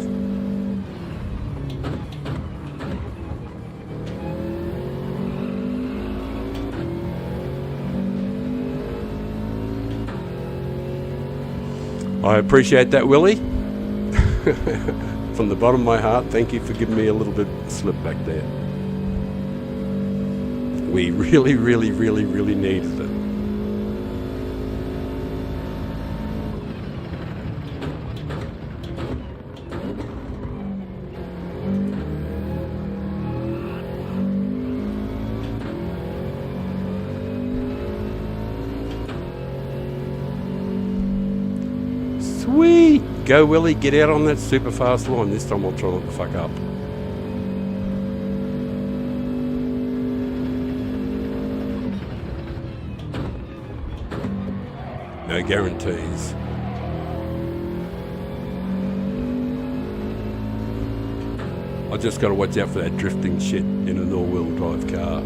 I appreciate that, Willie. From the bottom of my heart, thank you for giving me a little bit of slip back there. We really, really, really, really needed it. Sweet! Go, Willie, get out on that super fast line. This time I'll try not to fuck up. No guarantees. I just got to watch out for that drifting shit in an all-wheel drive car.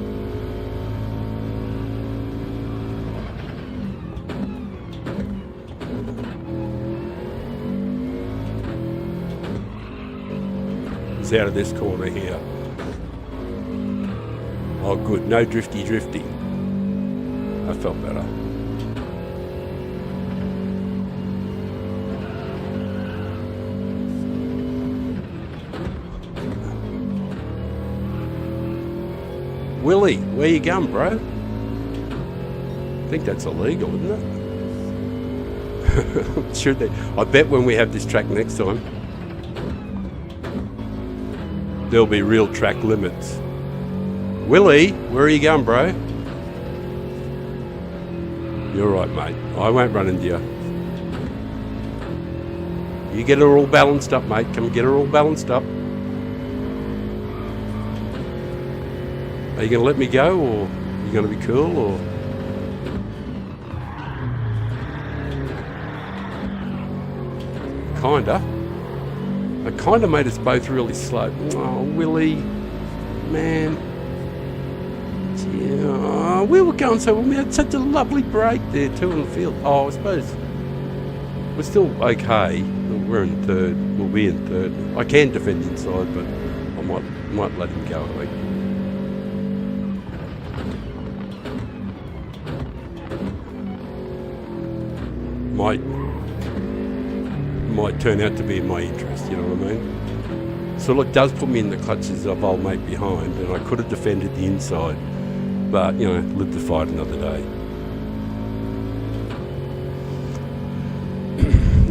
It's out of this corner here. Oh good, no drifty. I felt better. Willie, where you going, bro? I think that's illegal, isn't it? Should they? I bet when we have this track next time, there'll be real track limits. Willie, where are you going, bro? You're right, mate. I won't run into you. You get her all balanced up, mate. Come get her all balanced up. Are you going to let me go, or are you going to be cool, or? Kinda. It kinda made us both really slow. Oh, Willie, man. Yeah, we were going so well. We had such a lovely break there too in the field. Oh, I suppose we're still okay. We're in third. We'll be in third. I can defend inside, but I might let him go, I think. Might turn out to be in my interest, you know what I mean? So it does put me in the clutches of old mate behind, and I could have defended the inside, but, you know, live to fight another day.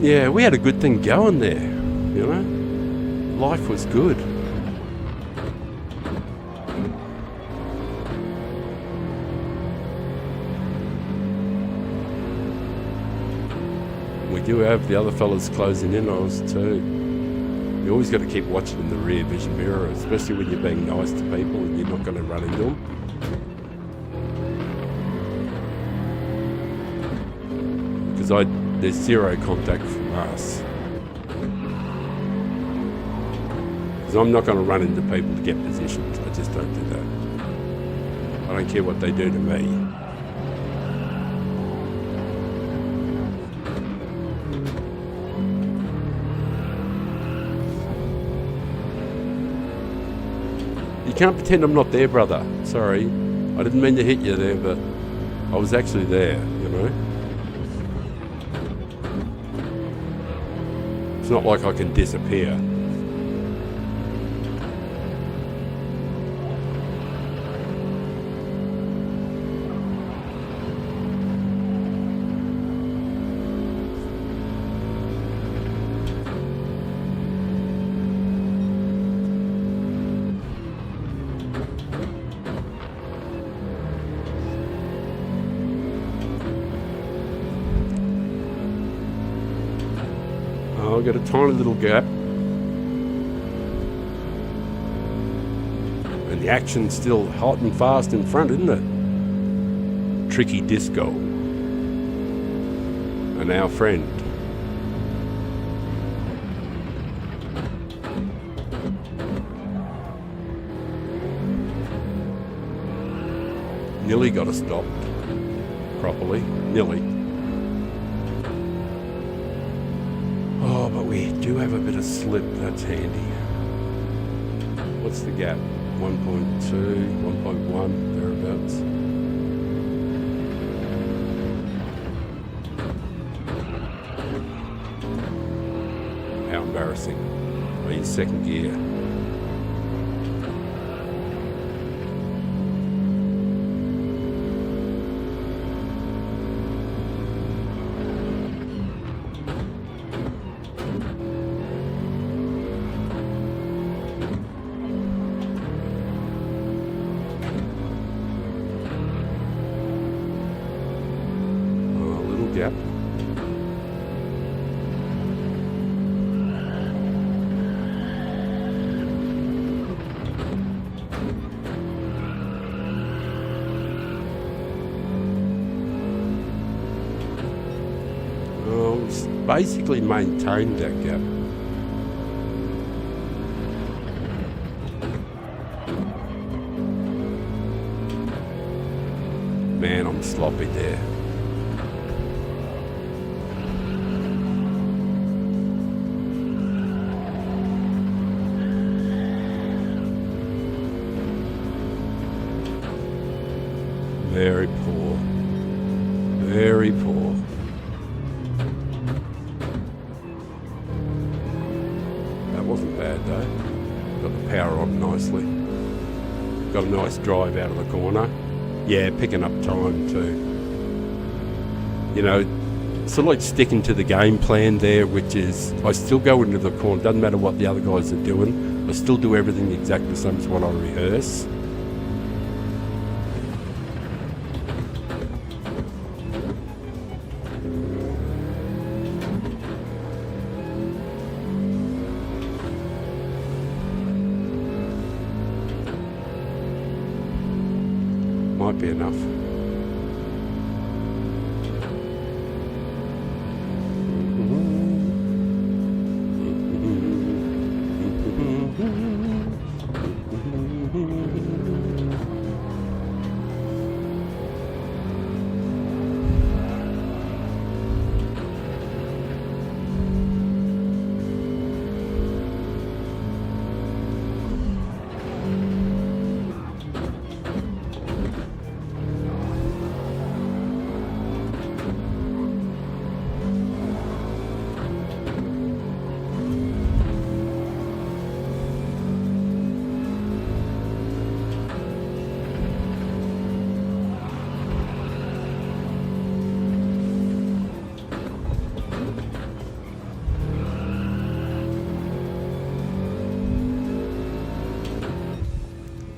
Yeah, we had a good thing going there, you know? Life was good. We do have the other fellas closing in on us too. You always got to keep watching in the rear vision mirror, especially when you're being nice to people and you're not going to run into them. Because there's zero contact from us. Because I'm not going to run into people to get positions. I just don't do that. I don't care what they do to me. You can't pretend I'm not there, brother. Sorry. I didn't mean to hit you there, but I was actually there, you know? It's not like I can disappear. I've got a tiny little gap, and the action's still hot and fast in front, isn't it? Tricky Disco and our friend. Nearly got us stopped properly, nearly. Oh, but we do have a bit of slip, that's handy. What's the gap? 1.2, 1.1, thereabouts. How embarrassing. Are you second gear? Yep. It's basically maintained that gap. Man, I'm sloppy there. Very poor. Very poor. That wasn't bad though. Got the power on nicely. Got a nice drive out of the corner. Yeah, picking up time too. You know, sort of like sticking to the game plan there, which is I still go into the corner. Doesn't matter what the other guys are doing. I still do everything exactly the same as what I rehearse. Might be enough.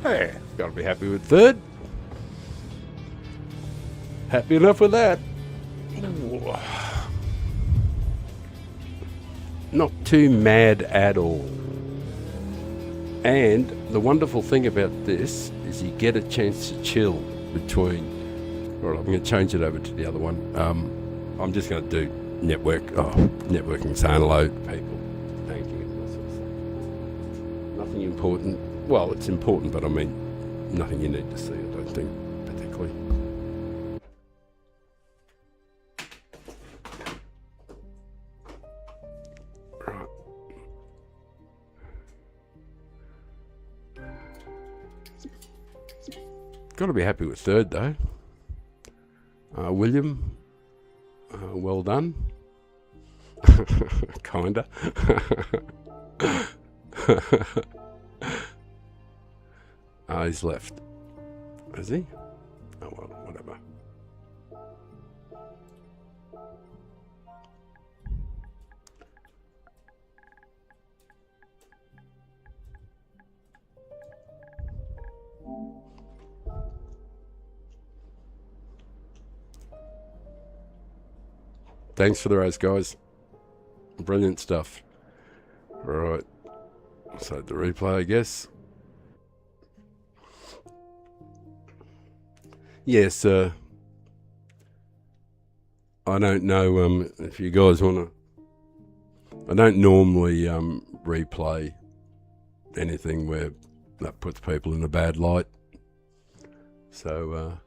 Hey, gotta be happy with third. Happy enough with that. Ooh. Not too mad at all. And the wonderful thing about this is you get a chance to chill between. Alright, I'm going to change it over to the other one. I'm just going to do networking, saying hello to people. Thank you. Nothing important. Well, it's important, but I mean, nothing you need to see, I don't think, particularly. Right. Got to be happy with third, though. William, well done. Kinda. He's left. Is he? Oh well, whatever. Thanks for the race, guys. Brilliant stuff. Right. So the replay, I guess. Yes, I don't know if you guys want to. I don't normally replay anything where that puts people in a bad light. So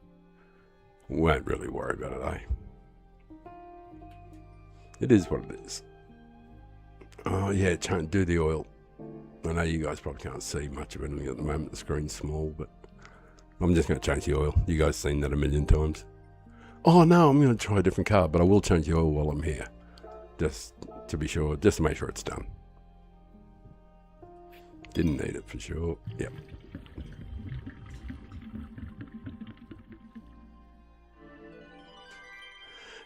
won't really worry about it, eh? It is what it is. Oh yeah, do the oil. I know you guys probably can't see much of anything at the moment. The screen's small, but I'm just going to change the oil. You guys seen that a million times. Oh no, I'm going to try a different car, but I will change the oil while I'm here. Just to be sure, just to make sure it's done. Didn't need it for sure. Yep.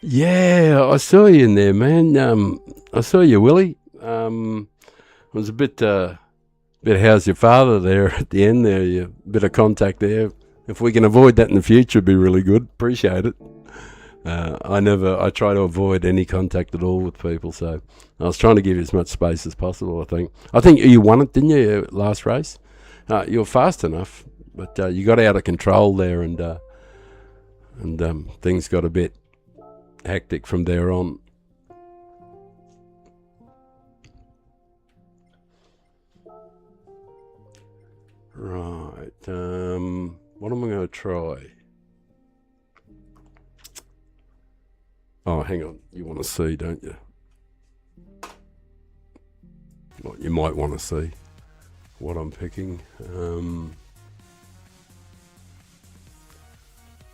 Yeah, I saw you in there, man. I saw you, Willie. It was a bit how's your father there at the end there. A bit of contact there. If we can avoid that in the future, it'd be really good. Appreciate it. I try to avoid any contact at all with people, so I was trying to give you as much space as possible, I think you won it, didn't you, last race? You were fast enough, but you got out of control there, and things got a bit hectic from there on. Right, what am I going to try? Oh, hang on. You want to see, don't you? Well, you might want to see what I'm picking.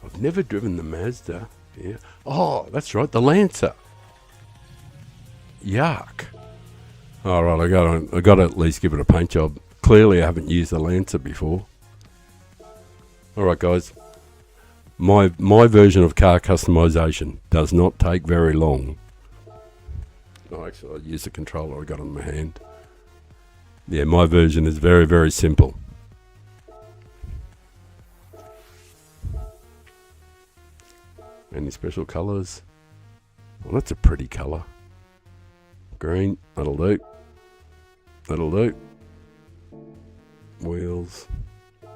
I've never driven the Mazda. Yeah. Oh, that's right, the Lancer. Yuck. All right, I got to at least give it a paint job. Clearly, I haven't used the Lancer before. All right, guys. My version of car customization does not take very long. Oh, actually, I use the controller I got on my hand. Yeah, my version is very, very simple. Any special colours? Well, that's a pretty colour. Green, that'll do. That'll do. Wheels,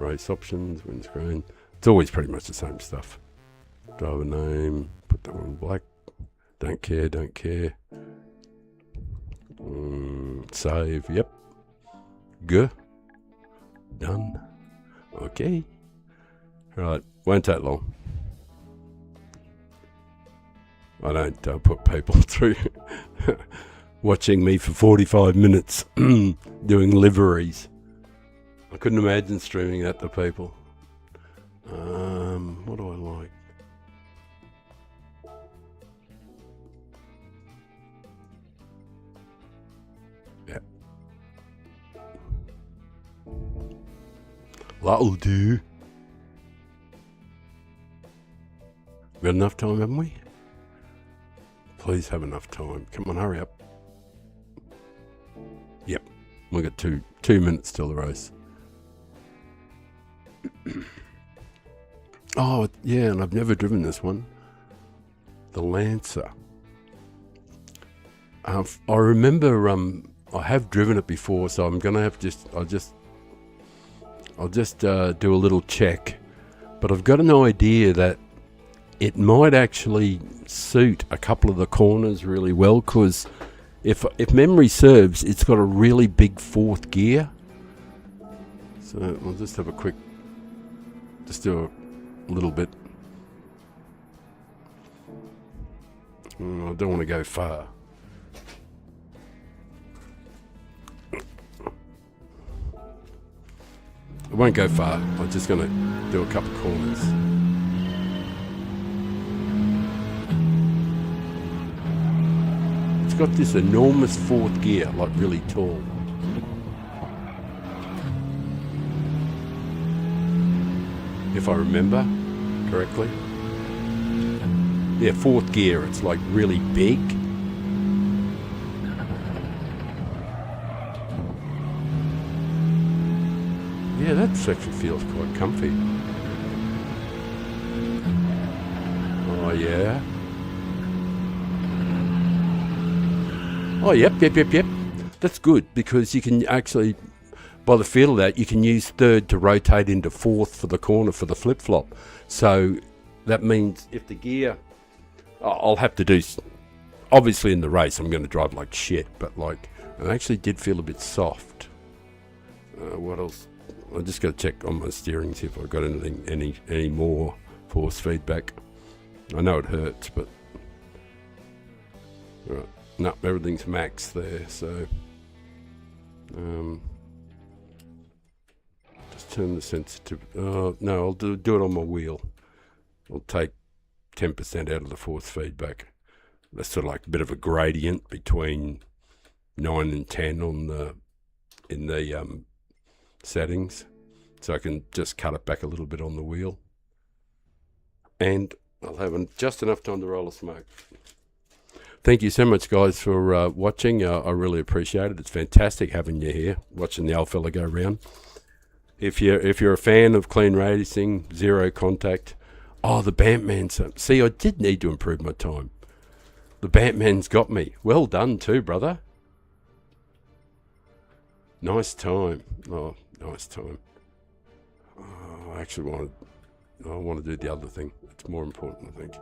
race options, windscreen. It's always pretty much the same stuff. Driver name, put that one in black. Don't care. Save, yep. Go. Done. Okay. Right, won't take long. I don't put people through watching me for 45 minutes doing liveries. I couldn't imagine streaming that to people. What do I like? Yeah. That'll do. Got enough time, haven't we? Please have enough time. Come on, hurry up. Yep. We got two minutes till the race. Oh, yeah, and I've never driven this one. The Lancer. I remember I have driven it before, so I'm gonna have I'll just do a little check. But I've got an idea that it might actually suit a couple of the corners really well, because if memory serves, it's got a really big fourth gear. So we'll just have do a little bit. I don't want to go far. I won't go far. I'm just going to do a couple of corners. It's got this enormous fourth gear, like really tall. If I remember correctly. Yeah, fourth gear, it's like really big. Yeah, that actually feels quite comfy. Oh, yeah. Oh, yep. That's good, because you can actually, by the feel of that, you can use third to rotate into fourth for the corner for the flip-flop. So that means if the gear, I'll have to do, obviously in the race I'm going to drive like shit, but like, it actually did feel a bit soft. What else? I just got to check on my steering, see if I've got any more force feedback. I know it hurts, but right. No, everything's max there, so just turn the sensitivity. No, I'll do it on my wheel. I'll take 10% out of the force feedback. That's sort of like a bit of a gradient between 9 and 10 on the settings, so I can just cut it back a little bit on the wheel, and I'll have just enough time to roll a smoke. Thank you so much, guys, for watching. I really appreciate it. It's fantastic having you here, watching the old fella go round. If you're a fan of clean racing, zero contact, the Bampman's. See, I did need to improve my time. The Bampman's got me. Well done too, brother. Nice time. Oh, nice time. I actually want to do the other thing. It's more important, I think.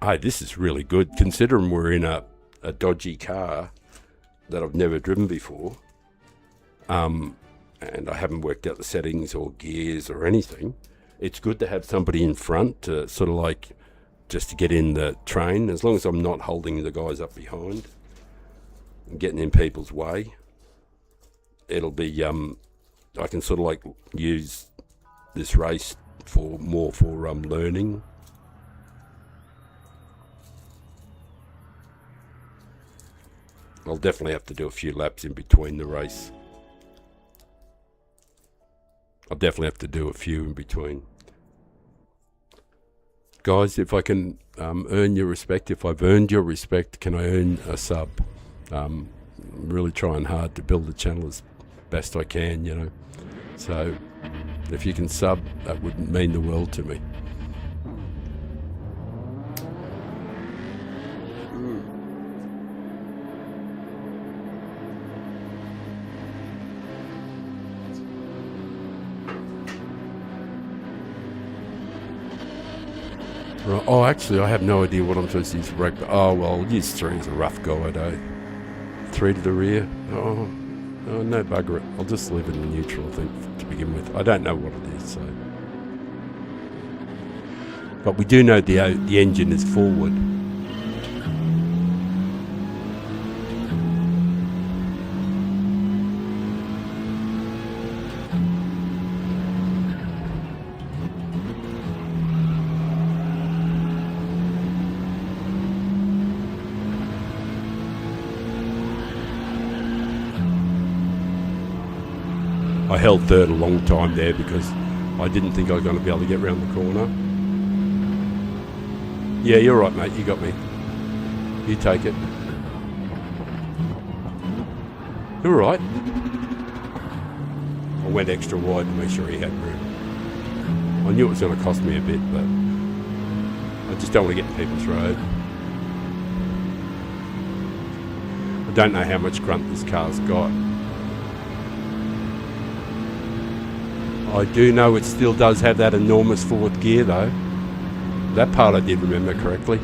Hey, this is really good, considering we're in a dodgy car that I've never driven before. And I haven't worked out the settings or gears or anything. It's good to have somebody in front to sort of like just to get in the train, as long as I'm not holding the guys up behind and getting in people's way. It'll be, I can sort of like use this race for learning. I'll definitely have to do a few laps in between the race. I'll definitely have to do a few in between. Guys, if I can earn your respect, if I've earned your respect, can I earn a sub? I'm really trying hard to build the channel as best I can, you know. So if you can sub, that would mean the world to me. Right. Oh, actually, I have no idea what I'm supposed to use for brake. Oh, well, I'll use 3 as a rough guide, eh? 3 to the rear. Oh, no bugger it. I'll just leave it in neutral, I think, to begin with. I don't know what it is, so. But we do know the engine is forward. I held third a long time there because I didn't think I was going to be able to get round the corner. Yeah, you're right, mate. You got me. You take it. You're right. I went extra wide to make sure he had room. I knew it was going to cost me a bit, but I just don't want to get in people's road. I don't know how much grunt this car's got. I do know it still does have that enormous fourth gear though. That part I did remember correctly.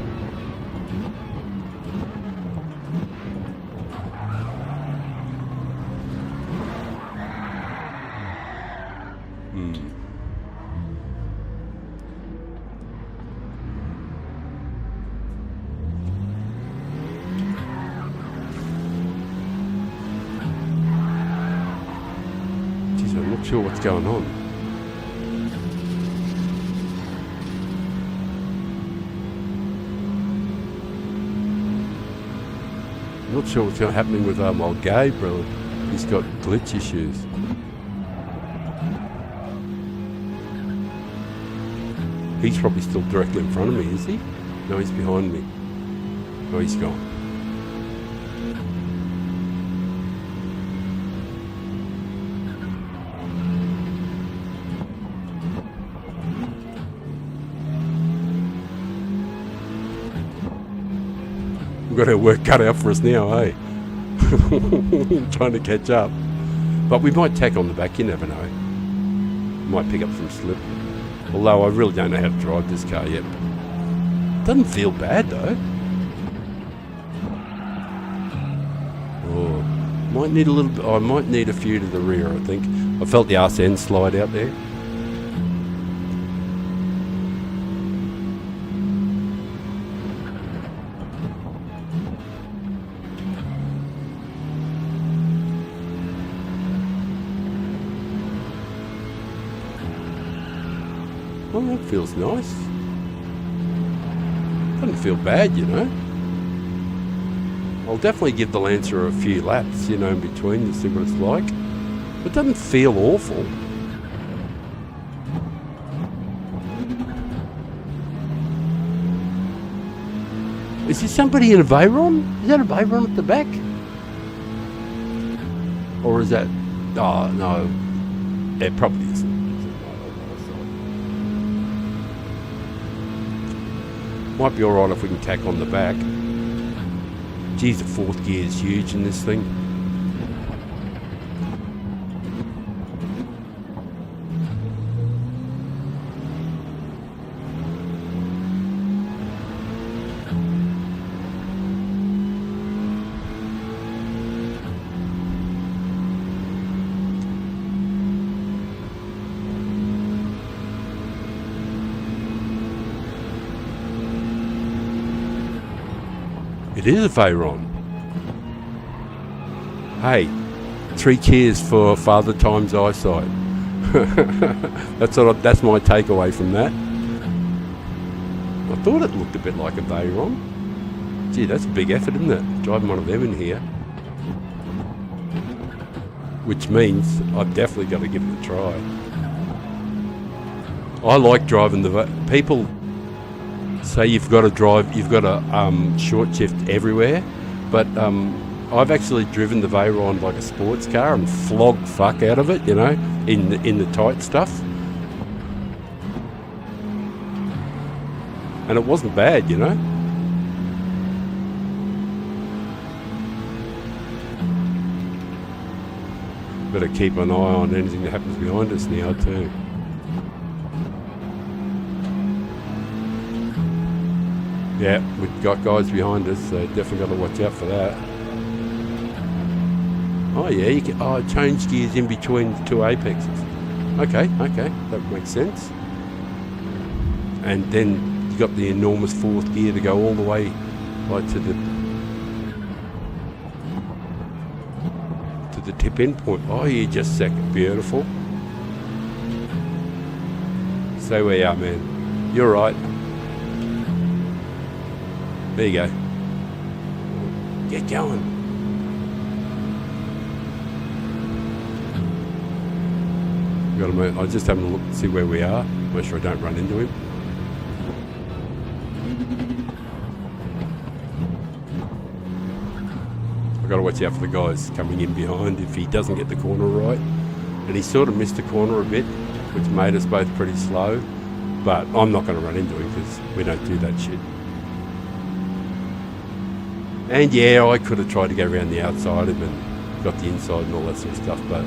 Jeez, I'm not sure what's going on. I'm not sure what's happening with old Gabriel. He's got glitch issues. He's probably still directly in front of me, is he? No, he's behind me. Oh, he's gone. We've got our work cut out for us now, eh? Trying to catch up. But we might tack on the back, you never know. Might pick up some slip. Although I really don't know how to drive this car yet. Doesn't feel bad though. Oh, might need a little bit. I might need a few to the rear, I think. I felt the arse end slide out there. Oh, that feels nice. Doesn't feel bad, you know. I'll definitely give the Lancer a few laps, you know, in between to see what it's like. It doesn't feel awful. Is there somebody in a Veyron? Is that a Veyron at the back? Or is that... Oh, no. It probably isn't. Might be alright if we can tack on the back. Geez, the fourth gear is huge in this thing. It is a Veyron. Hey, 3 cheers for Father Time's eyesight. That's my takeaway from that. I thought it looked a bit like a Veyron. Gee, that's a big effort, isn't it? Driving one of them in here. Which means I've definitely got to give it a try. I like driving the... People say you've got to short shift everywhere, but I've actually driven the Veyron like a sports car and flogged fuck out of it, you know, in the tight stuff, and it wasn't bad, you know. Better keep an eye on anything that happens behind us now too. Yeah, we've got guys behind us, so definitely got to watch out for that. Oh yeah, you can change gears in between the 2 apexes. Okay, that makes sense. And then you got the enormous 4th gear to go all the way right to the tip end point. Oh, you just a second, beautiful. Stay where you are, man. You're right. There you go. Get going. Got to move. I'm just having a look to see where we are. Make sure I don't run into him. I've got to watch out for the guys coming in behind if he doesn't get the corner right. And he sort of missed the corner a bit, which made us both pretty slow. But I'm not going to run into him because we don't do that shit. And yeah, I could have tried to go around the outside of him and got the inside and all that sort of stuff, but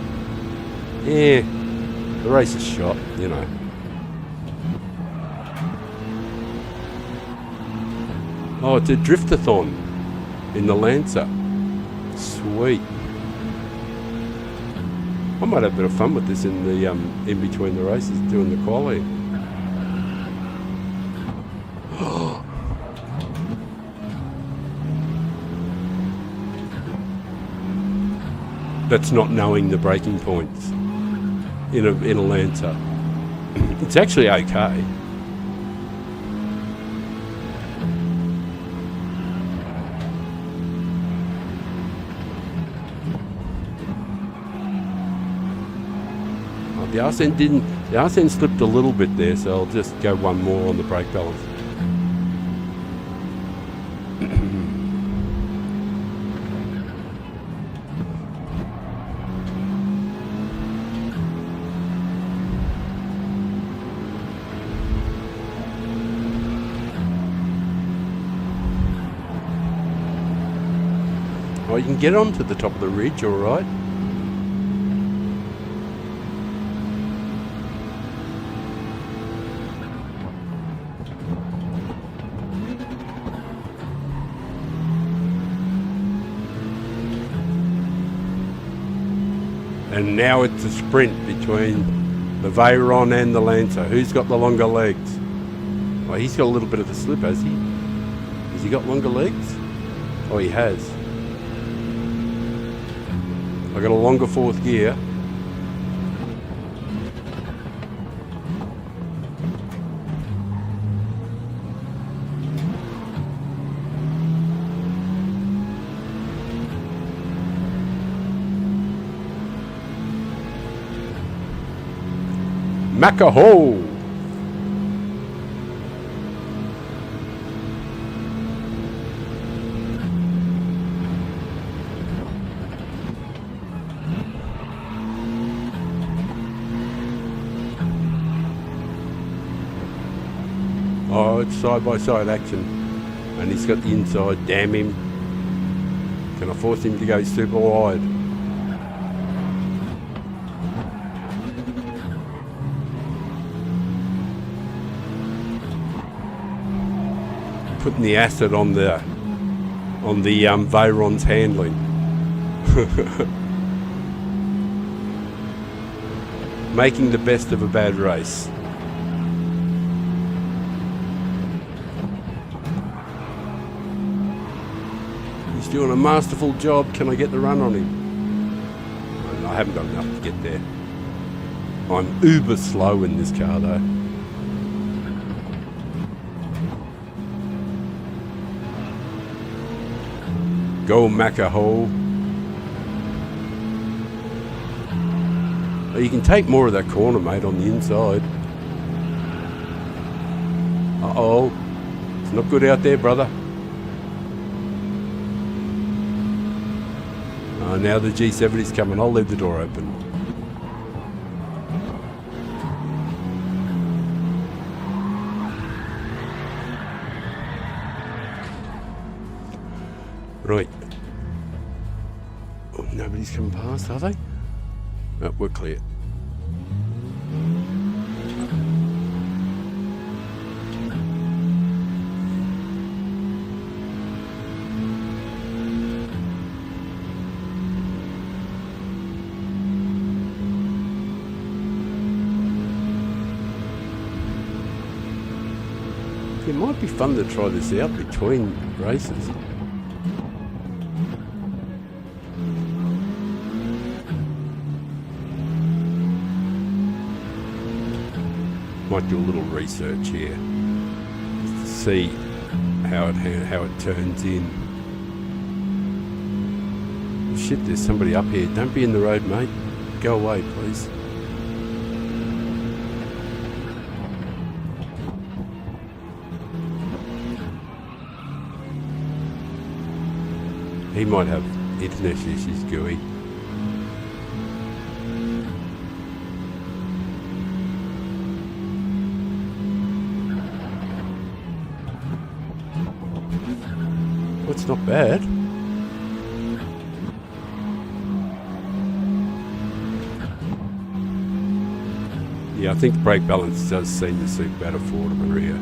yeah, the race is shot, you know. Oh, it's a driftathon in the Lancer. Sweet. I might have a bit of fun with this in the in between the races, doing the quality. That's not knowing the braking points in a Lancer. It's actually okay. The RCN slipped a little bit there, so I'll just go one more on the brake balance. Oh, you can get onto the top of the ridge, all right. And now it's a sprint between the Veyron and the Lancer. Who's got the longer legs? Well, he's got a little bit of a slip, has he? Has he got longer legs? Oh, he has. I got a longer fourth gear. Macaho! Oh, it's side-by-side action. And he's got the inside, damn him. Can I force him to go super wide? Putting the acid on the Veyron's handling. Making the best of a bad race. He's doing a masterful job. Can I get the run on him? I haven't got enough to get there. I'm uber slow in this car though. Go Macaho. You can take more of that corner, mate, on the inside. Uh-oh. It's not good out there, brother. Now the G7 is coming. I'll leave the door open. Right. Oh, nobody's coming past, are they? No, we're clear. It might be fun to try this out between races. Might do a little research here to see how it turns in. Shit, there's somebody up here. Don't be in the road, mate. Go away, please. He might have internet issues, gooey. Well, it's not bad. Yeah, I think the brake balance does seem to suit better for Maria.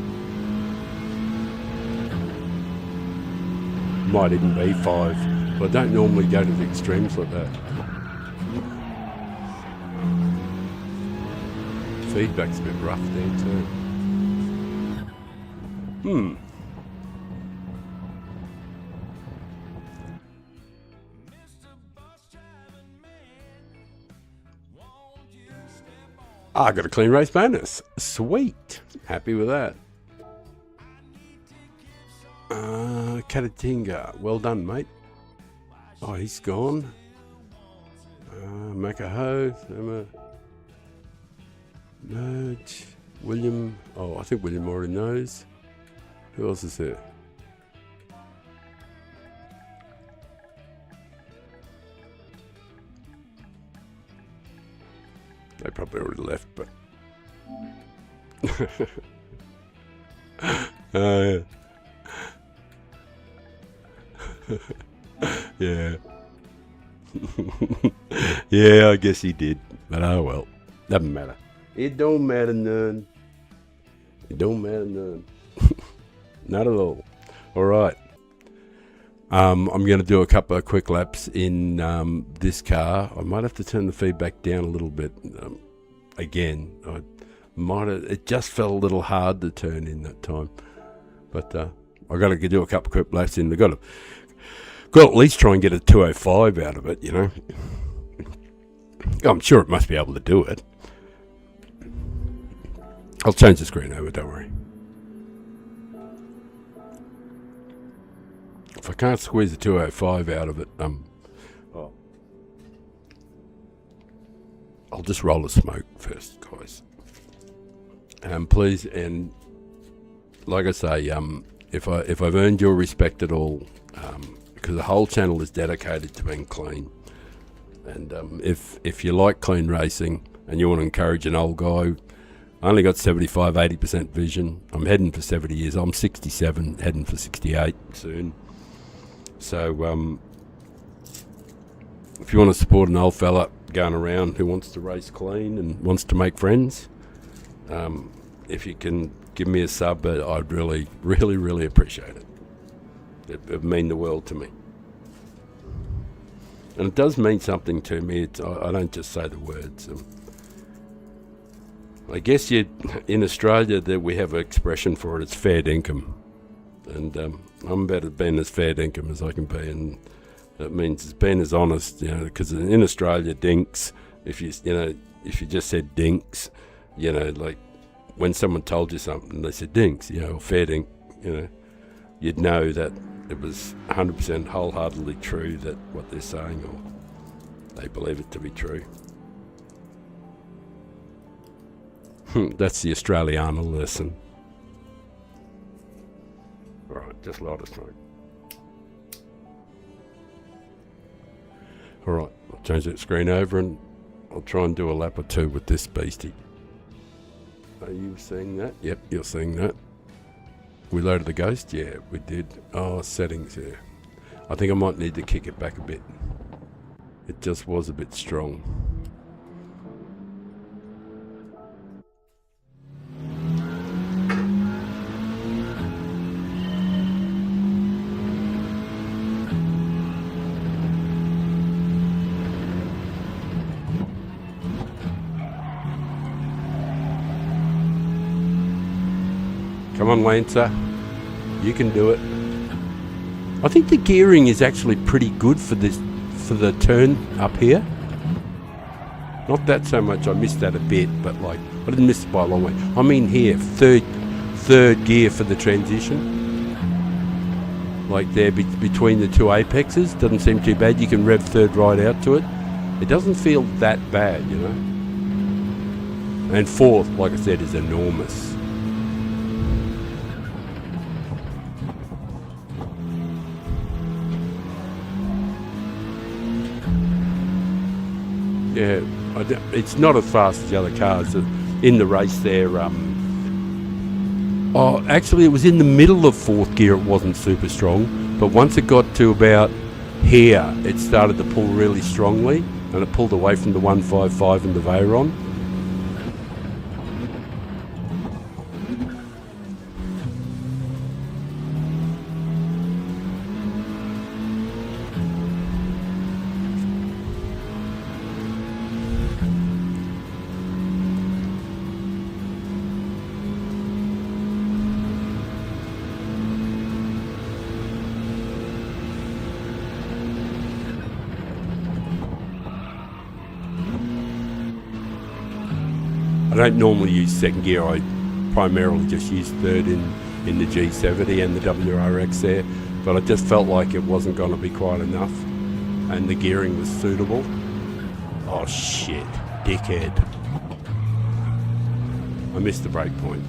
Might even be 5, but I don't normally go to the extremes like that. Feedback's a bit rough there too. I got a clean race bonus. Sweet. Happy with that. Katatinga. Well done, mate. Oh, he's gone. Macaho. Merge. William. Oh, I think William already knows. Who else is there? They probably already left, but... yeah. Yeah. Yeah, I guess he did. But oh well. Doesn't matter. It don't matter none. It don't matter none. Not at all. Alright. I'm going to do a couple of quick laps in this car. I might have to turn the feedback down a little bit. Again, it just felt a little hard to turn in that time. But I've got to do a couple of quick laps in. I've got to at least try and get a 205 out of it, you know. I'm sure it must be able to do it. I'll change the screen over, don't worry. If I can't squeeze the 205 out of it, I'll just roll the smoke first, guys. Please, and like I say, if I've earned your respect at all, because the whole channel is dedicated to being clean, and if you like clean racing and you want to encourage an old guy, I only got 75-80% vision. I'm heading for 70 years. I'm 67, heading for 68 soon. So if you want to support an old fella going around who wants to race clean and wants to make friends, if you can give me a sub, I'd really, really, really appreciate it. It would mean the world to me. And it does mean something to me. I don't just say the words. I guess in Australia that we have an expression for it. It's fair dinkum, and I'm about as being as fair dinkum as I can be, and it means it's being as honest, because in Australia, dinks. If you just said dinks, like when someone told you something, they said dinks, or fair dink, you'd know that it was 100% wholeheartedly true that what they're saying, or they believe it to be true. That's the Australiana lesson. Alright, just light a smoke. Alright, I'll change that screen over and I'll try and do a lap or two with this beastie. Are you seeing that? Yep, you're seeing that. We loaded the Ghost? Yeah, we did. Oh, settings, yeah. I think I might need to kick it back a bit. It just was a bit strong. Come on, Lancer. You can do it. I think the gearing is actually pretty good for the turn up here. Not that so much. I missed that a bit, but I didn't miss it by a long way. I mean here, third gear for the transition. Like there between the two apexes, doesn't seem too bad. You can rev third right out to it. It doesn't feel that bad, And fourth, like I said, is enormous. Yeah, it's not as fast as the other cars. In the race there, actually it was in the middle of fourth gear, it wasn't super strong, but once it got to about here, it started to pull really strongly, and it pulled away from the 155 and the Veyron. I don't normally use second gear. I primarily just use third in the G7 and the WRX there, but I just felt like it wasn't going to be quite enough, and the gearing was suitable. Oh shit, dickhead. I missed the brake point.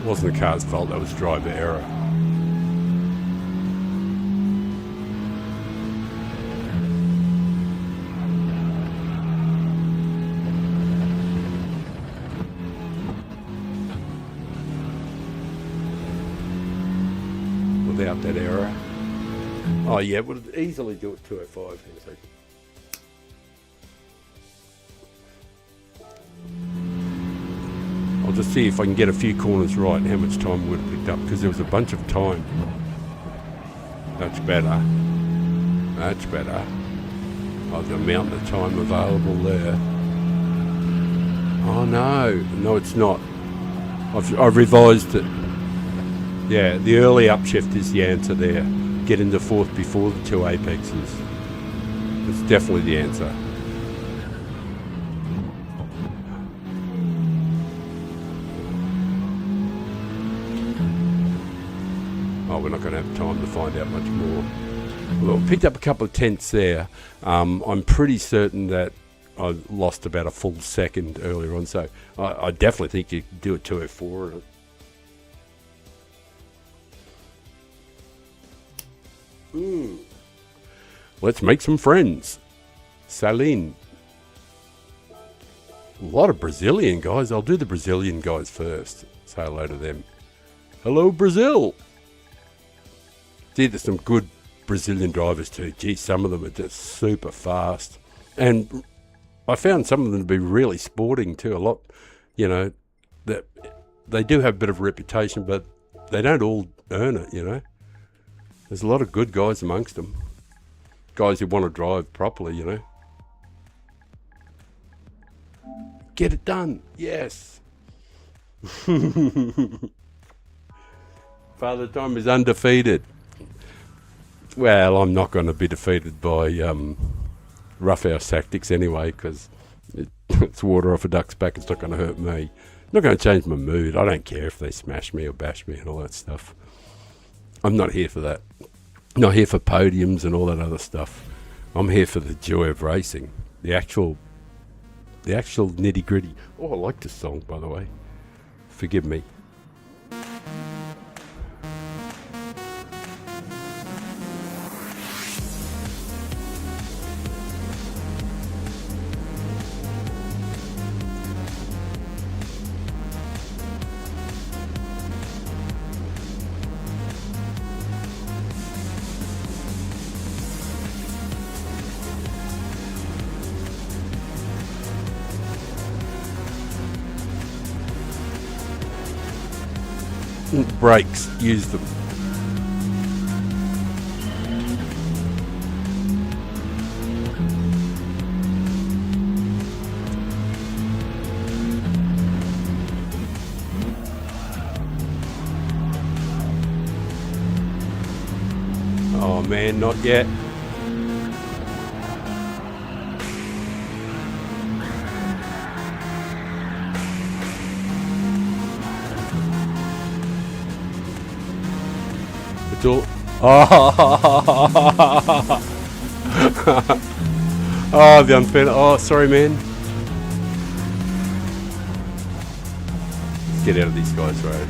It wasn't the car's fault, that was driver error. Without that error. Oh yeah, it would easily do it 205. I'll just see if I can get a few corners right and how much time would have picked up, because there was a bunch of time. That's better. That's better. Oh, the amount of time available there. Oh no, it's not. I've revised it. Yeah, the early upshift is the answer there. Get into fourth before the two apexes. It's definitely the answer. Oh, we're not going to have time to find out much more. Well, picked up a couple of tenths there. I'm pretty certain that I lost about a full second earlier on. So I definitely think you could do a 204 on it. Let's make some friends. Saline. A lot of Brazilian guys. I'll do the Brazilian guys first. Say hello to them. Hello, Brazil. See, there's some good Brazilian drivers too. Gee, some of them are just super fast. And I found some of them to be really sporting too. A lot, you know, that they do have a bit of a reputation, but they don't all earn it, you know. There's a lot of good guys amongst them. Guys who want to drive properly, you know. Get it done. Yes. Father Time is undefeated. Well, I'm not going to be defeated by roughhouse tactics anyway, because it's water off a duck's back. It's not going to hurt me. Not going to change my mood. I don't care if they smash me or bash me and all that stuff. I'm not here for that. Not here for podiums and all that other stuff. I'm here for the joy of racing. The actual nitty gritty. Oh, I like this song, by the way. Forgive me. Brakes, use them. Oh man, not yet. Oh, oh, the unfair. Oh, sorry, man. Let's get out of these guys' road.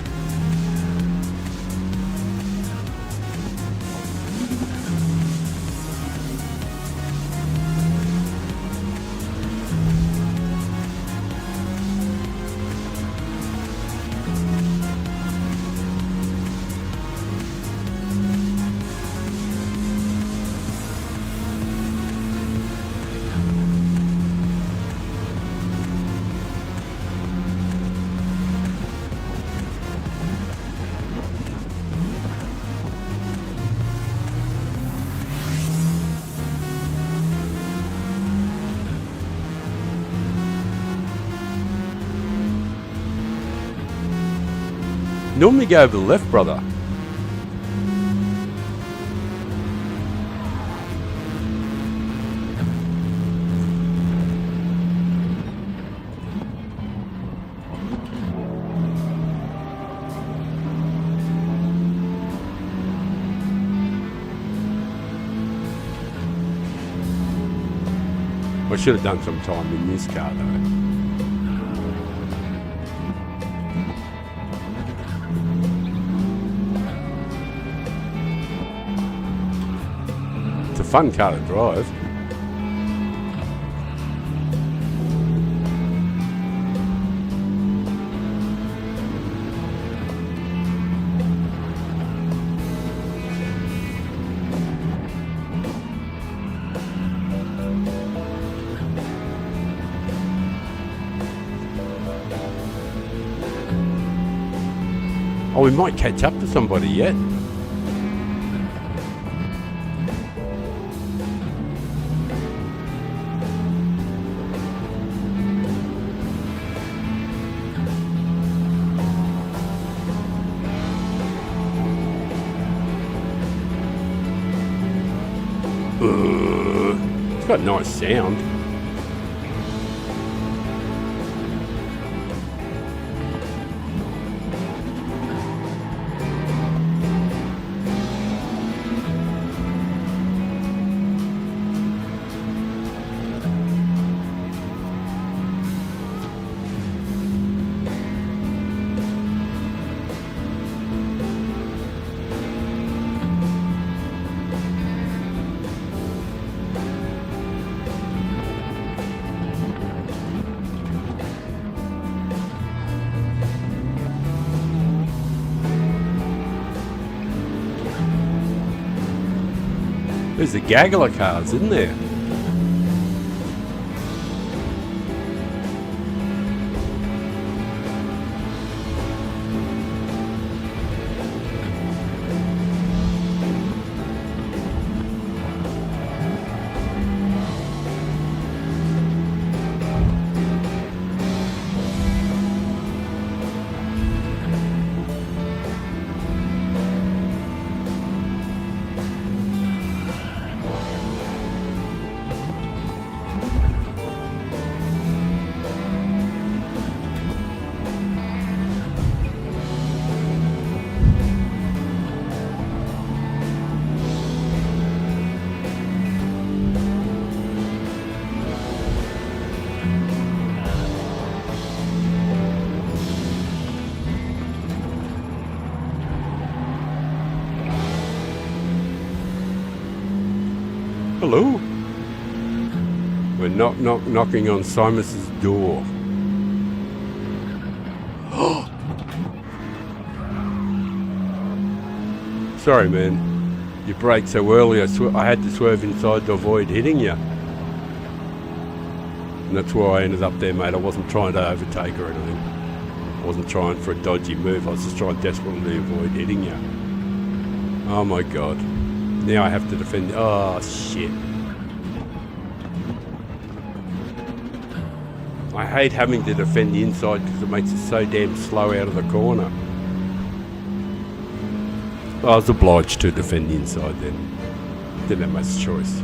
Normally go over the left, brother. I should have done some time in this car though. It's a fun car to drive. Oh, we might catch up to somebody yet. It's got a nice sound. There's a gaggle of cars, isn't there? Hello? We're knocking on Simus's door. Sorry, man. You braked so early, I had to swerve inside to avoid hitting you. And that's why I ended up there, mate. I wasn't trying to overtake or anything. I wasn't trying for a dodgy move. I was just trying desperately to avoid hitting you. Oh my god. Now I have to defend. Oh, shit. I hate having to defend the inside because it makes it so damn slow out of the corner. I was obliged to defend the inside then. Didn't have much choice.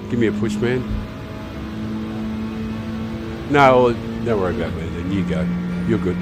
Give me a push, man. No, don't worry about me then. You go. You're good.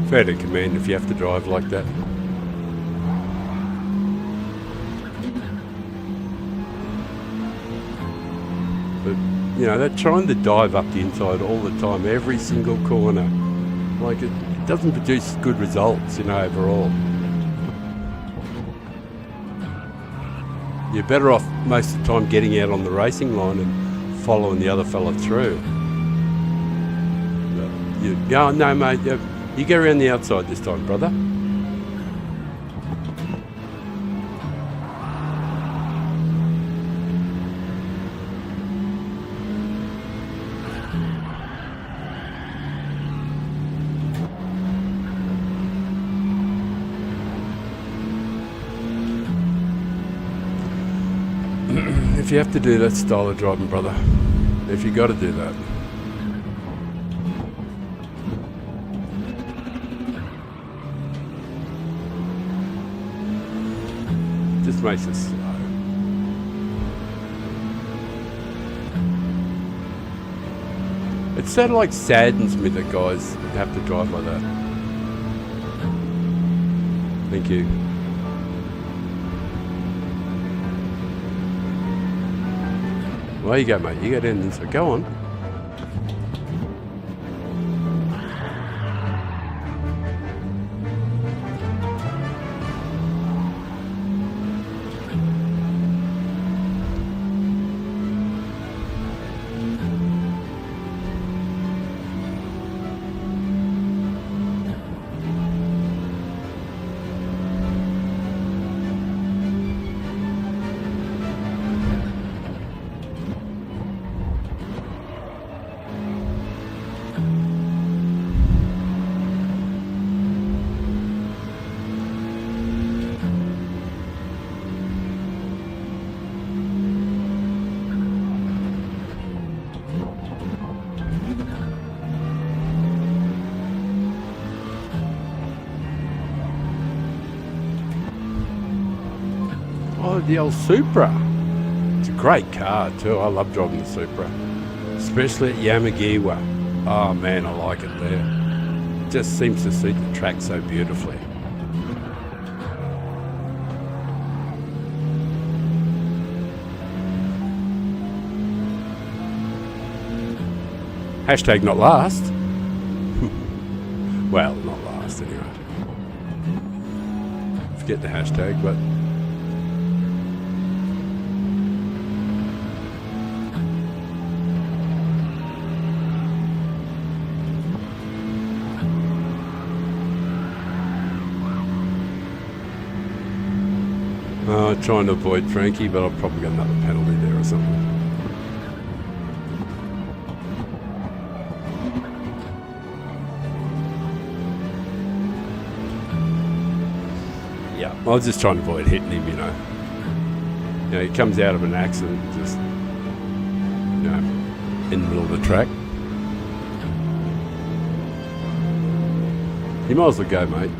Fair to command if you have to drive like that. But, you know, they're trying to dive up the inside all the time, every single corner. Like, it doesn't produce good results, you know, overall. You're better off most of the time getting out on the racing line and following the other fella through. But no, mate. You go around the outside this time, brother. If you have to do that style of driving, brother, if you got to do that. Just makes it slow. It sort of like saddens me that guys have to drive like that. Thank you. Well, you go, mate. You go down this way. Go on. the old Supra. It's a great car too. I love driving the Supra, especially at Yamagiwa. Oh man, I like it there. It just seems to suit the track so beautifully. Hashtag not last. Well, not last anyway. Forget the hashtag, but trying to avoid Frankie, but I'll probably get another penalty there or something. Yeah, I was just trying to avoid hitting him, you know. You know, he comes out of an accident just, you know, in the middle of the track. You might as well go, mate.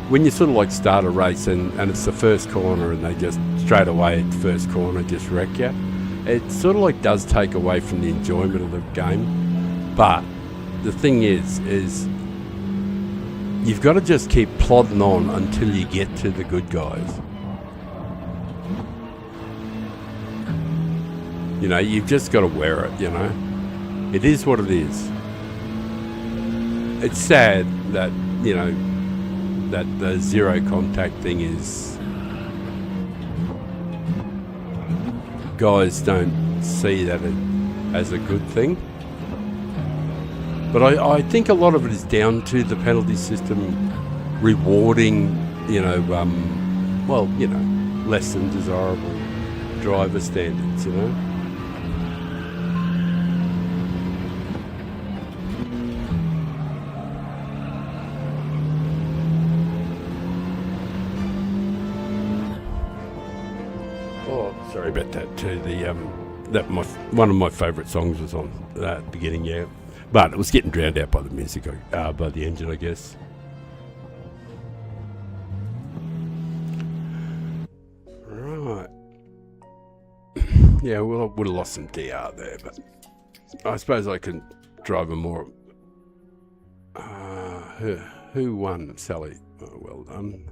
When you sort of like start a race and it's the first corner and they just straight away at the first corner just wreck you, it sort of like does take away from the enjoyment of the game. But the thing is you've got to just keep plodding on until you get to the good guys. You know, you've just got to wear it, you know. It is what it is. It's sad that, you know, that the zero contact thing is, guys don't see that as a good thing. But I think a lot of it is down to the penalty system rewarding, you know, well, you know, less than desirable driver standards, you know. Sorry about that too. One of my favourite songs was on at the beginning, yeah, but it was getting drowned out by the music, by the engine, I guess. Right. Yeah, well, I would have lost some DR there, but I suppose I can drive a more. Who won, Sally? Oh, well done.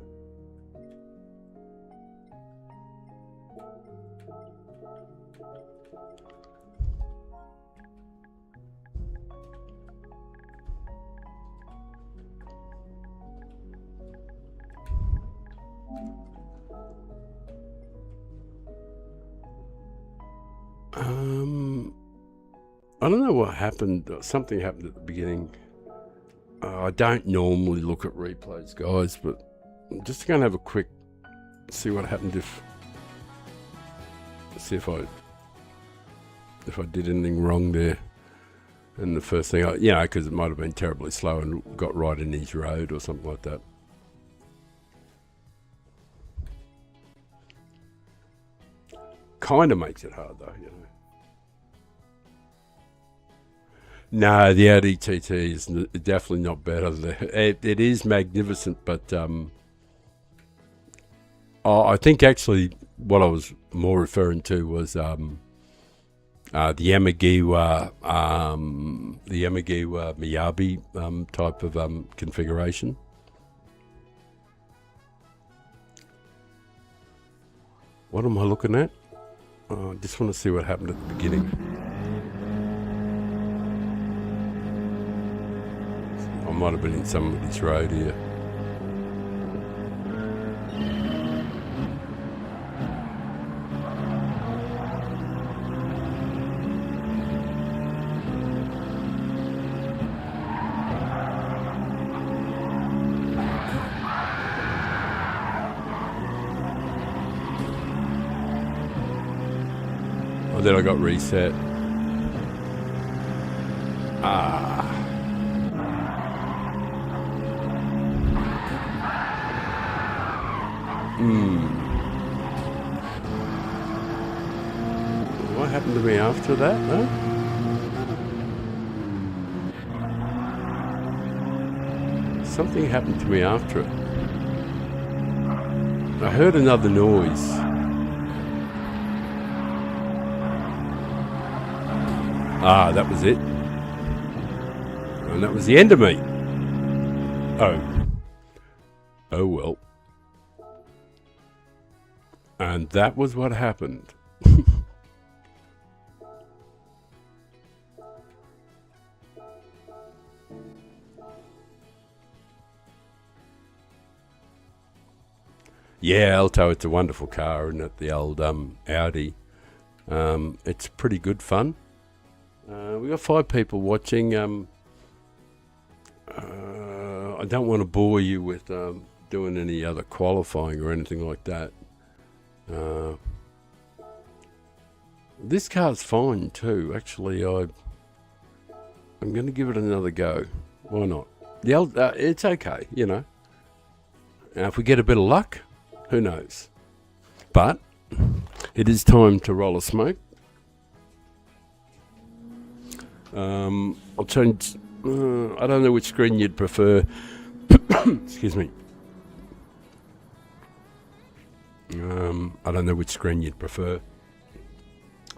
I don't know what happened. Something happened at the beginning. I don't normally look at replays, guys, but I'm just going to have a quick see what happened see if I did anything wrong there. And the first thing, you know, because it might have been terribly slow and got right in his road or something like that. Kind of makes it hard though, you know. No, the Audi TT is definitely not better. It is magnificent, but I think actually what I was more referring to was the Yamagiwa Miyabi type of configuration. What am I looking at? I just want to see what happened at the beginning. I might have been in somebody's road here. Oh, then I got reset. What happened to me after that, though? Something happened to me after it. I heard another noise. Ah, that was it. And that was the end of me. Oh. Oh well. And that was what happened. Yeah, Alto, it's a wonderful car, isn't it? The old Audi. It's pretty good fun. We got 5 people watching. I don't want to bore you with doing any other qualifying or anything like that. This car's fine too. Actually, I'm going to give it another go. Why not? It's okay, you know. Now, if we get a bit of luck, who knows? But it is time to roll a smoke. I'll change. I don't know which screen you'd prefer. Excuse me. I don't know which screen you'd prefer.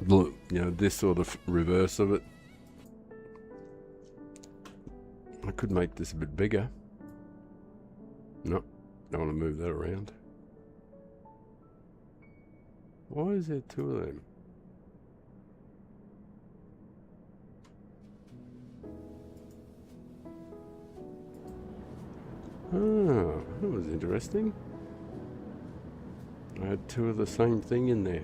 You know, this sort of reverse of it. I could make this a bit bigger. No, don't want to move that around. Why is there 2 of them? Ah, that was interesting. I had 2 of the same thing in there.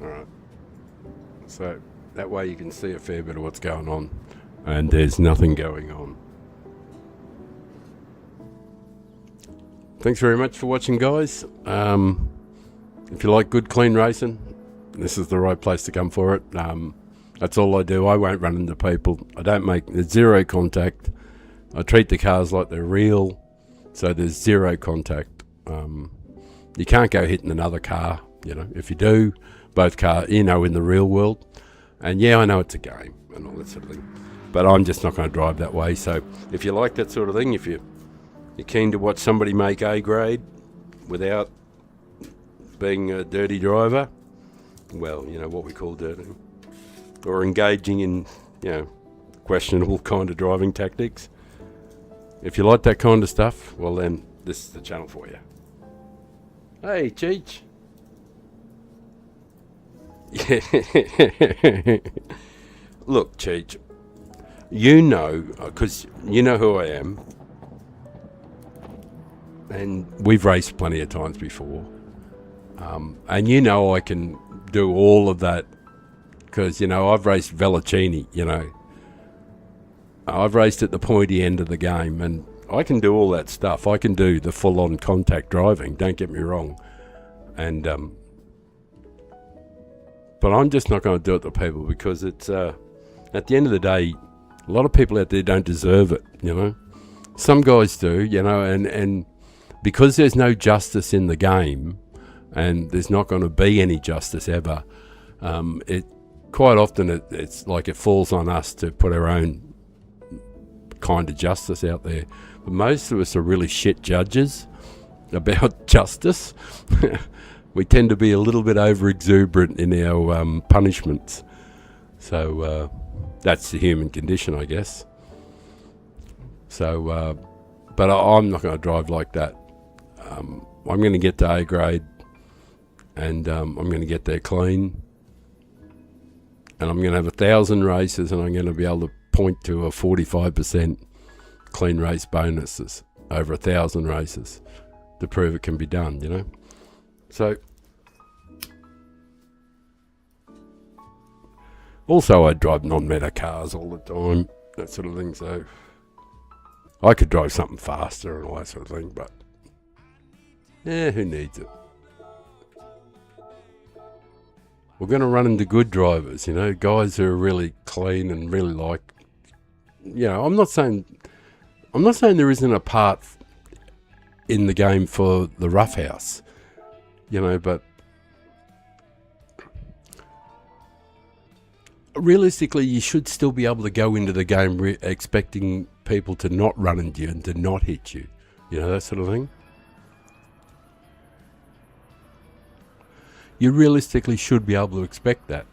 Alright. So, that way you can see a fair bit of what's going on. And there's nothing going on. Thanks very much for watching, guys. If you like good, clean racing, this is the right place to come for it. That's all I do. I won't run into people. I don't make zero contact. I treat the cars like they're real, so there's zero contact. You can't go hitting another car, you know. If you do, both cars, you know, in the real world. And yeah, I know it's a game and all that sort of thing, but I'm just not going to drive that way. So if you like that sort of thing, if you're keen to watch somebody make A grade without being a dirty driver, well, you know, what we call dirty, or engaging in, you know, questionable kind of driving tactics. If you like that kind of stuff, well then, this is the channel for you. Hey, Cheech. Look, Cheech, you know, because you know who I am, and we've raced plenty of times before, and you know I can do all of that, because, you know, I've raced Velocini, you know. I've raced at the pointy end of the game, and I can do all that stuff. I can do the full-on contact driving, don't get me wrong. And but I'm just not going to do it to people, because it's at the end of the day, a lot of people out there don't deserve it, you know. Some guys do, you know, and because there's no justice in the game, and there's not going to be any justice ever, quite often it's like it falls on us to put our own kind of justice out there. But most of us are really shit judges about justice. We tend to be a little bit over exuberant in our punishments. So that's the human condition, I guess. So, but I'm not going to drive like that. I'm going to get to A grade, and I'm going to get there clean. And I'm going to have 1,000 races, and I'm going to be able to point to a 45% clean race bonuses over 1,000 races to prove it can be done, you know. So, also I drive non-meta cars all the time, that sort of thing, so I could drive something faster and all that sort of thing, but yeah, who needs it? We're going to run into good drivers, you know, guys who are really clean and really like you know, I'm not saying there isn't a part in the game for the roughhouse, you know, but realistically, you should still be able to go into the game expecting people to not run into you and to not hit you, you know, that sort of thing. You realistically should be able to expect that.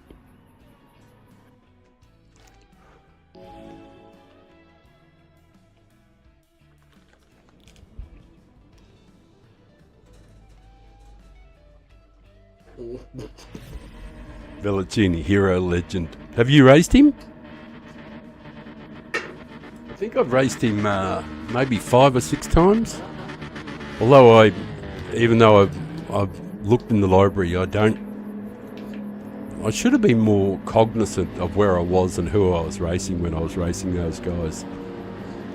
Velocini, hero legend. Have you raced him? I think I've raced him maybe 5 or 6 times. Although even though I've looked in the library, I should have been more cognizant of where I was and who I was racing when I was racing those guys.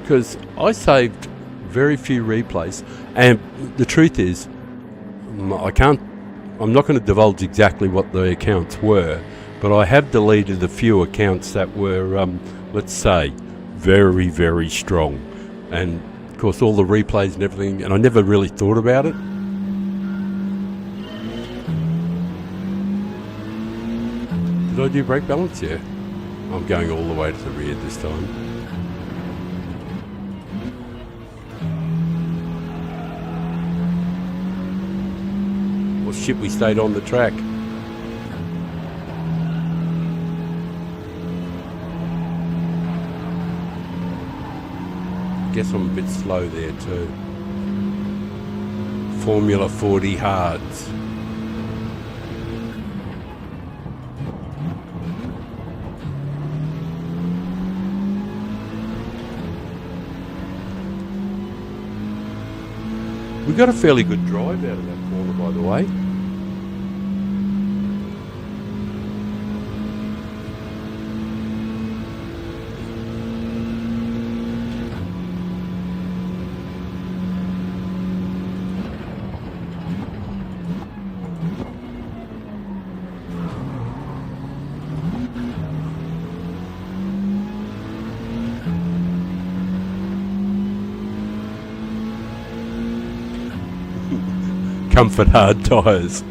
Because I saved very few replays, and the truth is, I'm not going to divulge exactly what the accounts were, but I have deleted a few accounts that were, let's say, very, very strong. And, of course, all the replays and everything, and I never really thought about it. Did I do brake balance? Yeah. I'm going all the way to the rear this time. Well, shit, we stayed on the track. Guess I'm a bit slow there too. Formula 40 hards. We got a fairly good drive out of that corner, by the way. Comfort hard tyres.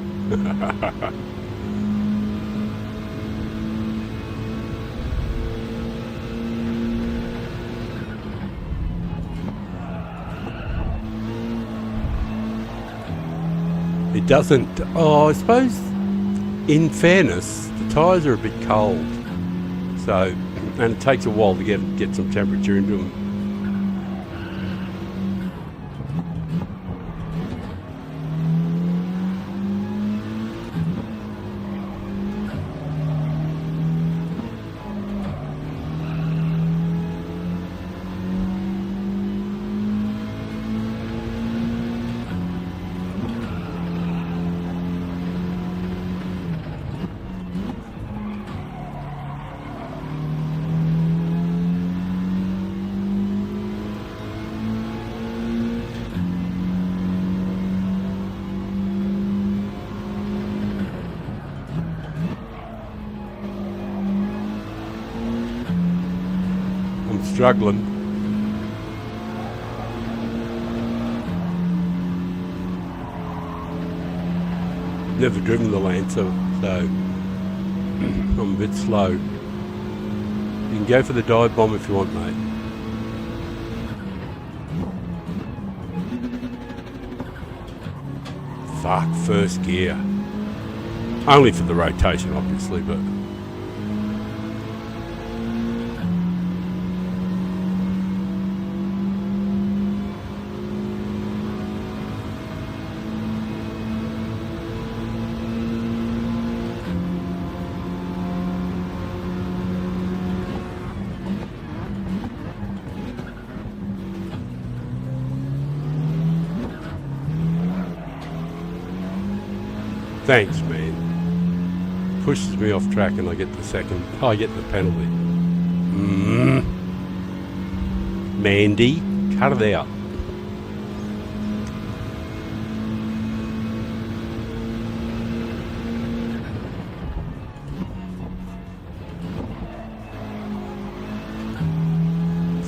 It doesn't. Oh, I suppose, in fairness, the tyres are a bit cold. So, and it takes a while to get some temperature into them. Struggling. Never driven the Lancer, so I'm a bit slow. You can go for the dive bomb if you want, mate. Fuck, first gear. Only for the rotation, obviously, but... Thanks, man. Pushes me off track and I get the second. Oh, I get the penalty. Mandy, cut it out.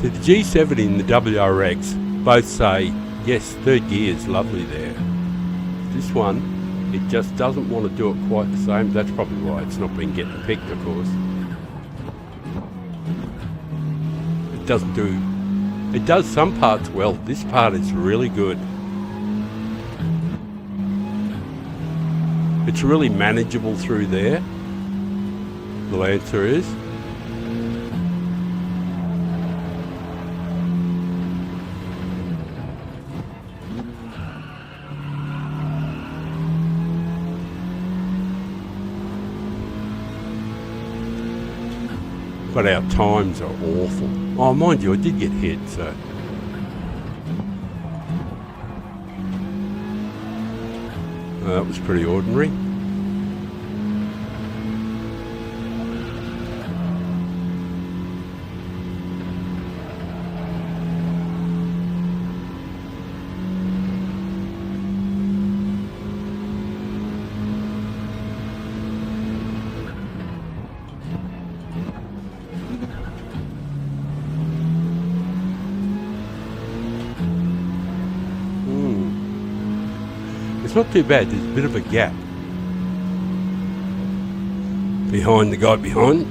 See, the G7 and the WRX both say, yes, third gear is lovely there. This one, it just doesn't want to do it quite the same. That's probably why it's not been getting picked, of course. It doesn't do... It does some parts well. This part is really good. It's really manageable through there. The Lancer is. But our times are awful. Oh, mind you, I did get hit, so... that was pretty ordinary. It's not too bad, there's a bit of a gap behind the guy behind.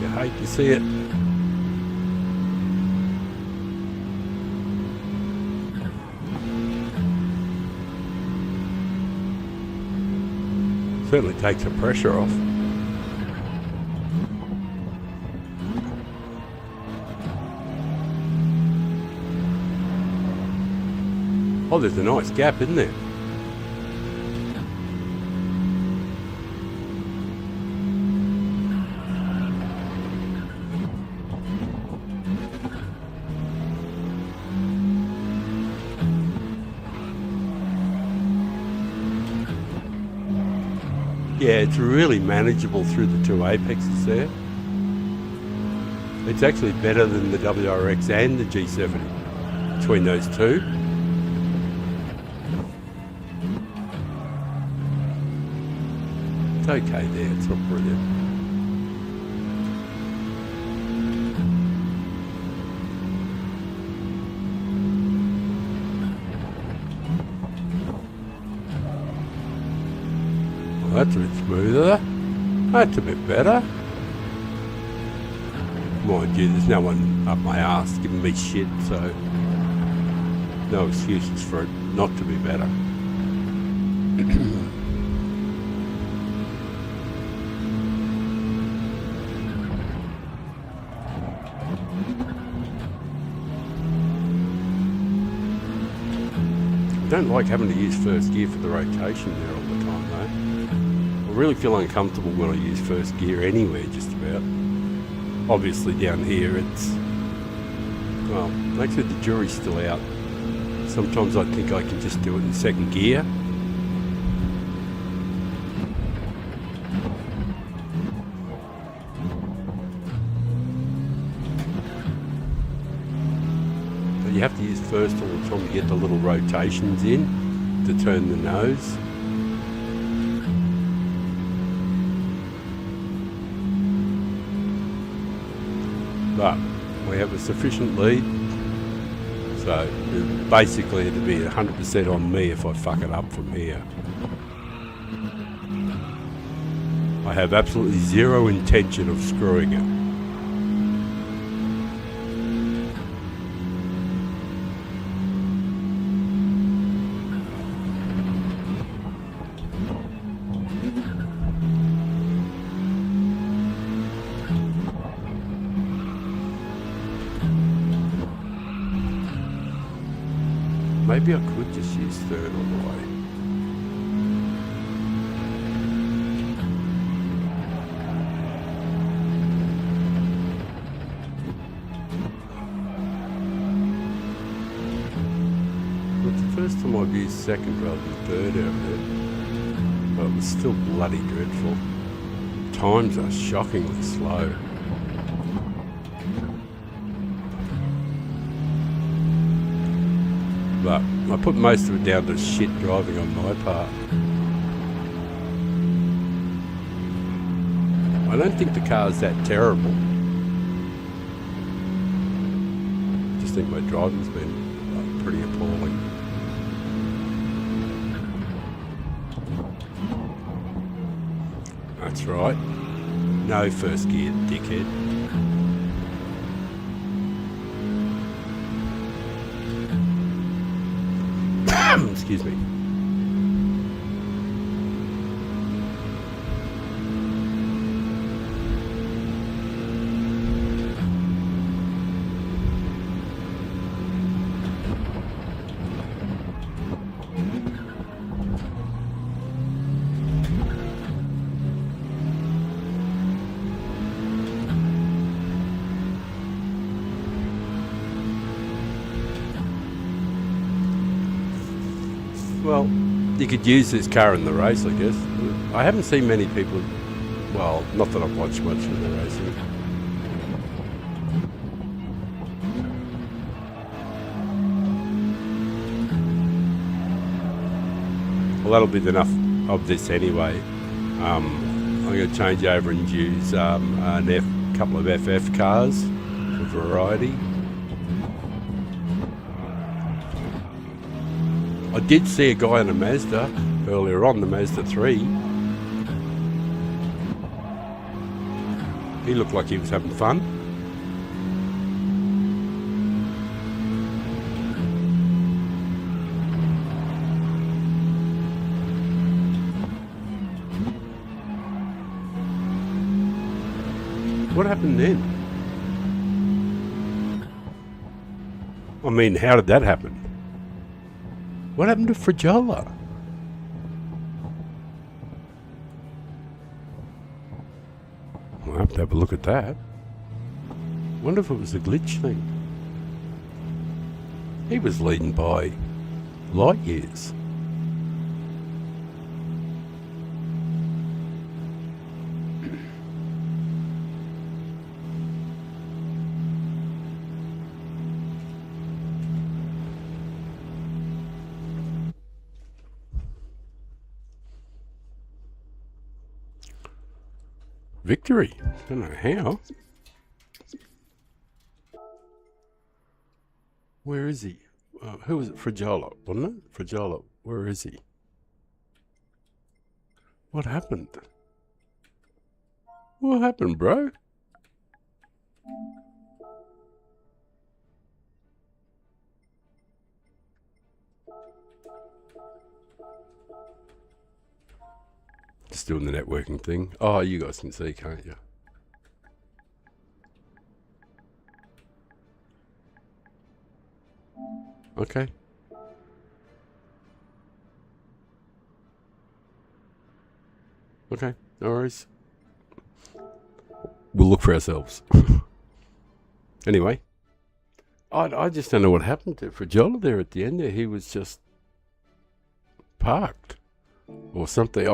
You hate to see it. Certainly takes the pressure off. Oh, there's a nice gap, isn't there? Yeah, it's really manageable through the two apexes there. It's actually better than the WRX and the G7 between those two. It's okay there, it's not brilliant. That's a bit smoother. That's a bit better. Mind you, there's no one up my arse giving me shit, so no excuses for it not to be better. I don't like having to use first gear for the rotation there all the time though. I really feel uncomfortable when I use first gear anywhere, just about. Obviously down here it's... well, actually the jury's still out. Sometimes I think I can just do it in second gear. But you have to use first all the time to get the little rotations in to turn the nose. But we have a sufficient lead, so basically it'd be 100% on me if I fuck it up from here. I have absolutely zero intention of screwing it. Maybe I could just use third all the way. But the first time I've used second rather than third out there. but it was still bloody dreadful. Times are shockingly slow. But I put most of it down to shit driving on my part. I don't think the car's that terrible. I just think my driving's been pretty appalling. That's right. No first gear, dickhead. Excuse me. Well, you could use this car in the race, I guess. I haven't seen many people, well, not that I've watched much of the racing. Well, that'll be enough of this anyway. I'm going to change over and use a couple of FF cars for variety. I did see a guy in a Mazda earlier on, the Mazda 3. He looked like he was having fun. What happened then? I mean, how did that happen? What happened to Frajola? I'll have to have a look at that. Wonder if it was a glitch thing. He was leading by light years. Victory. Don't know how. Where is he? Who was it? Frajola, wasn't it? Frajola. Where is he? What happened? What happened, bro? Just doing the networking thing. Oh, you guys can see, can't you? Okay. Okay, no worries. We'll look for ourselves. Anyway. I just don't know what happened to Frajola there at the end there. He was just parked. Or something.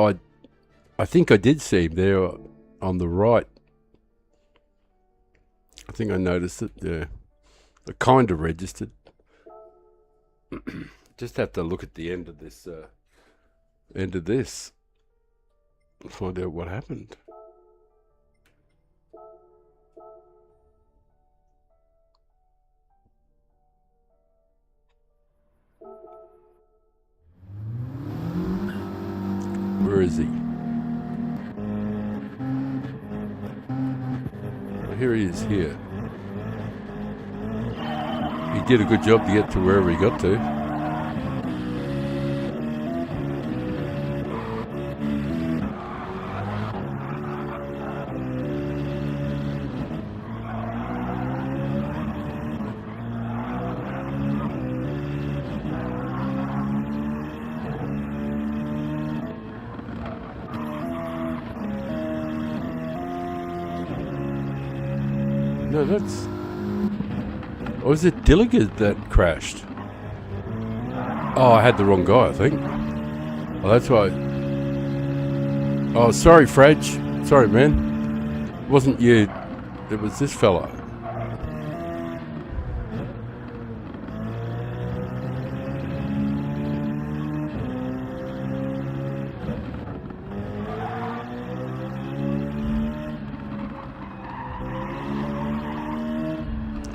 I think I did see him there on the right. I think I noticed it. Yeah, I kind of registered. Just have to look at the end of this. Find out what happened. Where is he? Here he is here. He did a good job to get to wherever he got to. No, that's... Or was it Dilliger that crashed? Oh, I had the wrong guy, I think. Oh, that's why... Oh, sorry, Fredge. Sorry, man. It wasn't you. It was this fella.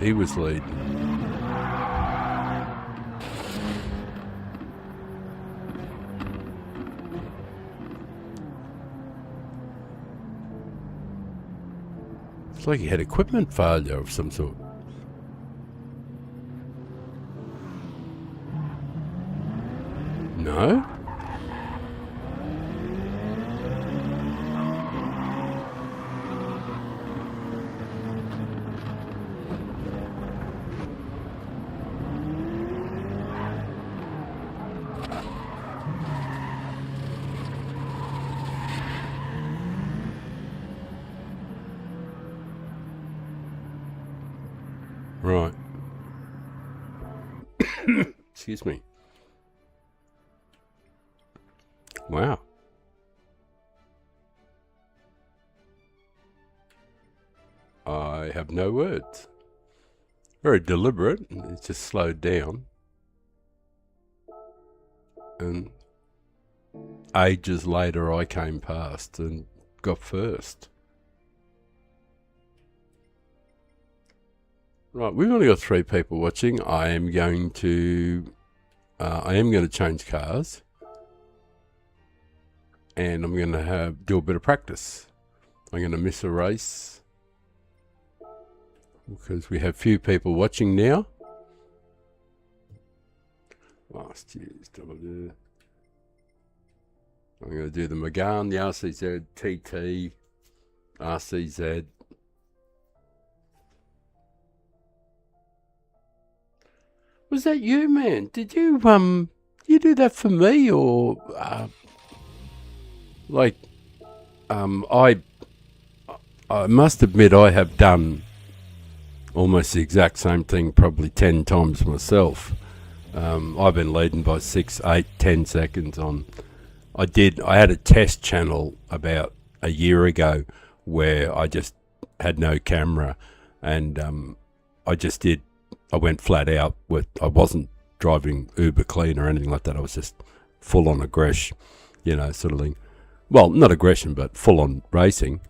He was leading. It's like he had equipment failure of some sort. No? Right. Excuse me. Wow. I have no words. Very deliberate. It's just slowed down. And ages later I came past and got first. Right, we've only got 3 people watching. I am going to change cars, and I'm going to do a bit of practice. I'm going to miss a race because we have few people watching now. Last year's W. I'm going to do the Megane, the RCZ, TT, RCZ. Was that you, man? Did you do that for me, or I must admit I have done almost the exact same thing probably 10 times myself. I've been leading by 6, 8, 10 seconds on. I had a test channel about a year ago where I just had no camera, and I went flat out with, I wasn't driving uber clean or anything like that. I was just full on aggression, sort of thing. Well, not aggression, but full on racing.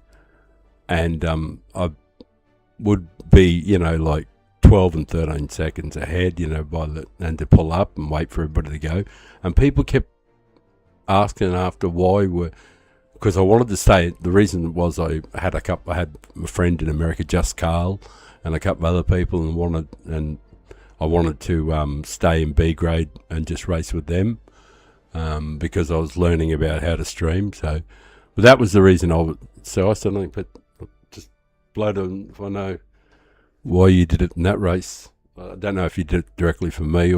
And I would be, like 12 and 13 seconds ahead, and to pull up and wait for everybody to go. And people kept asking after because I wanted to stay. The reason was I had a friend in America, Just Carl, and a couple of other people, and I wanted to stay in B grade and just race with them because I was learning about how to stream. So, but that was the reason I suddenly just blood on if I know why you did it in that race. I don't know if you did it directly for me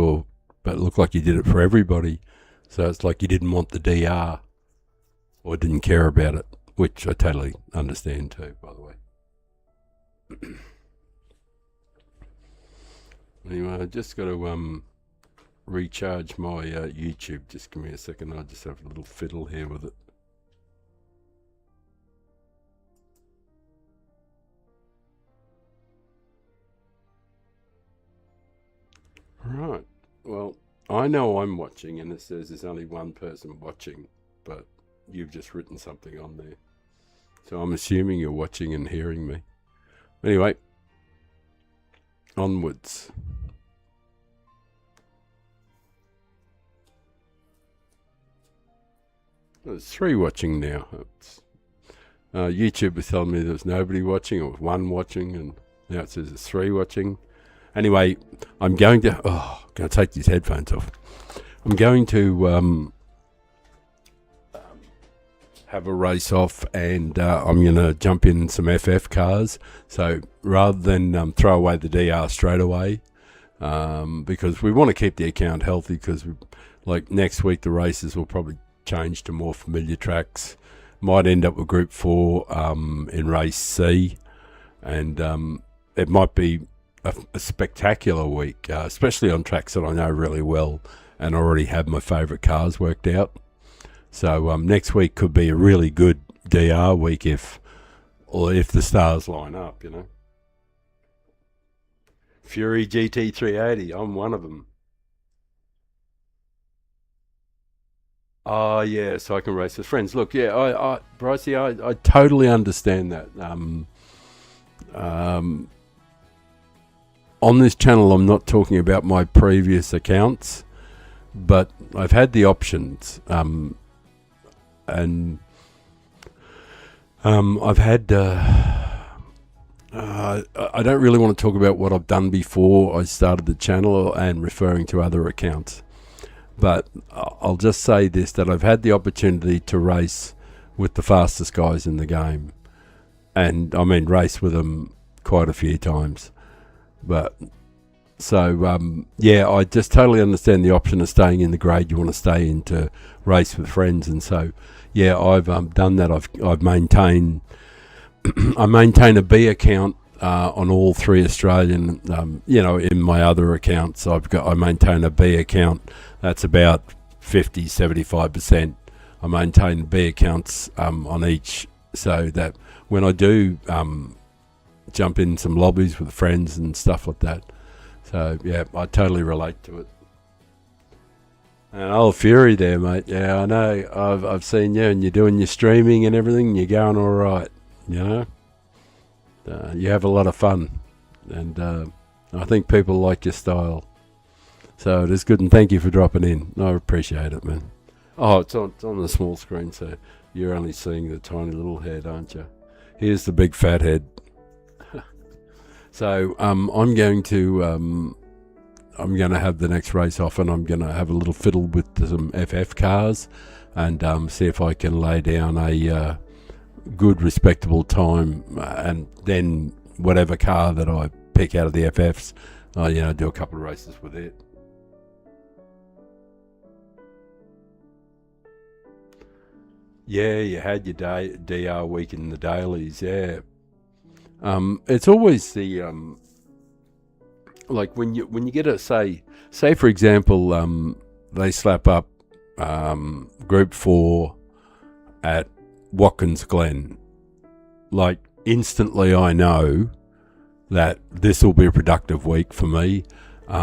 but it looked like you did it for everybody. So it's like you didn't want the DR or didn't care about it, which I totally understand too, by the way. Anyway, I just got to recharge my YouTube. Just give me a second. I'll just have a little fiddle here with it. Right. Well, I know I'm watching, and it says there's only one person watching, but you've just written something on there. So I'm assuming you're watching and hearing me. Anyway, onwards. There's 3 watching now. YouTube was telling me there was nobody watching, or 1 watching, and now it says there's 3 watching. Anyway, I'm going to take these headphones off. I'm going to have a race off, and I'm going to jump in some FF cars. So rather than throw away the DR straight away, because we want to keep the account healthy, because like next week the races will probably change to more familiar tracks. Might end up with Group 4 in Race C, and it might be a spectacular week, especially on tracks that I know really well and already have my favourite cars worked out. So next week could be a really good DR week if the stars line up, you know. Fury GT380, I'm one of them. Oh yeah, so I can race with friends. Look, yeah, Brycey, I totally understand that. Um, on this channel, I'm not talking about my previous accounts, but I've had the options, and I've had. I don't really want to talk about what I've done before I started the channel and referring to other accounts. But I'll just say this, that I've had the opportunity to race with the fastest guys in the game. And I mean, race with them quite a few times. But, so, yeah, I just totally understand the option of staying in the grade you want to stay in to race with friends. And so, yeah, I've done that. I've maintained, I maintain a B account on all three Australian, in my other accounts, I maintain a B account. That's about 50-75%. I maintain B accounts on each, so that when I do jump in some lobbies with friends and stuff like that. So yeah, I totally relate to it. And old Fury there, mate. Yeah, I know. I've seen you, and you're doing your streaming and everything. And you're going all right, you know. You have a lot of fun, and I think people like your style. So it is good, and thank you for dropping in. I appreciate it, man. Oh, it's on the small screen, so you're only seeing the tiny little head, aren't you? Here's the big fat head. So I'm going to have the next race off, and I'm going to have a little fiddle with some FF cars, and see if I can lay down a good, respectable time, and then whatever car that I pick out of the FFs, do a couple of races with it. Yeah, you had your DR week in the dailies, yeah. It's always the like when you get a say for example, they slap up Group 4 at Watkins Glen. Like instantly, I know that this will be a productive week for me.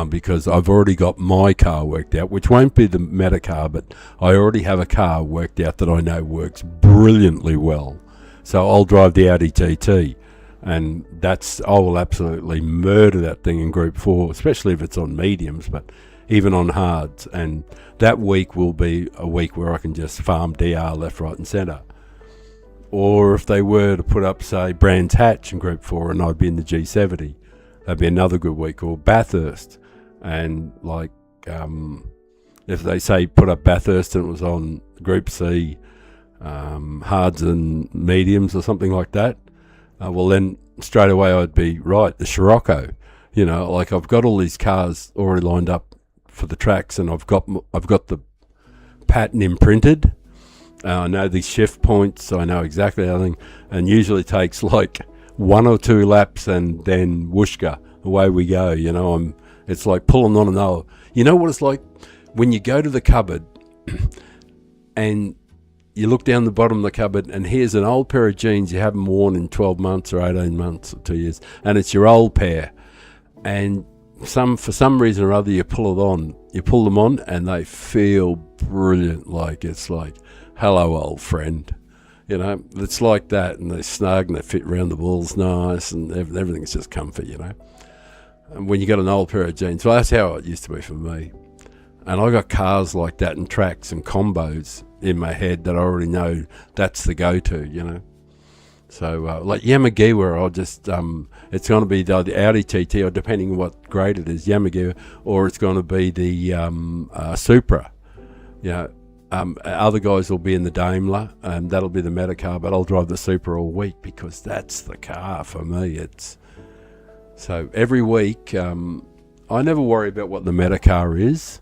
Because I've already got my car worked out, which won't be the meta car, but I already have a car worked out that I know works brilliantly well. So I'll drive the Audi TT, and I will absolutely murder that thing in Group 4, especially if it's on mediums, but even on hards. And that week will be a week where I can just farm DR left, right and centre. Or if they were to put up, say, Brands Hatch in Group 4 and I'd be in the G70, that'd be another good week. Or Bathurst, and like if they say put up Bathurst and it was on Group C, hards and mediums or something like that, well then straight away I'd be right, the Scirocco. Like I've got all these cars already lined up for the tracks, and I've got the pattern imprinted. I know these shift points, so I know exactly everything, and usually takes like 1 or 2 laps, and then whooshka, away we go. It's like pulling on an old. You know what it's like when you go to the cupboard and you look down the bottom of the cupboard, and here's an old pair of jeans you haven't worn in 12 months or 18 months or 2 years, and it's your old pair, and for some reason or other you pull them on, and they feel brilliant. Like it's like, hello old friend. It's like that, and they're snug and they fit around the balls nice, and everything's just comfy, And when you got an old pair of jeans, well, that's how it used to be for me. And I got cars like that and tracks and combos in my head that I already know that's the go-to, So like Yamagiwa, I'll just it's going to be the Audi TT, or depending on what grade it is, Yamagiwa, or it's going to be the Supra. Other guys will be in the Daimler, and that'll be the meta car, but I'll drive the Supra all week because that's the car for me. So every week, I never worry about what the meta car is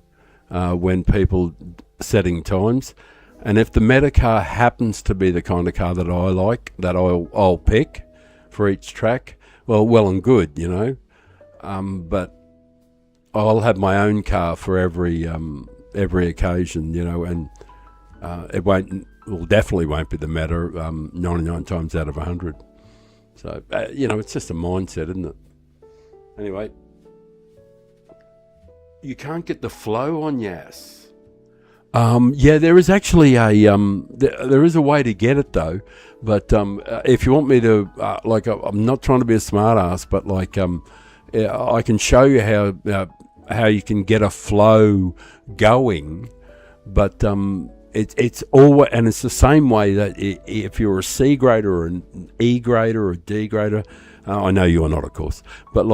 when people setting times. And if the meta car happens to be the kind of car that I like, that I'll pick for each track, well and good, But I'll have my own car for every occasion, and it definitely won't be the matter 99 times out of 100. So, it's just a mindset, isn't it? Anyway, you can't get the flow on Yas. There is actually there is a way to get it though, but if you want me to, I'm not trying to be a smart ass, but I can show you how you can get a flow going, but it's always, and it's the same way that if you're a C grader or an E grader or a D grader, I know you are not, of course, but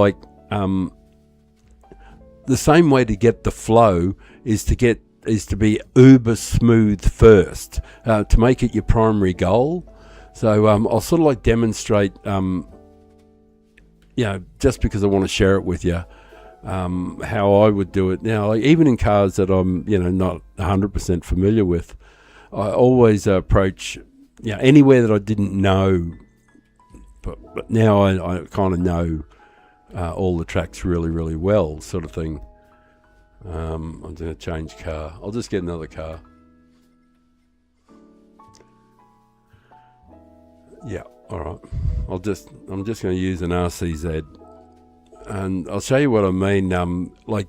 the same way to get the flow is to be uber smooth first, to make it your primary goal. So I'll sort of demonstrate, just because I want to share it with you, how I would do it. Now, even in cars that I'm, not 100% familiar with, I always approach, anywhere that I didn't know, but now I kind of know all the tracks really, really well, sort of thing. I'm going to change car. I'll just get another car. Yeah, all right. I'm just going to use an RCZ, and I'll show you what I mean.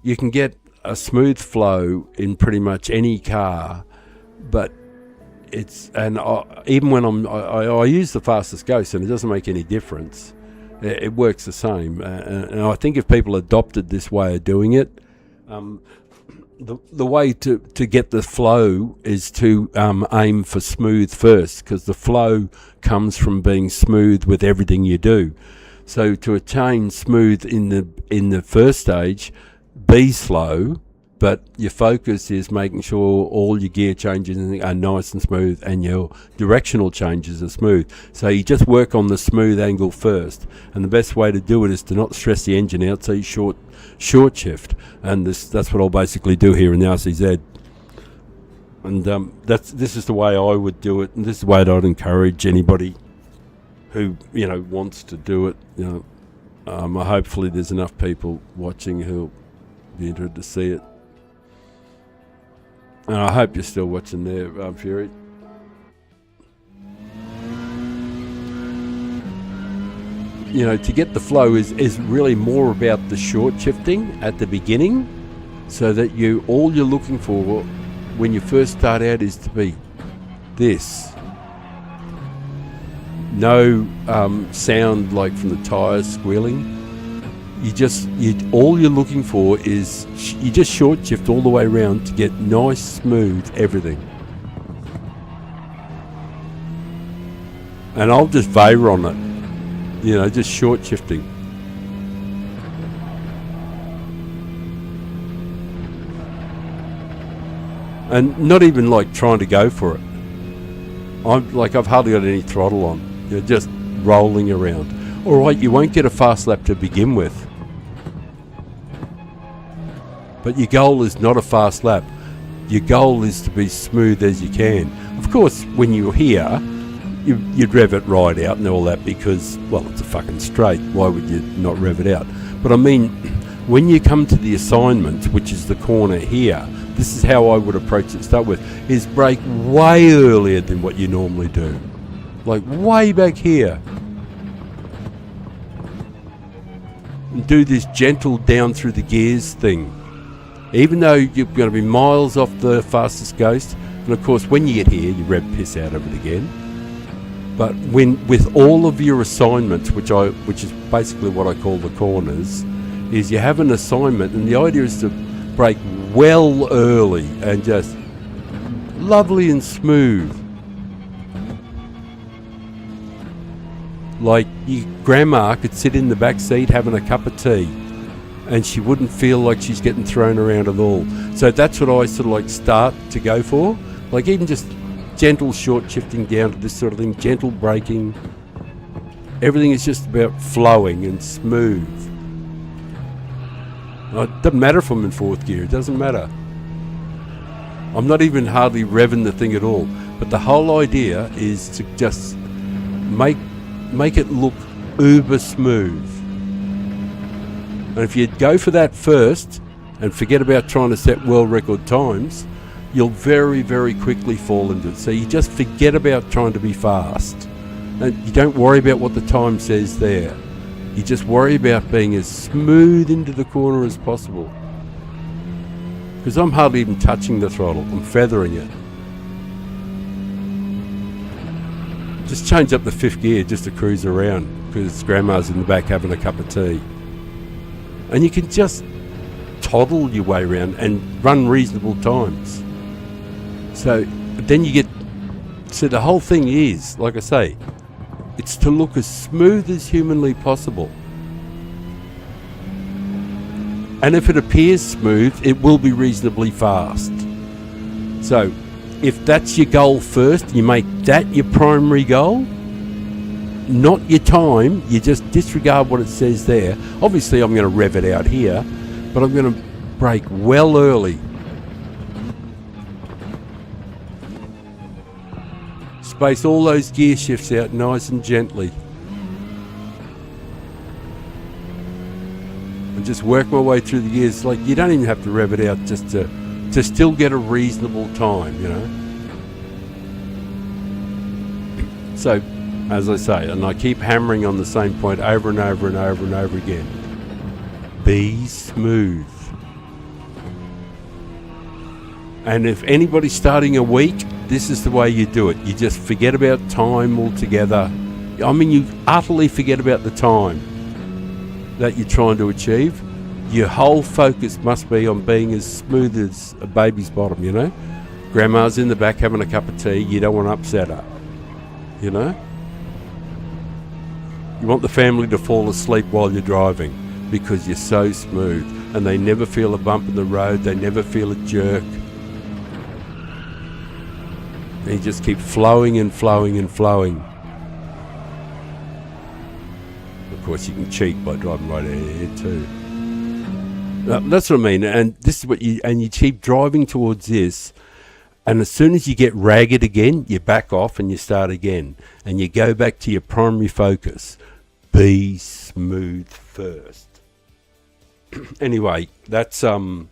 You can get a smooth flow in pretty much any car, but even when I use the fastest ghost, and it doesn't make any difference. It works the same, and I think if people adopted this way of doing it, the way to get the flow is to aim for smooth first, because the flow comes from being smooth with everything you do. So to attain smooth in the first stage, be slow, but your focus is making sure all your gear changes are nice and smooth and your directional changes are smooth. So you just work on the smooth angle first, and the best way to do it is to not stress the engine out, so you short shift, and that's what I'll basically do here in the RCZ. And this is the way I would do it, and this is the way that I'd encourage anybody who wants to do it. Hopefully there's enough people watching who'll be interested to see it. And I hope you're still watching there, Fury. To get the flow is really more about the short shifting at the beginning, so that all you're looking for when you first start out is to be this. No sound from the tyres squealing. All you're looking for is you just short shift all the way around to get nice, smooth everything. And I'll just vapor on it, just short shifting. And not even trying to go for it. I've hardly got any throttle on, just rolling around. All right, you won't get a fast lap to begin with, but your goal is not a fast lap. Your goal is to be smooth as you can. Of course, when you're here, you'd rev it right out and all that, because, it's a fucking straight. Why would you not rev it out? But I mean, when you come to the assignment, which is the corner here, this is how I would approach it to start with, is brake way earlier than what you normally do. Way back here. And do this gentle down through the gears thing. Even though you're going to be miles off the fastest ghost, and of course when you get here you rev piss out of it again. But with all of your assignments, which is basically what I call the corners, is you have an assignment, and the idea is to brake well early and just lovely and smooth. Your grandma could sit in the back seat having a cup of tea, and she wouldn't feel like she's getting thrown around at all. So that's what I sort of start to go for. Even just gentle short shifting down to this sort of thing, gentle braking. Everything is just about flowing and smooth. It doesn't matter if I'm in fourth gear, it doesn't matter. I'm not even hardly revving the thing at all. But the whole idea is to just make it look uber smooth. And if you go for that first and forget about trying to set world record times, you'll very, very quickly fall into it. So you just forget about trying to be fast. And you don't worry about what the time says there. You just worry about being as smooth into the corner as possible. Because I'm hardly even touching the throttle, I'm feathering it. Just change up the 5th gear just to cruise around, because Grandma's in the back having a cup of tea. And you can just toddle your way around and run reasonable times. So then you get, so the whole thing is, like I say, it's to look as smooth as humanly possible. And if it appears smooth, it will be reasonably fast. So if that's your goal first, you make that your primary goal, not your time, you just disregard what it says there. Obviously I'm going to rev it out here, but I'm going to brake well early. Space all those gear shifts out nice and gently. And just work my way through the gears. Like, you don't even have to rev it out just to still get a reasonable time, you know. So, as I say, and I keep hammering on the same point over and over and over and over again. Be smooth. And if anybody's starting a week, this is the way you do it. You just forget about time altogether. I mean, you utterly forget about the time that you're trying to achieve. Your whole focus must be on being as smooth as a baby's bottom, you know. Grandma's in the back having a cup of tea. You don't want to upset her, you know. You want the family to fall asleep while you're driving because you're so smooth, and they never feel a bump in the road. They never feel a jerk. And you just keep flowing and flowing and flowing. Of course, you can cheat by driving right ahead too. That's what I mean. And this is what you keep driving towards this. And as soon as you get ragged again, you back off and you start again. And you go back to your primary focus. Be smooth first. Anyway, that's I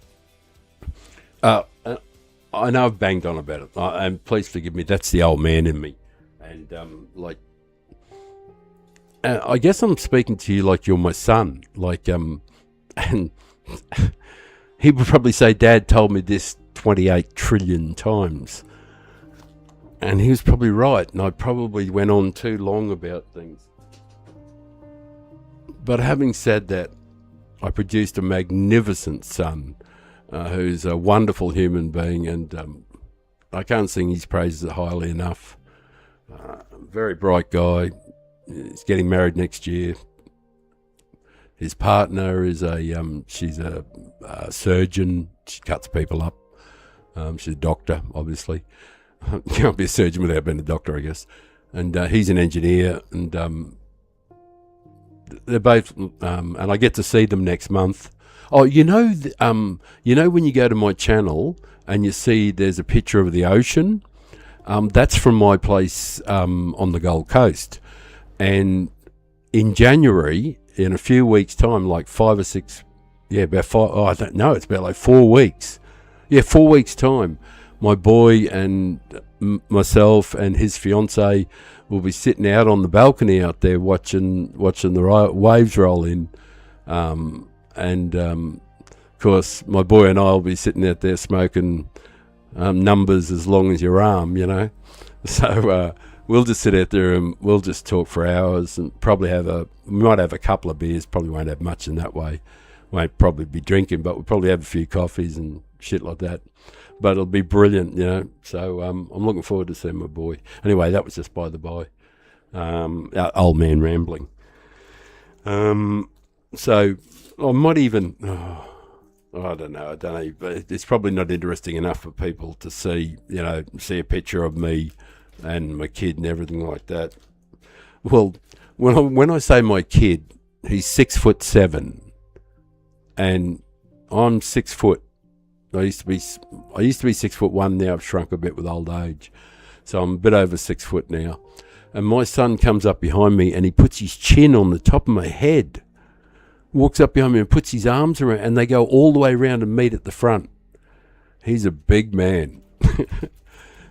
know I've banged on about it, and please forgive me. That's the old man in me, and I guess I'm speaking to you like you're my son. Like, and he would probably say, "Dad told me this 28 trillion times," and he was probably right. And I probably went on too long about things. But having said that, I produced a magnificent son. Who's a wonderful human being, and I can't sing his praises highly enough. Very bright guy. He's getting married next year. His partner is she's a surgeon. She cuts people up. She's a doctor, obviously. You can't be a surgeon without being a doctor, I guess. And he's an engineer, and they're both, and I get to see them next month. Oh, you know when you go to my channel and you see there's a picture of the ocean, that's from my place on the Gold Coast. And in January, in a few weeks' time, like 5 or 6, about 5, I don't know, it's about like 4 weeks. 4 weeks' time, my boy and myself and his fiancée will be sitting out on the balcony out there watching the waves roll in. Of course, my boy and I will be sitting out there smoking numbers as long as your arm, you know. So we'll just sit out there and we'll just talk for hours, and probably we might have a couple of beers, probably won't have much in that way. Won't probably be drinking, but we'll probably have a few coffees and shit like that. But it'll be brilliant, you know. So I'm looking forward to seeing my boy. Anyway, that was just by the by. Old man rambling. So I might even, I don't know, but it's probably not interesting enough for people to see, you know, see a picture of me and my kid and everything like that. Well, when I say my kid, he's 6'7", and I'm 6 foot. I used to be 6'1". Now I've shrunk a bit with old age, so I'm a bit over 6 foot now. And my son comes up behind me and he puts his chin on the top of my head. Walks up behind me and puts his arms around, and they go all the way around and meet at the front. He's a big man.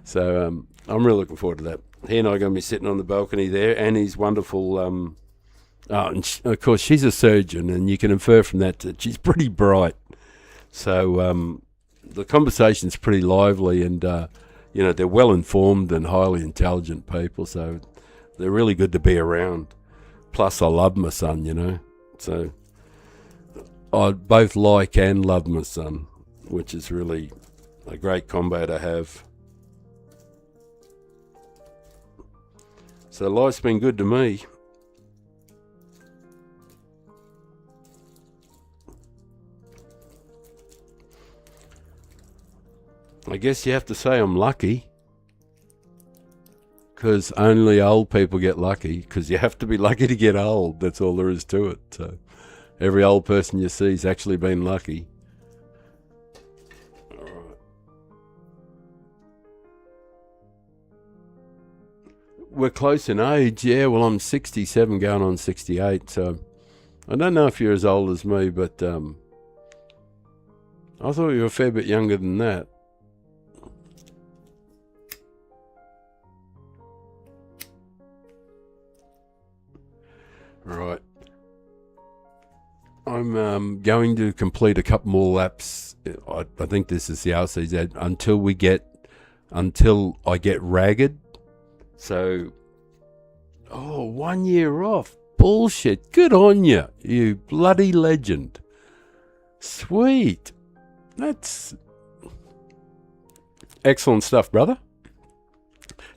So I'm really looking forward to that. He and I are going to be sitting on the balcony there, and his wonderful. Of course, she's a surgeon, and you can infer from that she's pretty bright. So the conversation's pretty lively, and they're well informed and highly intelligent people. So they're really good to be around. Plus, I love my son, so I both like and love my son, which is really a great combo to have. So life's been good to me. I guess you have to say I'm lucky, because only old people get lucky, because you have to be lucky to get old. That's all there is to it. So every old person you see's actually been lucky. All right. We're close in age, yeah. Well, I'm 67 going on 68, so I don't know if you're as old as me, but I thought you were a fair bit younger than that. Right. I'm going to complete a couple more laps. I think this is the RCZ until I get ragged. So, 1 year off. Bullshit. Good on you, you bloody legend. Sweet. That's excellent stuff, brother.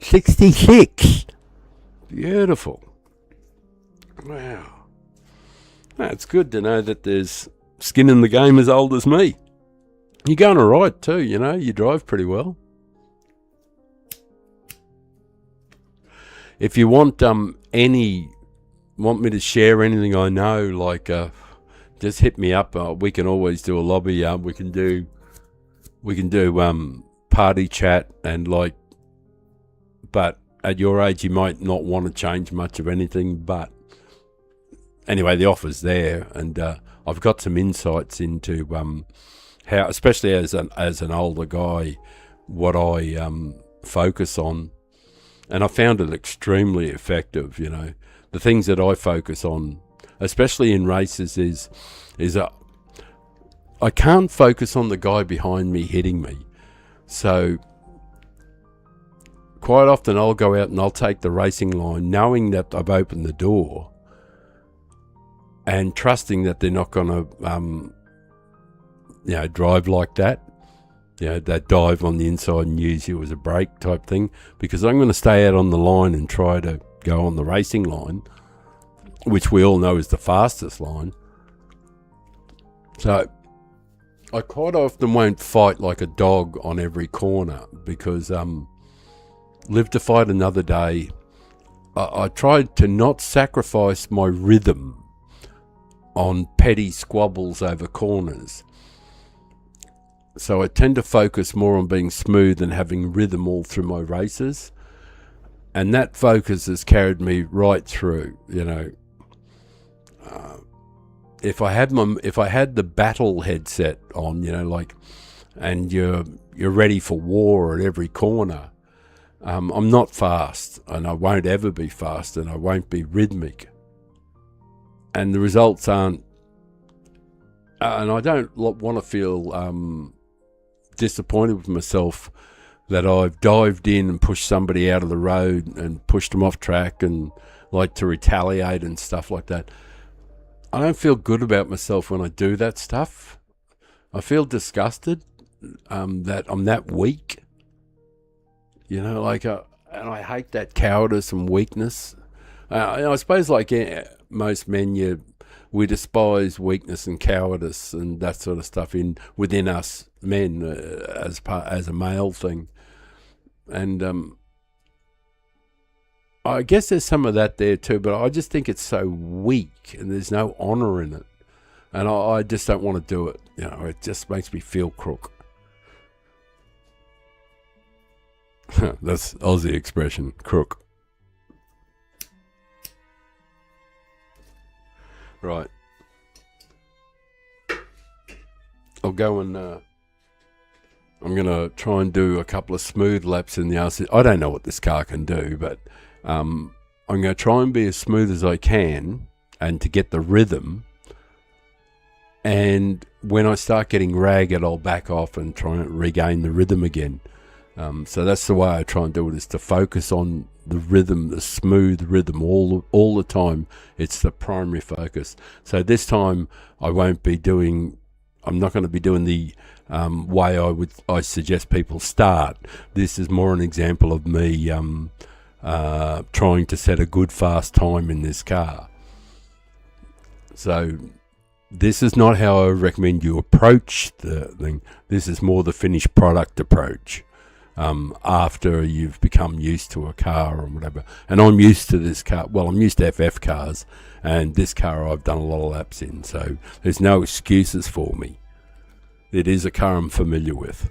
66. Beautiful. Wow. It's good to know that there's skin in the game as old as me. You're going all right too, you drive pretty well. If you want want me to share anything I know, just hit me up. We can always do a lobby. We can do party chat and but at your age you might not want to change much of anything, but anyway, the offer's there, and I've got some insights into how, especially as an older guy, what I focus on, and I found it extremely effective. The things that I focus on, especially in races, is I can't focus on the guy behind me hitting me. So quite often I'll go out and I'll take the racing line, knowing that I've opened the door, and trusting that they're not going to, drive like that. That dive on the inside and use you as a brake type thing, because I'm going to stay out on the line and try to go on the racing line, which we all know is the fastest line. So I quite often won't fight like a dog on every corner, because live to fight another day. I tried to not sacrifice my rhythm on petty squabbles over corners. So I tend to focus more on being smooth and having rhythm all through my races. And that focus has carried me right through, If I had the battle headset on, and you're ready for war at every corner, I'm not fast, and I won't ever be fast, and I won't be rhythmic. And the results aren't, and I don't want to feel disappointed with myself that I've dived in and pushed somebody out of the road and pushed them off track and to retaliate and stuff like that. I don't feel good about myself when I do that stuff. I feel disgusted that I'm that weak. And I hate that cowardice and weakness. I suppose most men, we despise weakness and cowardice and that sort of stuff within us men as a male thing, and I guess there's some of that there too. But I just think it's so weak, and there's no honour in it, and I just don't want to do it. It just makes me feel crook. That's Aussie expression, crook. Right. I'll go and I'm going to try and do a couple of smooth laps in the RC. I don't know what this car can do, but I'm going to try and be as smooth as I can and to get the rhythm. And when I start getting ragged, I'll back off and try and regain the rhythm again. So that's the way I try and do it, is to focus on the rhythm, the smooth rhythm all the time. It's the primary focus. So this time I'm not going to be doing the way I suggest people start. This is more an example of me trying to set a good fast time in this car. So this is not how I recommend you approach the thing. This is more the finished product approach. After you've become used to a car or whatever. And I'm used to this car. Well, I'm used to FF cars, and this car I've done a lot of laps in, so there's no excuses for me. It is a car I'm familiar with.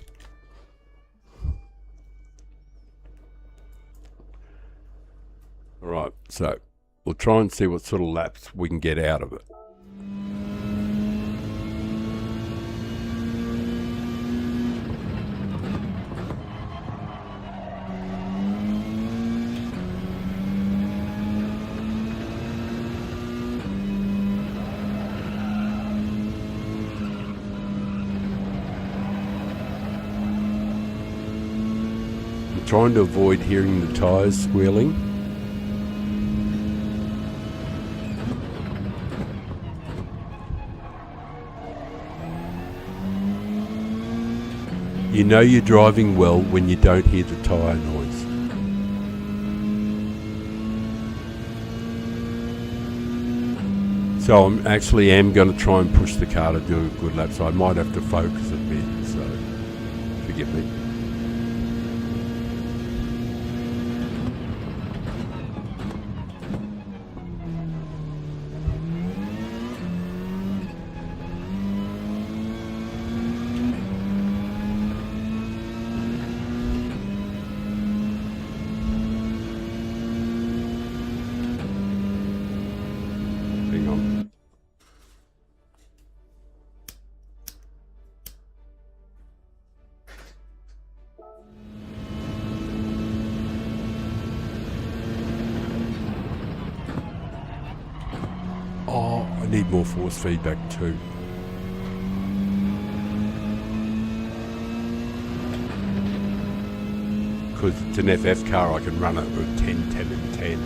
Alright, so we'll try and see what sort of laps we can get out of it. Trying to avoid hearing the tyres squealing. You know you're driving well when you don't hear the tyre noise. So I actually am going to try and push the car to do a good lap, so I might have to focus a bit, so forgive me. I need more force feedback too. Because it's an FF car, I can run it with 10, 10 and 10.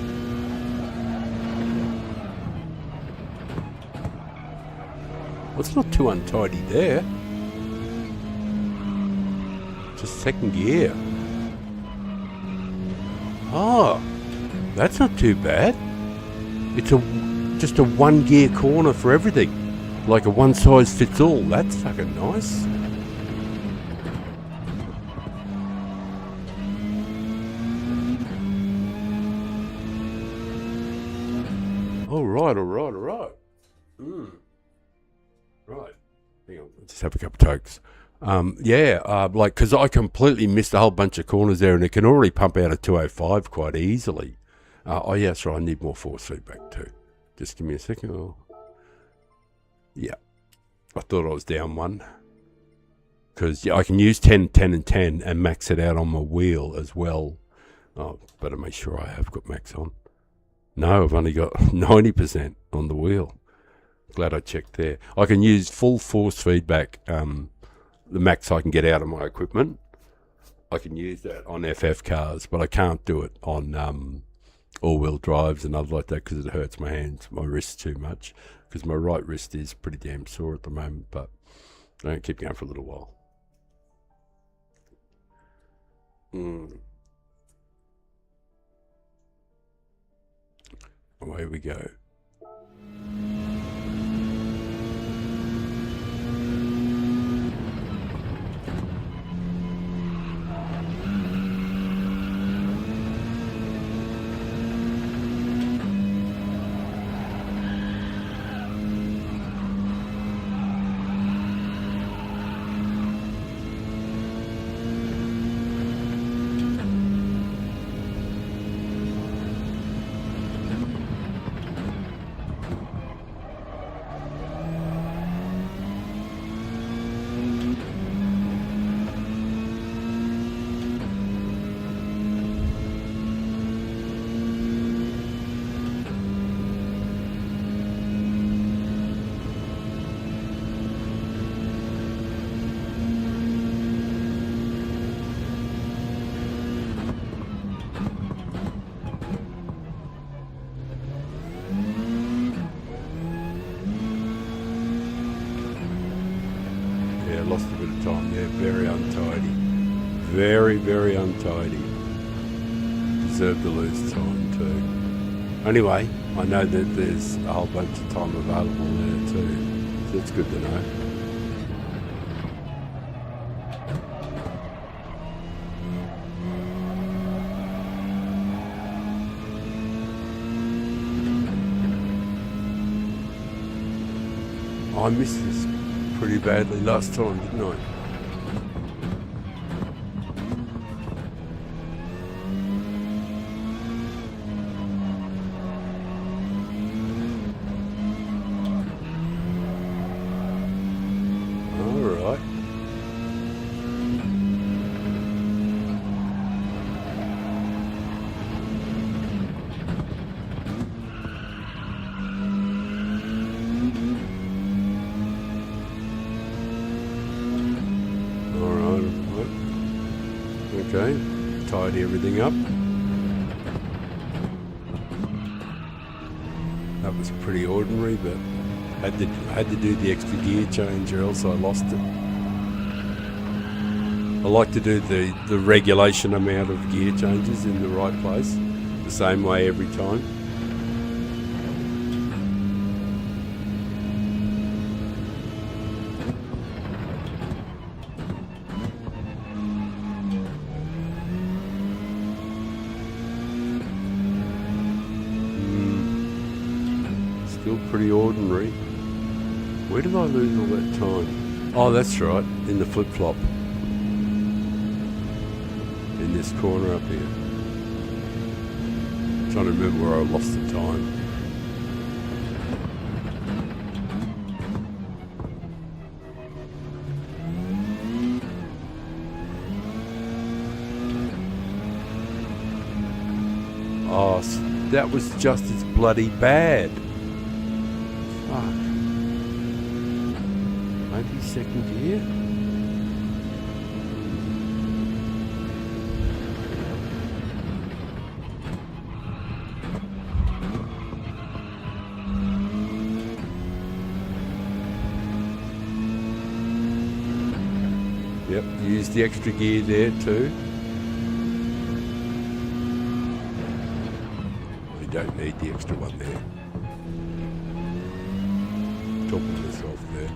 Well, it's not too untidy there. Just second gear. Oh, that's not too bad. It's just a one gear corner for everything. Like a one size fits all. That's fucking nice. Alright. Right. Hang on, let's just have a couple of tokes. Because I completely missed a whole bunch of corners there, and it can already pump out a 205 quite easily. That's right, I need more force feedback too. Just give me a second. Oh. Yeah, I thought I was down one. Because I can use 10, 10 and 10 and max it out on my wheel as well. Oh, better make sure I have got max on. No, I've only got 90% on the wheel. Glad I checked there. I can use full force feedback, the max I can get out of my equipment. I can use that on FF cars, but I can't do it on all-wheel drives and other like that because it hurts my hands, my wrists too much. Because my right wrist is pretty damn sore at the moment, but I'm going to keep going for a little while. Away we go. Yeah, lost a bit of time there. Very untidy. Very, very untidy. Deserved to lose time too. Anyway, I know that there's a whole bunch of time available there too. So it's good to know. I missed this pretty badly last time, didn't I? Alright. Okay, tidy everything up. That was pretty ordinary, but had to do the extra gear change or else I lost it. I like to do the regulation amount of gear changes in the right place, the same way every time. Still pretty ordinary. Where did I lose all that time? Oh, that's right, in the flip-flop. In this corner up here. I'm trying to remember where I lost the time. Oh, that was just as bloody bad. Fuck. Maybe second gear? Yep, use the extra gear there too. We don't need the extra one there. Topping myself there.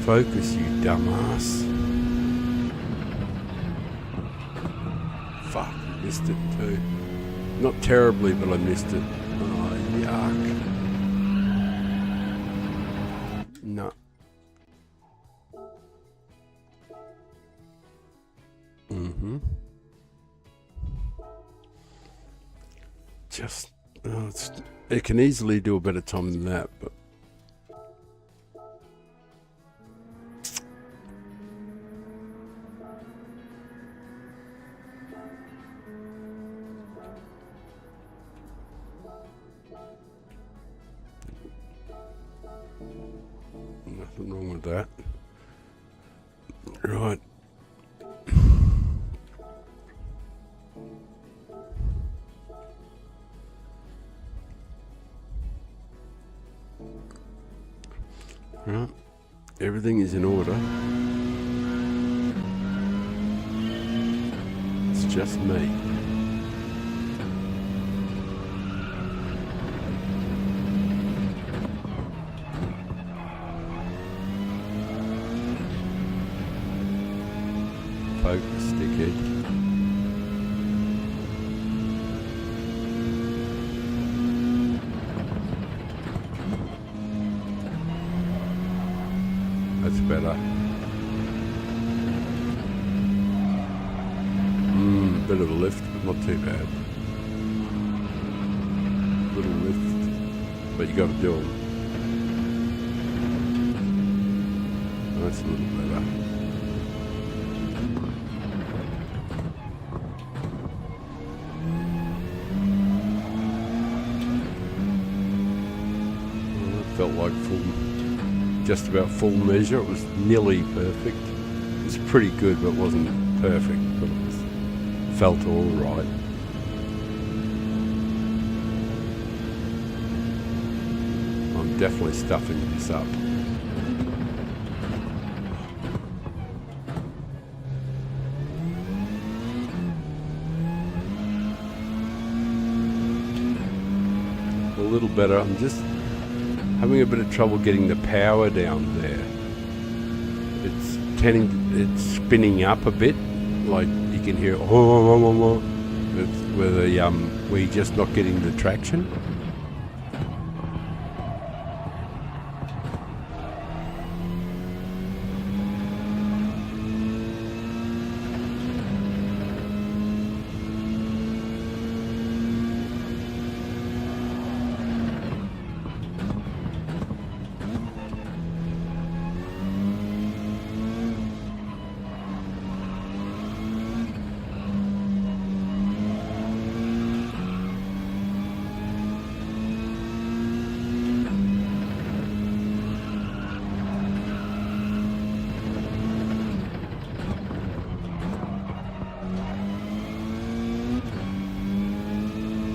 Focus, you dumbass. Fuck, missed it too. Not terribly, but I missed it. Oh, yuck. No. Just, it can easily do a better time than that, but nothing wrong with that. Right. Right. Everything is in order. It's just me. Focus, dickhead. That's better. Bit of a lift, but not too bad. Little lift, but you got to do them. That's a little better. felt like just about full measure. It was nearly perfect. It was pretty good, but it wasn't perfect. But it felt all right. I'm definitely stuffing this up. A little better. I'm just having a bit of trouble getting the power down there. It's spinning up a bit, like you can hear where you're just not getting the traction.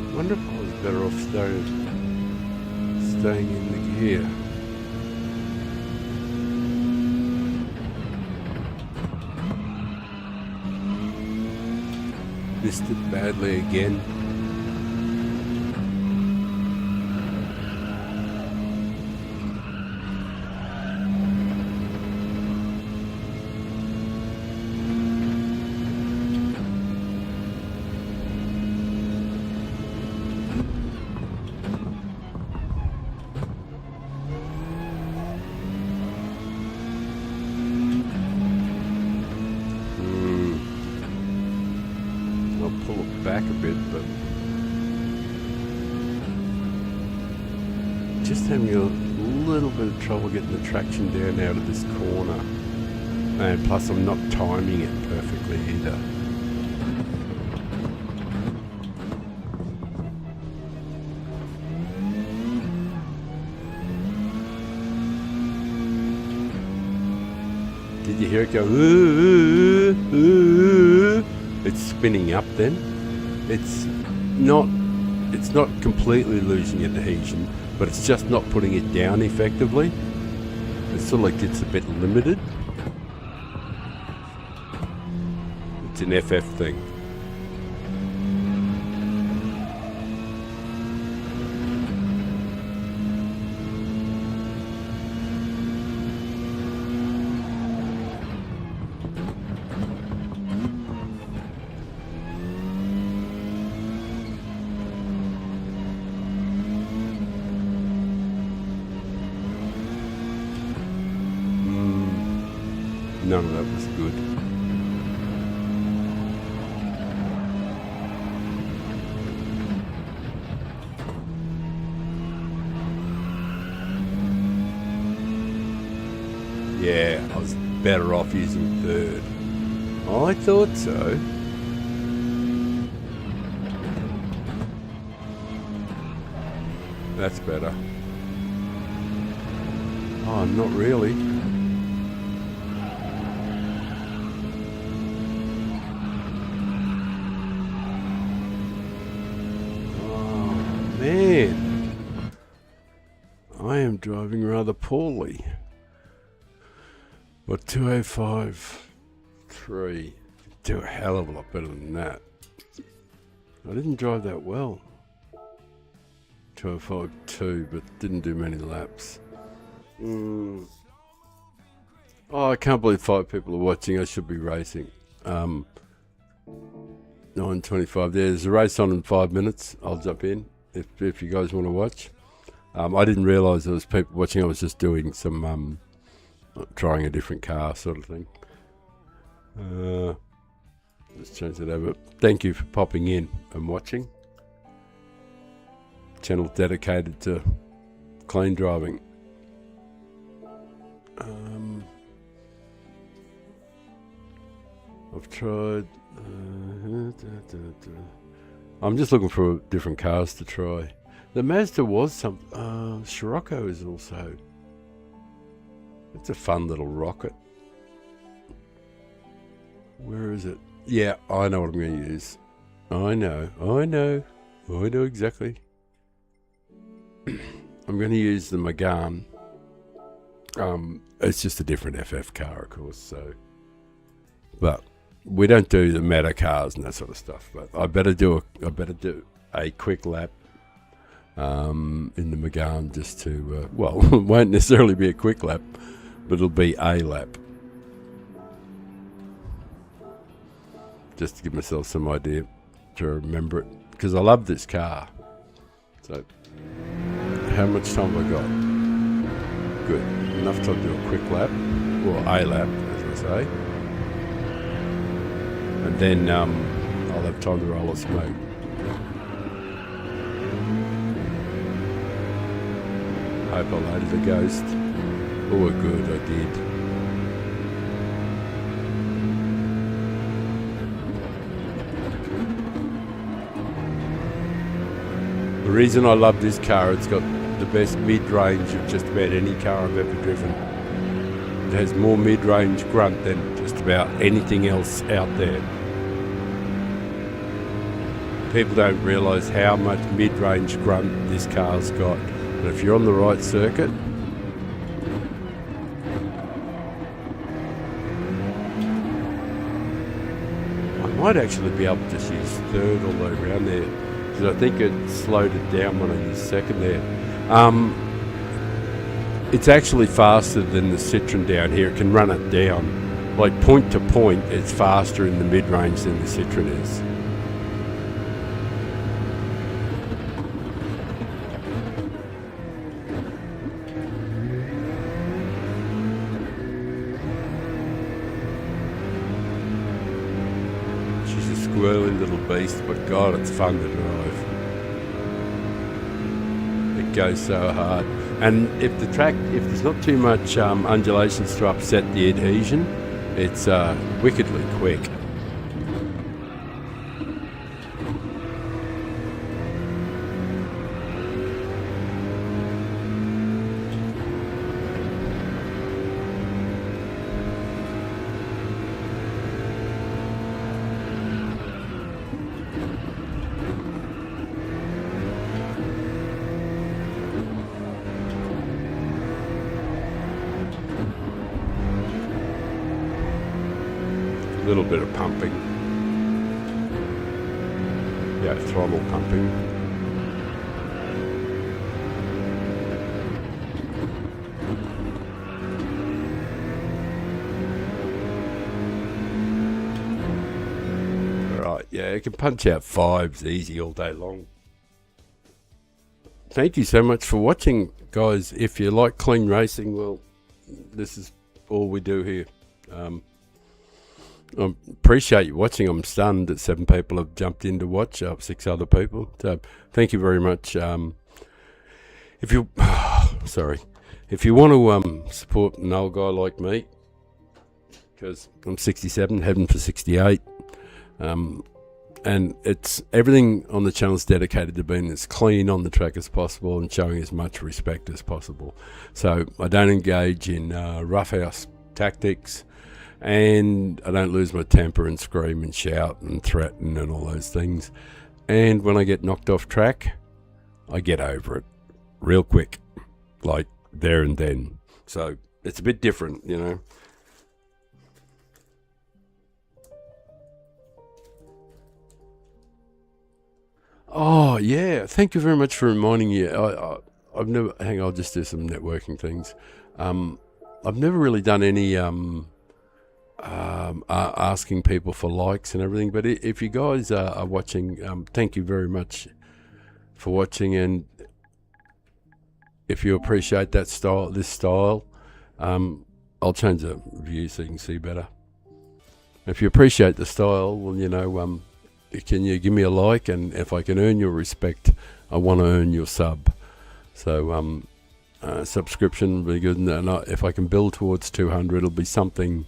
I wonder if I was better off staying in the gear. Missed it badly again. Pull it back a bit, but just having a little bit of trouble getting the traction down out of this corner, and plus I'm not timing it perfectly either. Did you hear it go? Ooh, ooh, ooh. It's spinning up then. It's not completely losing adhesion, but it's just not putting it down effectively. It sort of like gets a bit limited. It's an FF thing. None of that was good. Yeah, I was better off using third. I thought so. That's better. Oh, not really. Man, I am driving rather poorly. But 205.3, do a hell of a lot better than that. I didn't drive that well. 205.2, but didn't do many laps. Oh, I can't believe 5 people are watching. I should be racing. 9:25. There's a race on in 5 minutes. I'll jump in if you guys want to watch. I didn't realise there was people watching. I was just doing some trying a different car sort of thing. Let's change that over. Thank you for popping in and watching. Channel dedicated to clean driving. I've tried. I'm just looking for different cars to try. The Mazda was some. Scirocco is also. It's a fun little rocket. Where is it? Yeah, I know what I'm going to use. I know exactly. I'm going to use the Megane. It's just a different FF car, of course. So, but we don't do the meta cars and that sort of stuff. But I better do a quick lap in the Megane just to. Well, it won't necessarily be a quick lap, but it'll be a lap. Just to give myself some idea to remember it, because I love this car. So, how much time have I got? Good, enough time to do a quick lap, or a lap, as I say, and then I'll have time to roll a smoke. Hope I loaded the Ghost. Oh, good, I did. The reason I love this car, it's got the best mid-range of just about any car I've ever driven. It has more mid-range grunt than just about anything else out there. People don't realise how much mid-range grunt this car's got. But if you're on the right circuit, I might actually be able to just use third all the way around there. I think it slowed it down when I used second there. It's actually faster than the Citroen down here. It can run it down. Like point to point, it's faster in the mid-range than the Citroen is. She's a squirrely little beast, but God, it's fun to drive. It goes so hard. And if there's not too much undulations to upset the adhesion, it's wickedly quick. A little bit of pumping. Yeah, throttle pumping. Alright, yeah, it can punch out fives easy all day long. Thank you so much for watching, guys. If you like clean racing, well, this is all we do here. I appreciate you watching. I'm stunned that 7 people have jumped in to watch, 6 other people. So thank you very much. If you want to support an old guy like me, because I'm 67, heading for 68, and it's everything on the channel is dedicated to being as clean on the track as possible and showing as much respect as possible. So I don't engage in roughhouse tactics. And I don't lose my temper and scream and shout and threaten and all those things. And when I get knocked off track, I get over it real quick, like there and then. So it's a bit different, you know. Oh, yeah. Thank you very much for reminding me. I've never... Hang on, I'll just do some networking things. I've never really done any... asking people for likes and everything, but if you guys are watching, thank you very much for watching, and if you appreciate this style, I'll change the view so you can see better. If you appreciate the style, well, you know, can you give me a like, and if I can earn your respect, I want to earn your sub. So subscription will be good, and if I can build towards 200, it'll be something,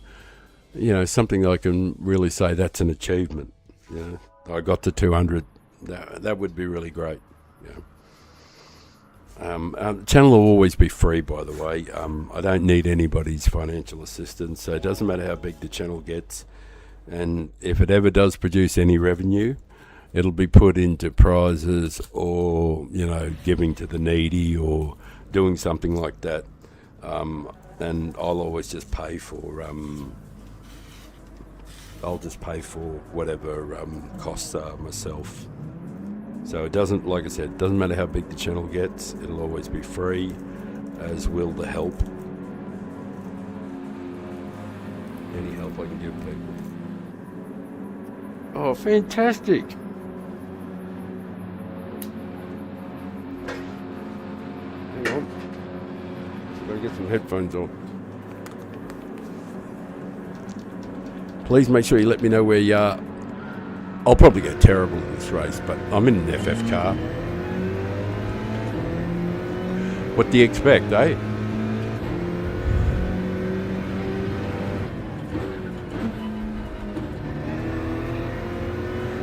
you know, something I can really say that's an achievement. You know, I got to 200. That would be really great. You know. The channel will always be free, by the way. I don't need anybody's financial assistance, so it doesn't matter how big the channel gets. And if it ever does produce any revenue, it'll be put into prizes or, you know, giving to the needy or doing something like that. And I'll always just pay for, I'll just pay for whatever costs are myself. So it doesn't, like I said, it doesn't matter how big the channel gets, it'll always be free, as will the help. Any help I can give people. Oh, fantastic! Hang on. I've got to get some headphones on. Please make sure you let me know where you are. I'll probably go terrible in this race, but I'm in an FF car. What do you expect, eh?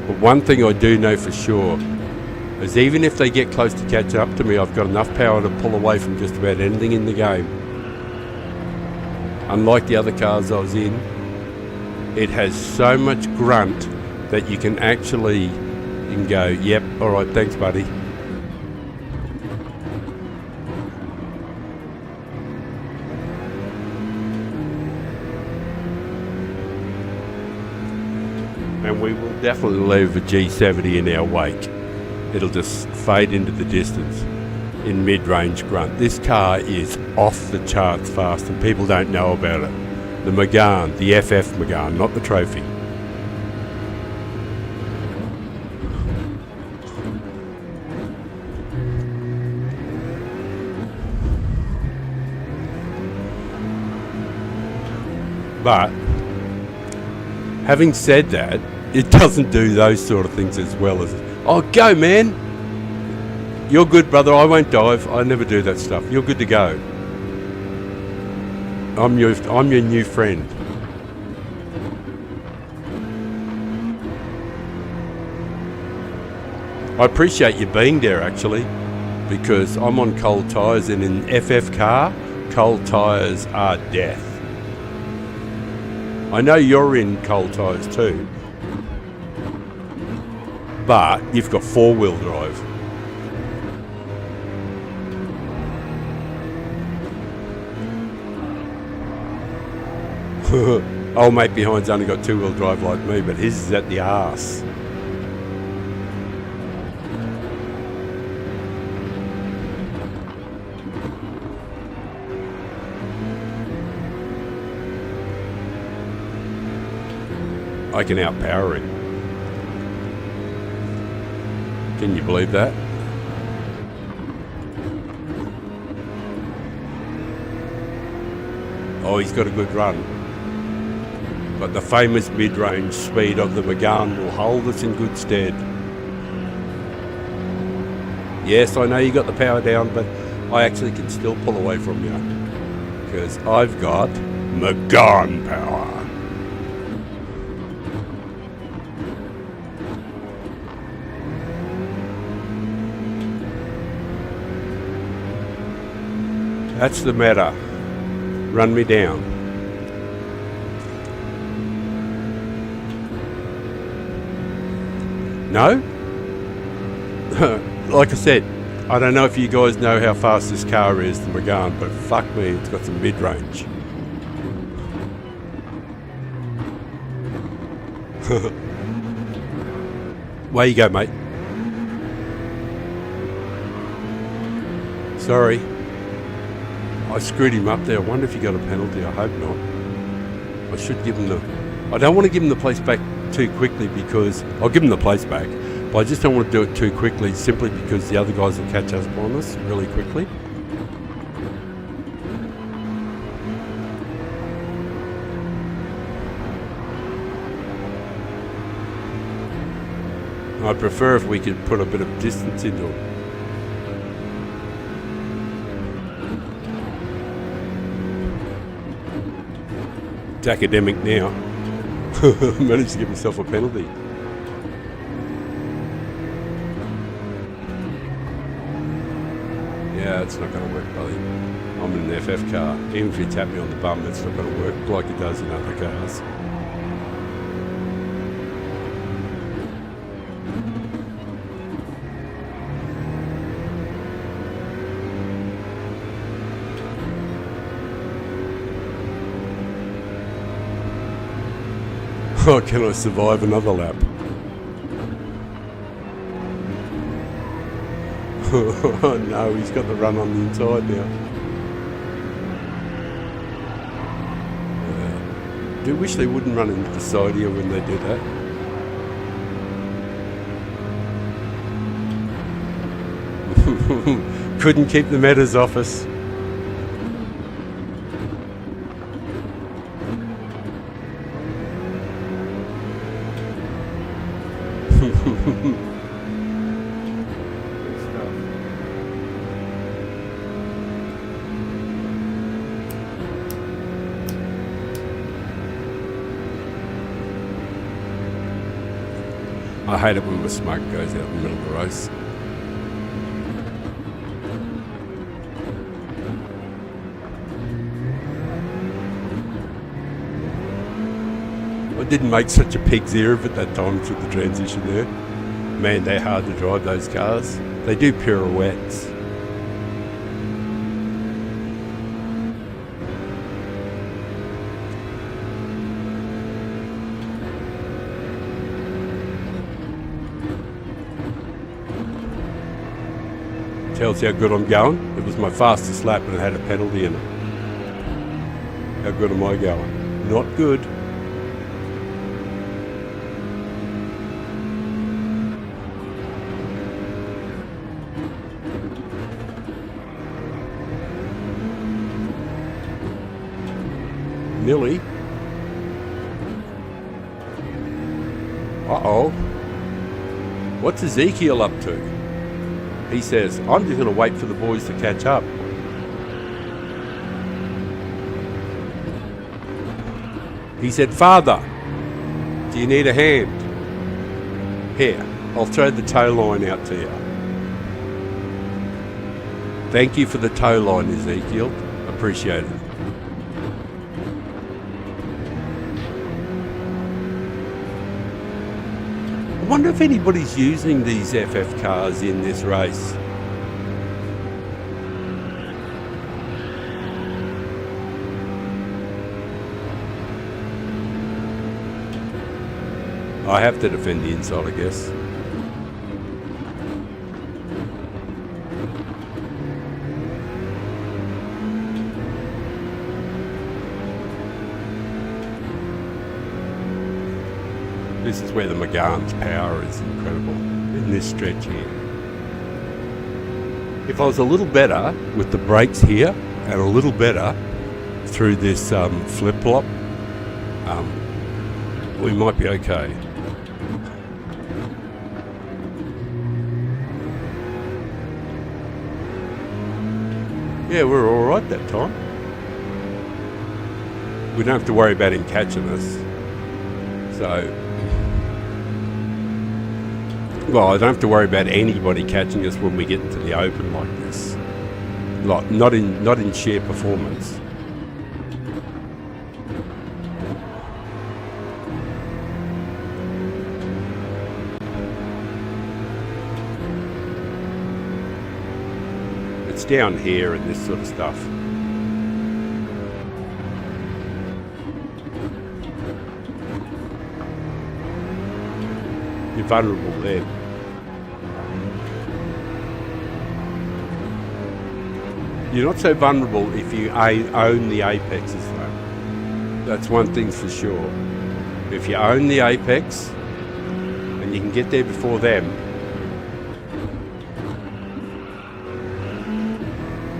But one thing I do know for sure is even if they get close to catch up to me, I've got enough power to pull away from just about anything in the game. Unlike the other cars I was in, it has so much grunt that you can actually go, yep, all right, thanks, buddy. And we will definitely leave a G70 in our wake. It'll just fade into the distance in mid-range grunt. This car is off the charts fast and people don't know about it. The Megane, the FF Megane, not the trophy. But having said that, it doesn't do those sort of things as well as, oh, go, man. You're good, brother. I won't dive. I never do that stuff. You're good to go. I'm your new friend. I appreciate you being there, actually, because I'm on cold tyres, and in FF car, cold tyres are death. I know you're in cold tyres too, but you've got four-wheel drive. Old mate behind's only got two-wheel drive like me, but his is at the arse. I can outpower him. Can you believe that? Oh, he's got a good run. But the famous mid-range speed of the Megane will hold us in good stead. Yes, I know you got the power down, but I actually can still pull away from you. Because I've got Megane power. That's the matter. Run me down. No? Like I said, I don't know if you guys know how fast this car is, the Megane, but fuck me, it's got some mid-range. Way you go, mate. Sorry. I screwed him up there. I wonder if he got a penalty. I hope not. I should give him the... I don't want to give him the place back too quickly because... I'll give him the place back, but I just don't want to do it too quickly simply because the other guys will catch up on us really quickly. I prefer if we could put a bit of distance into it. It's academic now. Managed to give myself a penalty. Yeah, it's not going to work, buddy. I'm in an FF car. Even if you tap me on the bum, it's not going to work like it does in other cars. Oh, can I survive another lap? Oh no, he's got the run on the inside now. I do wish they wouldn't run into the side here when they do that. Couldn't keep the metas off us. I hate it when the smoke goes out in the middle of the race. I didn't make such a pig's ear of it that time through the transition there. Man, they're hard to drive, those cars. They do pirouettes. Tells you how good I'm going. It was my fastest lap and it had a penalty in it. How good am I going? Not good. Nearly. Uh-oh. What's Ezekiel up to? He says, I'm just going to wait for the boys to catch up. He said, Father, do you need a hand? Here, I'll throw the tow line out to you. Thank you for the tow line, Ezekiel. Appreciate it. I wonder if anybody's using these FF cars in this race. I have to defend the inside, I guess. This is where the Megane's power is incredible, in this stretch here. If I was a little better with the brakes here, and a little better through this flip-flop, we might be okay. Yeah, we're alright that time. We don't have to worry about him catching us. So, well, I don't have to worry about anybody catching us when we get into the open like this. Like, not in sheer performance. It's down here and this sort of stuff. You're vulnerable there. You're not so vulnerable if you own the apexes though. That's one thing for sure. If you own the apex and you can get there before them,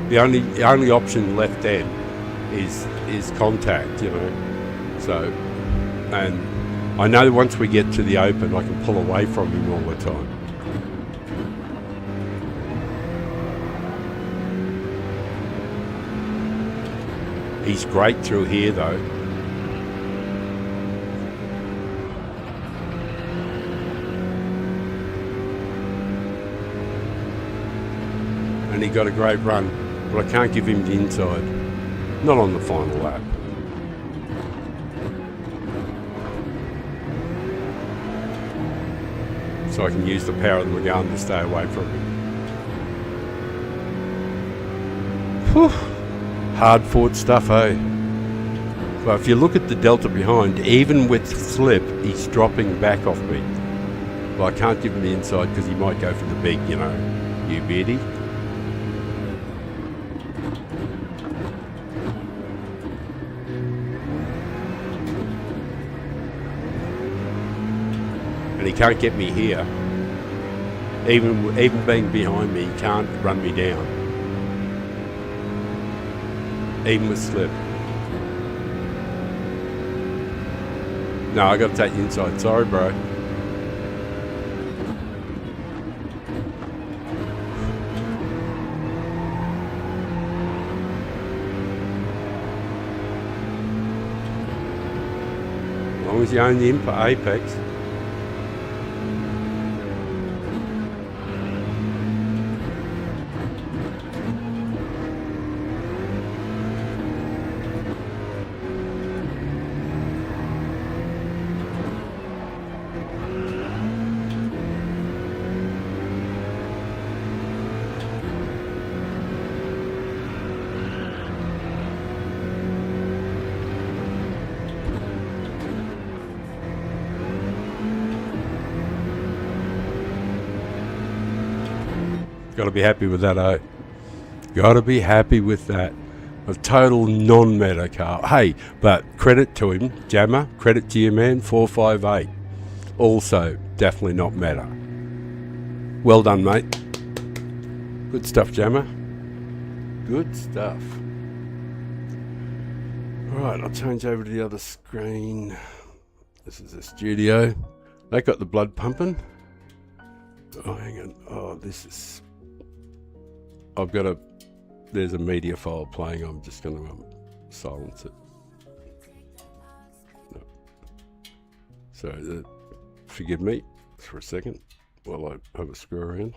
the only option left then is contact, you know. So, and I know once we get to the open I can pull away from him all the time. He's great through here though. And and he got a great run, but I can't give him the inside. Not on the final lap. So I can use the power of the McGowan to stay away from him. Whew. Hard fought stuff, eh? But if you look at the delta behind, even with slip, he's dropping back off me. Well, I can't give him the inside because he might go for the big, you know, you beardy. And he can't get me here. Even being behind me, he can't run me down. Even with slip. No, I got to take the inside. Sorry, bro. As long as you own the apex. Got to be happy with that, eh? Got to be happy with that. A total non-meta car. Hey, but credit to him, Jammer. Credit to you, man. 458. Also, definitely not meta. Well done, mate. Good stuff, Jammer. Good stuff. Alright, I'll change over to the other screen. This is the studio. They got the blood pumping. Oh, hang on. Oh, this is... I've got a... There's a media file playing. I'm just going to silence it. No. So, forgive me for a second while I have a screw around.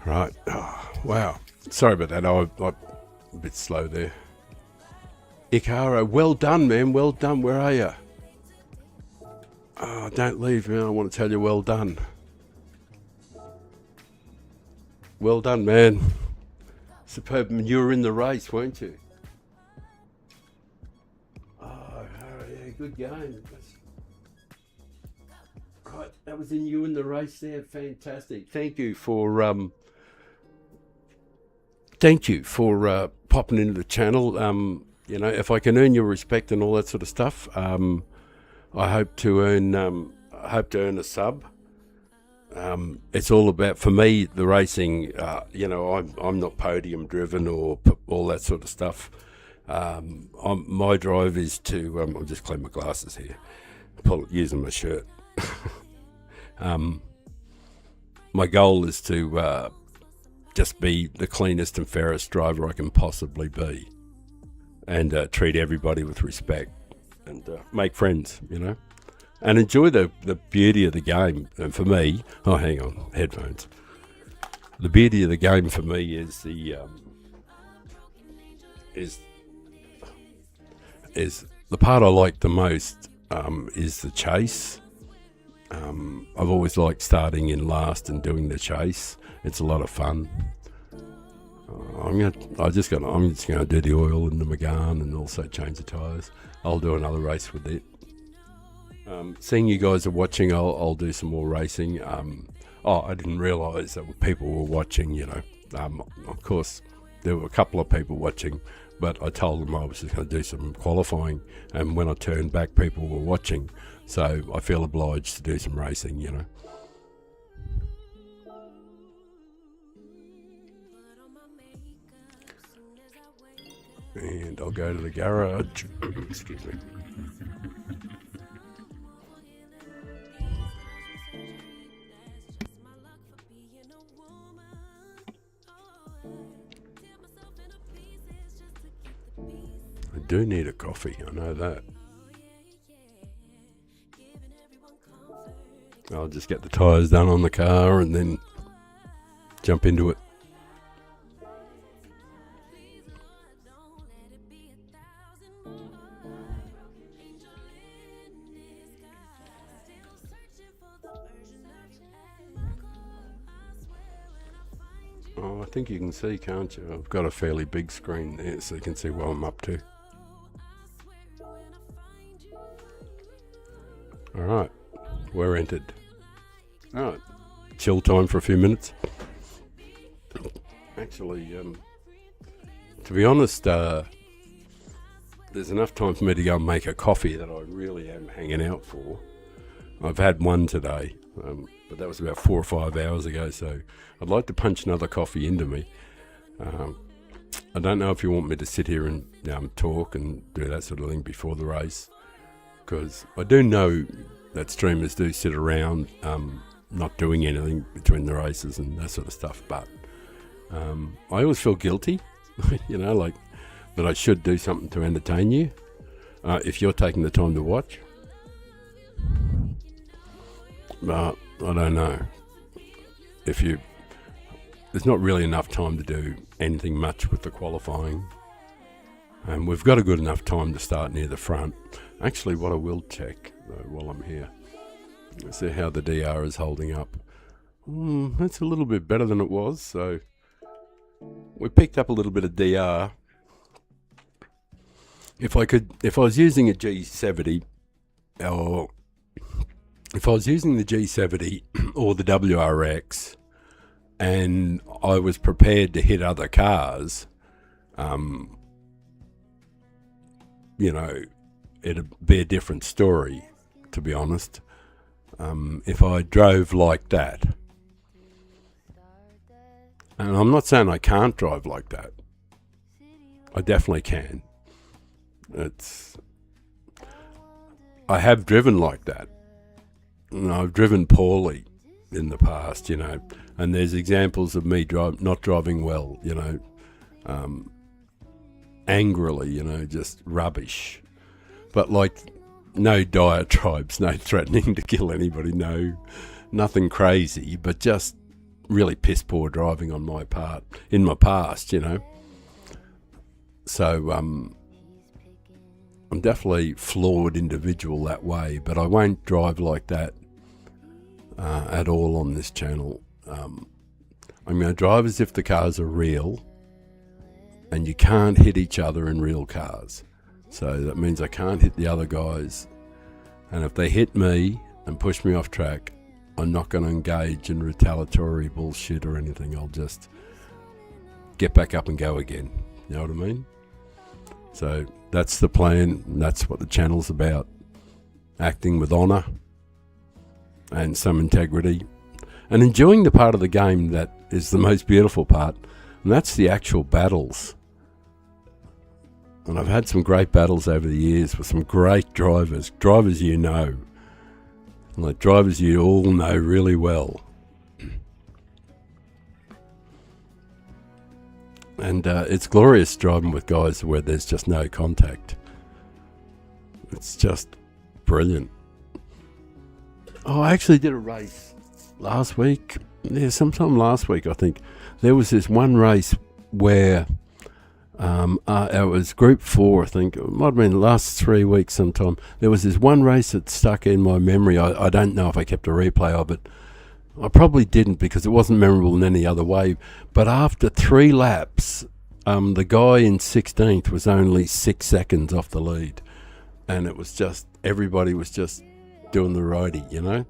Right. Oh, wow. Sorry about that. I'm a bit slow there. Ikaro, well done, man. Well done. Where are you? Oh, don't leave, man. I want to tell you well done. Well done, man. Superb. You were in the race, weren't you? Oh, yeah. Good game. Right. That was you in the race there. Fantastic. Thank you for... popping into the channel. You know, if I can earn your respect and all that sort of stuff, I hope to earn a sub. It's all about, for me, the racing. You know, I'm not podium driven or all that sort of stuff. My drive is to. I'll just clean my glasses here. Using my shirt. My goal is to just be the cleanest and fairest driver I can possibly be, and treat everybody with respect, and make friends, you know, and enjoy the beauty of the game. And for me, oh, hang on, headphones. The beauty of the game for me is the part I like the most is the chase. I've always liked starting in last and doing the chase. It's a lot of fun. I'm just gonna do the oil in the McGowan and also change the tyres. I'll do another race with it. Seeing you guys are watching, I'll do some more racing. I didn't realise that people were watching. You know, of course there were a couple of people watching, but I told them I was just going to do some qualifying, and when I turned back, people were watching. So I feel obliged to do some racing. You know. And I'll go to the garage. Excuse me. do need a coffee, I know that. I'll just get the tyres done on the car and then jump into it. Oh, I think you can see, can't you? I've got a fairly big screen there so you can see what I'm up to. Alright, we're entered. Alright, chill time for a few minutes. Actually, to be honest, there's enough time for me to go and make a coffee that I really am hanging out for. I've had one today, but that was about 4 or 5 hours ago, so I'd like to punch another coffee into me. I don't know if you want me to sit here and talk and do that sort of thing before the race, because I do know that streamers do sit around not doing anything between the races and that sort of stuff, but I always feel guilty, like that I should do something to entertain you if you're taking the time to watch. But I don't know there's not really enough time to do anything much with the qualifying, and we've got a good enough time to start near the front. Actually, what I will check though while I'm here, let's see how the DR is holding up. That's a little bit better than it was, so we picked up a little bit of DR. If I was using a G70, or if I was using the G70 or the WRX, and I was prepared to hit other cars, it'd be a different story, to be honest. If I drove like that, and I'm not saying I can't drive like that, I definitely can. I have driven like that. And I've driven poorly in the past, and there's examples of me not driving well, angrily, just rubbish. But no diatribes, no threatening to kill anybody, nothing crazy, but just really piss poor driving on my part in my past, So I'm definitely flawed individual that way, but I won't drive like that at all on this channel. I'm going to drive as if the cars are real, and you can't hit each other in real cars. So that means I can't hit the other guys, and if they hit me and push me off track, I'm not going to engage in retaliatory bullshit or anything. I'll just get back up and go again. You know what I mean? So that's the plan, and that's what the channel's about. Acting with honour and some integrity, and enjoying the part of the game that is the most beautiful part, and that's the actual battles. And I've had some great battles over the years with some great drivers drivers you all know really well. And it's glorious driving with guys where there's just no contact. It's just brilliant. Oh, I actually did a race last week. Yeah, sometime last week, I think. There was this one race where it was Group 4, I think. It might have been the last 3 weeks sometime. There was this one race that stuck in my memory. I don't know if I kept a replay of it. I probably didn't, because it wasn't memorable in any other way. But after 3 laps, the guy in 16th was only 6 seconds off the lead. And it was just, everybody was just doing the roadie,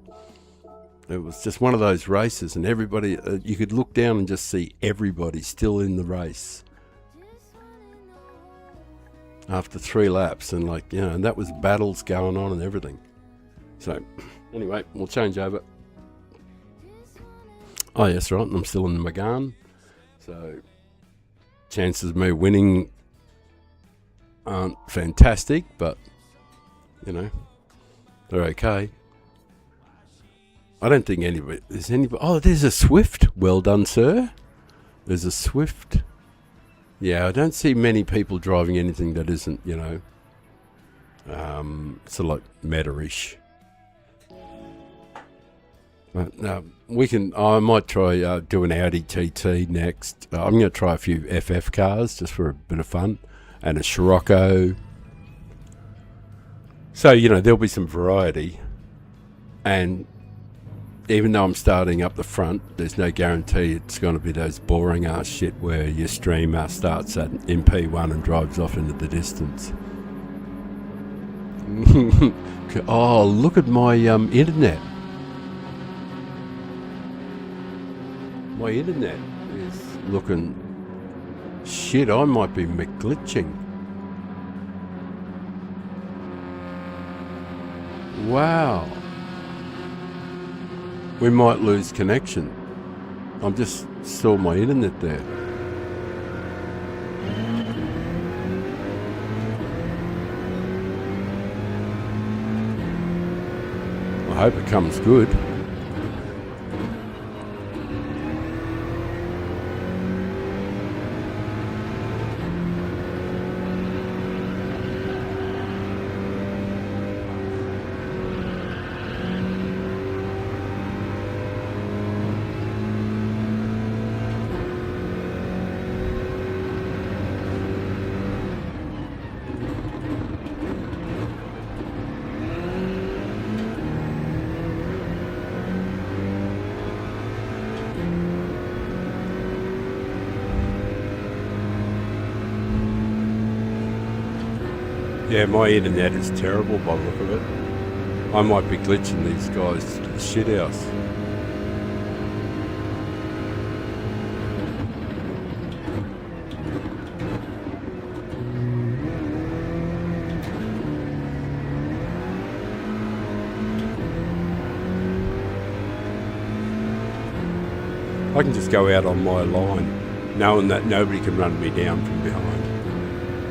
It was just one of those races, and everybody, you could look down and just see everybody still in the race after 3 laps, and and that was battles going on and everything. So anyway, we'll change over. Oh yes, right, and I'm still in the Megane, so chances of me winning aren't fantastic, but they're okay. I don't think there's anybody. Oh, there's a Swift. Well done, sir. There's a Swift. Yeah, I don't see many people driving anything that isn't, sort of like meta-ish. I might try do an Audi TT next. I'm going to try a few FF cars just for a bit of fun, and a Scirocco. So, there'll be some variety. And even though I'm starting up the front, there's no guarantee it's going to be those boring ass shit where your streamer starts at MP1 and drives off into the distance. Oh, look at my internet. My internet is looking shit. I might be glitching. Wow. We might lose connection. I just saw my internet there. I hope it comes good. Yeah, my internet is terrible by the look of it. I might be glitching these guys to the shit house. I can just go out on my line, knowing that nobody can run me down from behind.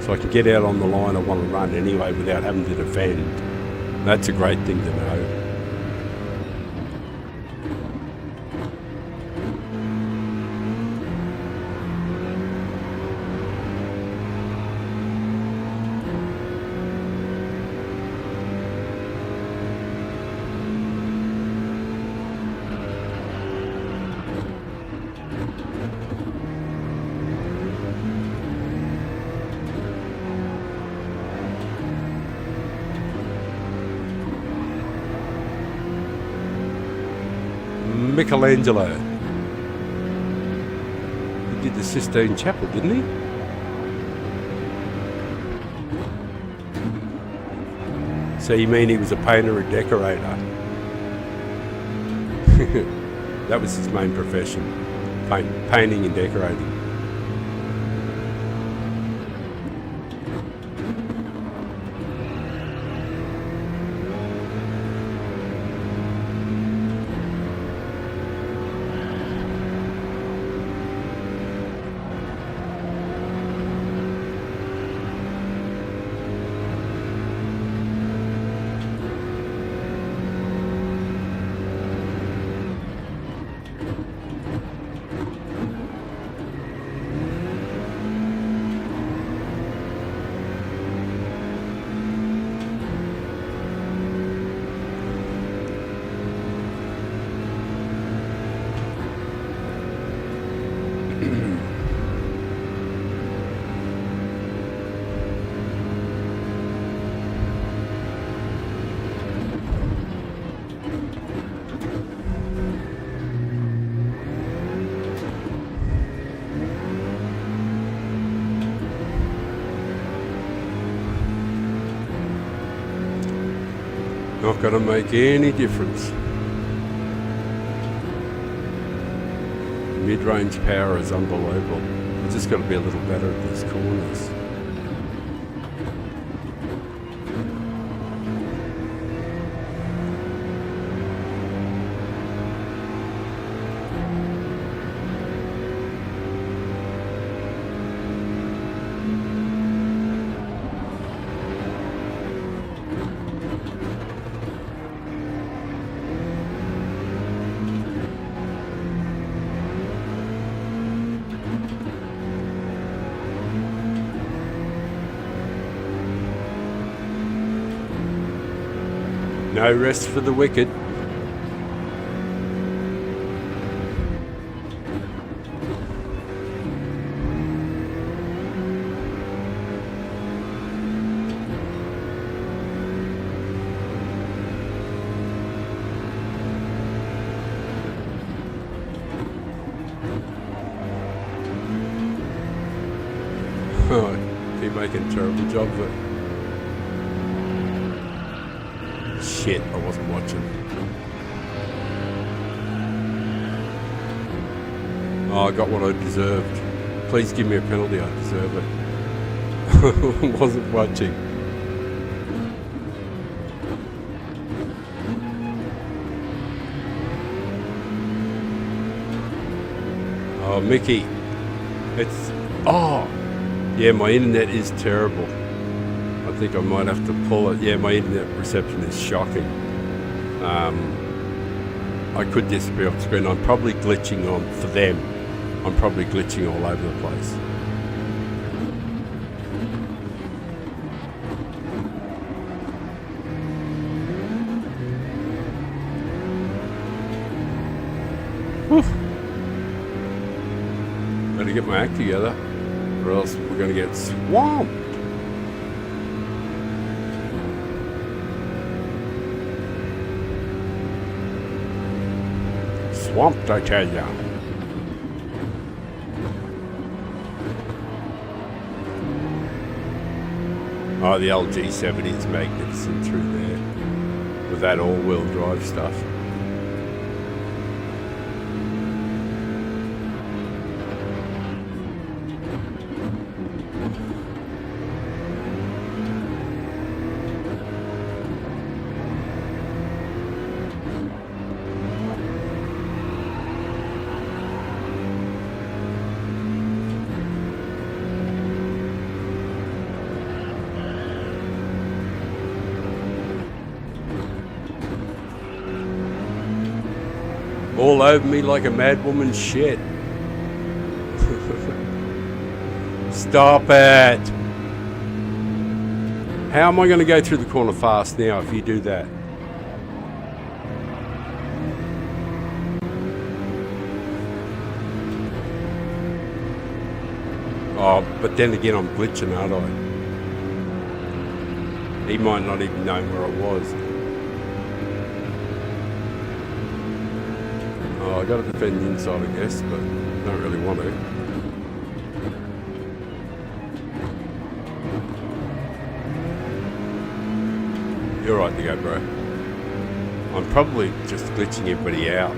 So I can get out on the line I want to run anyway without having to defend. That's a great thing to know. Michelangelo. He did the Sistine Chapel, didn't he? So you mean he was a painter and decorator? That was his main profession. Painting and decorating. Not going to make any difference. Mid-range power is unbelievable. We've just got to be a little better at these corners. No rest for the wicked. Oh, you're making a terrible job of it. Shit, I wasn't watching. Oh, I got what I deserved. Please give me a penalty, I deserve it. I wasn't watching. Oh, Mickey. It's... Oh! Yeah, my internet is terrible. I think I might have to pull it. Yeah, my internet reception is shocking. I could disappear off screen. I'm probably glitching on, for them, I'm probably glitching all over the place. Whew. Better get my act together, or else we're going to get swamped. Swamped, I tell ya. Oh, the old G7 is magnificent through there with that all-wheel drive stuff. All over me like a mad woman's shit. Stop it! How am I going to go through the corner fast now if you do that? Oh, but then again I'm glitching, aren't I? He might not even know where I was. Oh, I got to defend the inside, I guess, but don't really want to. You're right to go, bro. I'm probably just glitching everybody out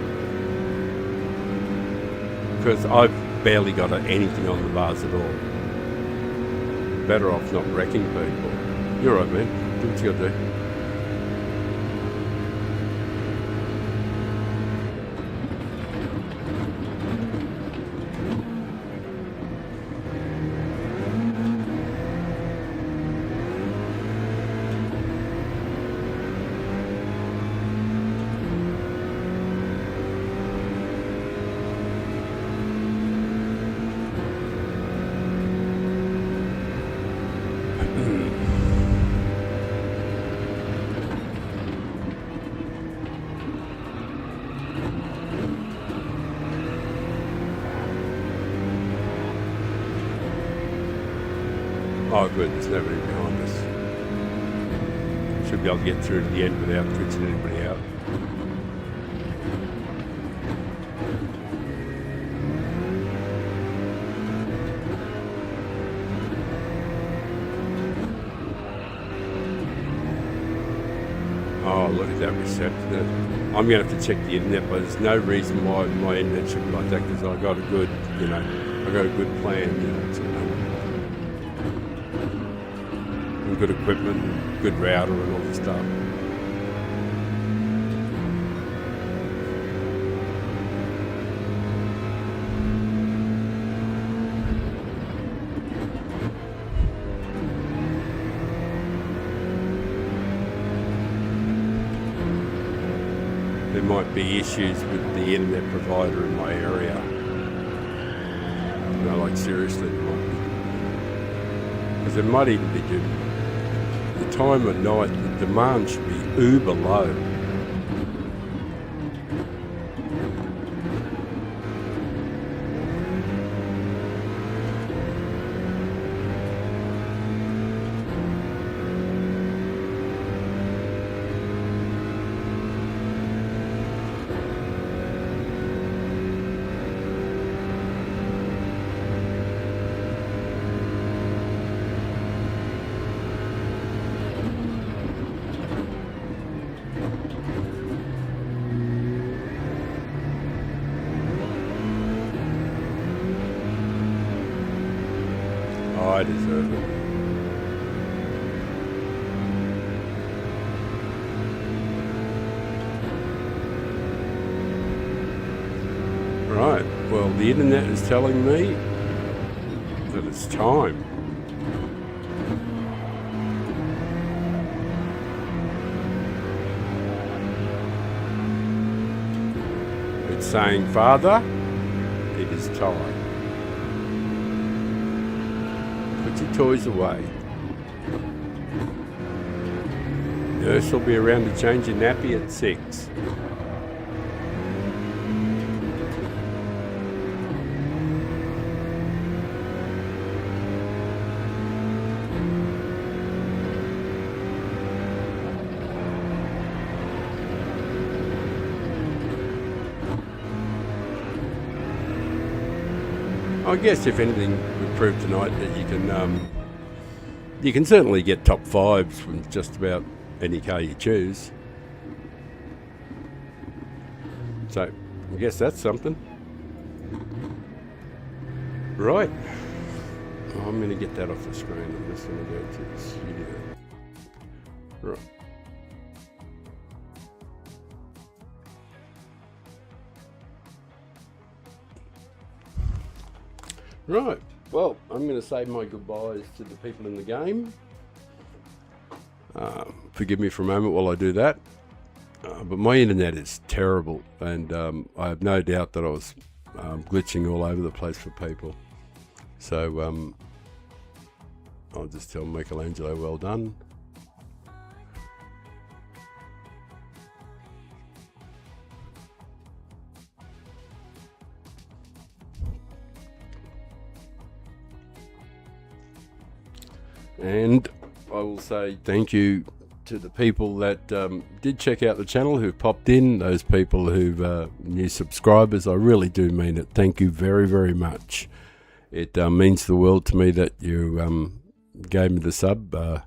because I've barely got anything on the bars at all. Better off not wrecking people. You're right, man. Do what you gotta do. Oh good, there's nobody behind us. Should be able to get through to the end without glitching anybody out. Oh, look at that reception. I'm going to have to check the internet, but there's no reason why my internet should be like that because I got a good, I got a good plan, and good equipment, and good router and all this stuff. There might be issues with the internet provider in my area. Like seriously, there might be. Because it might even be due to the time of night, the demand should be uber low. I deserve it. Right, well, the internet is telling me that it's time. It's saying, Father, it is time. Put your toys away. Nurse will be around to change your nappy at 6. I guess if anything, we proved tonight that you can certainly get top 5s from just about any car you choose. So I guess that's something. Right. I'm going to get that off the screen. I'm just going to go to the studio. Right. Right, well, I'm going to say my goodbyes to the people in the game. Forgive me for a moment while I do that. But my internet is terrible, and I have no doubt that I was glitching all over the place for people. So I'll just tell Michelangelo, well done. And I will say thank you to the people that did check out the channel, who've popped in, those people who've new subscribers. I really do mean it. Thank you very, very much. It means the world to me that you gave me the sub, and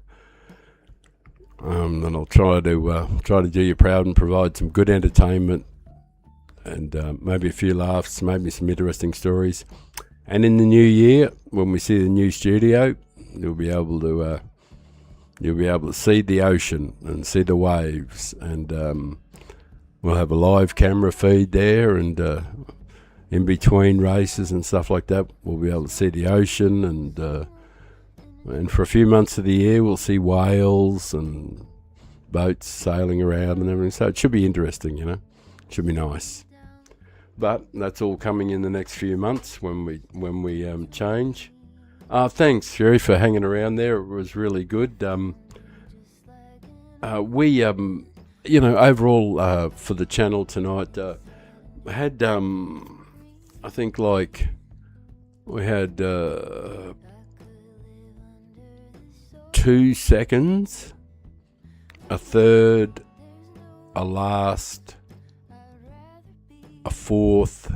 I'll try to do you proud and provide some good entertainment and maybe a few laughs, maybe some interesting stories. And in the new year, when we see the new studio, you'll be able to see the ocean and see the waves, and we'll have a live camera feed there, and in between races and stuff like that, we'll be able to see the ocean, and for a few months of the year, we'll see whales and boats sailing around and everything. So it should be interesting, you know. It should be nice. But that's all coming in the next few months when we change. Thanks, Jerry, for hanging around there. It was really good. We, overall, for the channel tonight, had, I think, like, we had 2 seconds, a third, a last, a fourth.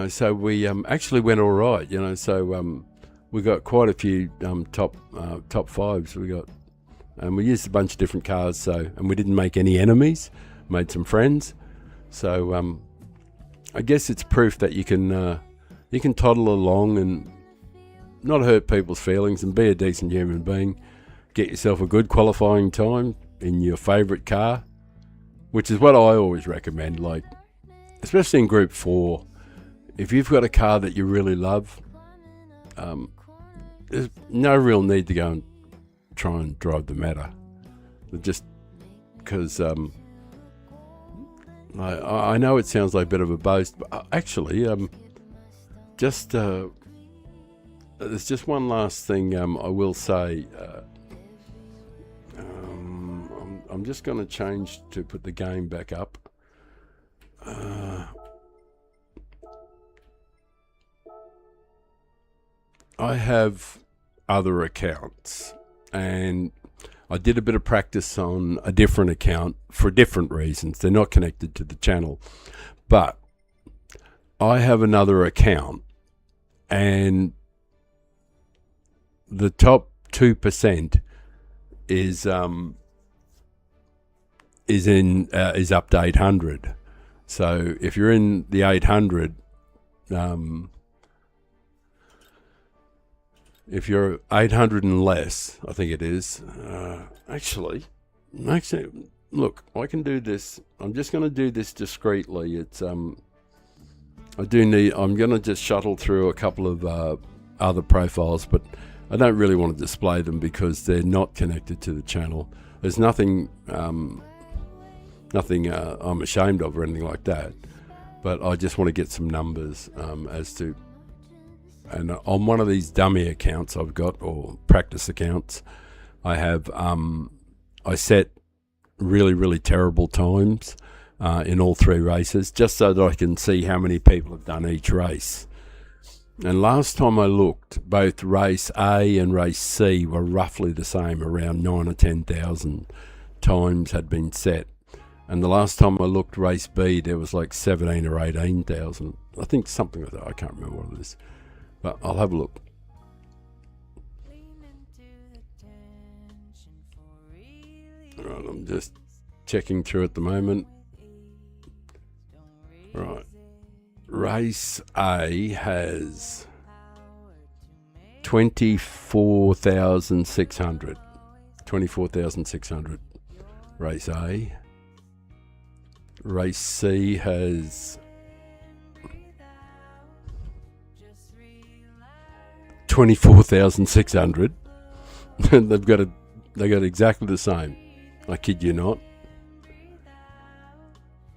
So we actually went all right, so we got quite a few top 5s we got, and we used a bunch of different cars, and we didn't make any enemies, made some friends, so I guess it's proof that you can toddle along and not hurt people's feelings and be a decent human being, get yourself a good qualifying time in your favourite car, which is what I always recommend, like, especially in Group 4. If you've got a car that you really love, there's no real need to go and try and drive the Meta. Just because I know it sounds like a bit of a boast, but actually, there's just one last thing I will say. I'm just going to change to put the game back up. I have other accounts, and I did a bit of practice on a different account for different reasons. They're not connected to the channel, but I have another account, and the top 2% is up to 800. So if you're in the 800, if you're 800 and less, I think it is. Actually, look, I can do this. I'm just going to do this discreetly. It's I'm going to just shuttle through a couple of other profiles, but I don't really want to display them because they're not connected to the channel. There's nothing I'm ashamed of or anything like that, but I just want to get some numbers as to. And on one of these dummy accounts I've got, or practice accounts, I have I set really, really terrible times in all 3 races, just so that I can see how many people have done each race. And last time I looked, both race A and race C were roughly the same, around 9,000 or 10,000 times had been set. And the last time I looked, race B, there was like 17 or 18,000. I think something like that. I can't remember what it is. But I'll have a look. Right, I'm just checking through at the moment. Right. Race A has 24,600. 24,600. Race A. Race C has 24,600. They got exactly the same. I kid you not.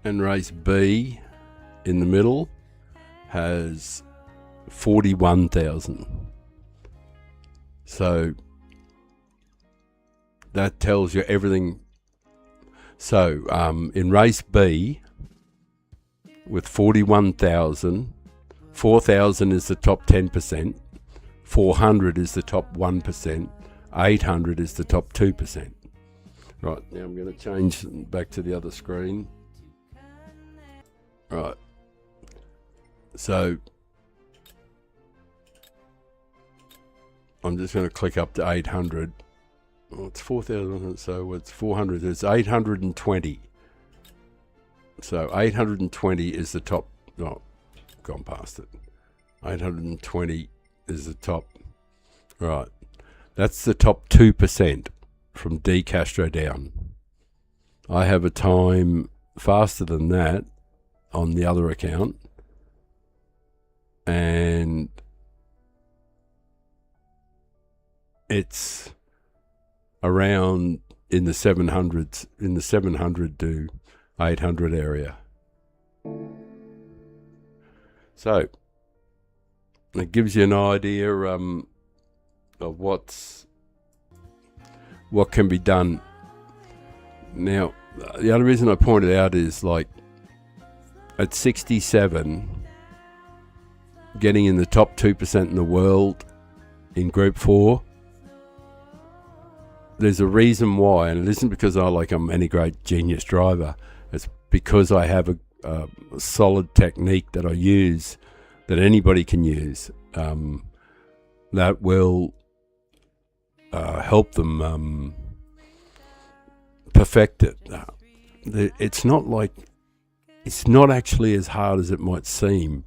And race B in the middle has 41,000. So that tells you everything. So in race B, with 41,000, 4,000 is the top 10%. 400 is the top 1%, 800 is the top 2%. Right, now I'm going to change back to the other screen. Right, so I'm just going to click up to 800. Oh, it's 4,000, so it's 400, it's 820. So 820 is the top, oh, gone past it. 820 is the top. Right. That's the top 2% from D Castro down. I have a time faster than that on the other account. And it's around in the 700s, in the 700 to 800 area. So it gives you an idea of what can be done. Now, the other reason I pointed out is, like, at 67, getting in the top 2% in the world in Group 4, there's a reason why, and it isn't because I'm any great genius driver. It's because I have a solid technique that I use, that anybody can use, that will help them perfect it. It's not actually as hard as it might seem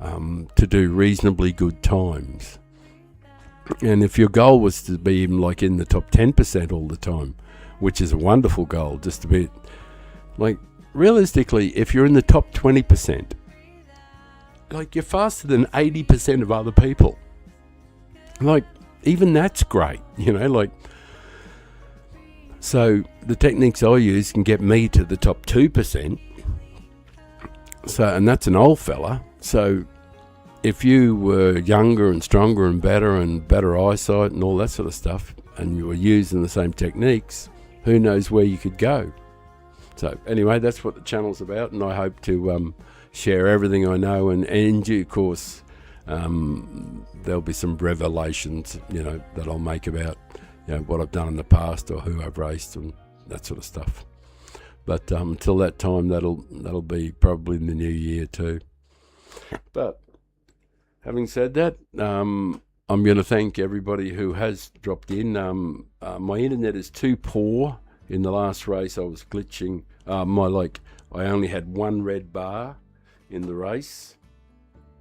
to do reasonably good times. And if your goal was to be even like in the top 10% all the time, which is a wonderful goal, just to be, like, realistically, if you're in the top 20%, like, you're faster than 80% of other people. Like, even that's great, like. So the techniques I use can get me to the top 2%. So, and that's an old fella. So if you were younger and stronger and better eyesight and all that sort of stuff, and you were using the same techniques, who knows where you could go. So anyway, that's what the channel's about, and I hope to share everything I know, and in due course there'll be some revelations, that I'll make about what I've done in the past or who I've raced and that sort of stuff. But until that time, that'll be probably in the new year too. But having said that, I'm going to thank everybody who has dropped in. My internet is too poor. In the last race, I was glitching. I only had one red bar in the race.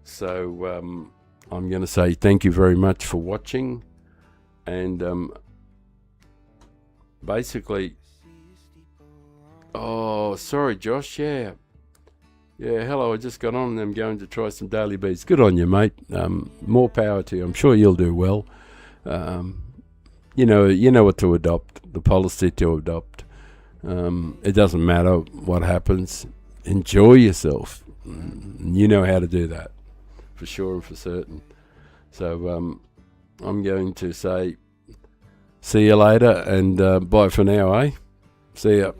So I'm going to say thank you very much for watching. And basically, oh, sorry, Josh. Yeah, hello. I just got on and I'm going to try some daily beats. Good on you, mate. More power to you. I'm sure you'll do well. You know what to adopt, the policy to adopt. It doesn't matter what happens. Enjoy yourself. You know how to do that, for sure and for certain. So I'm going to say see you later, and bye for now, eh? See ya.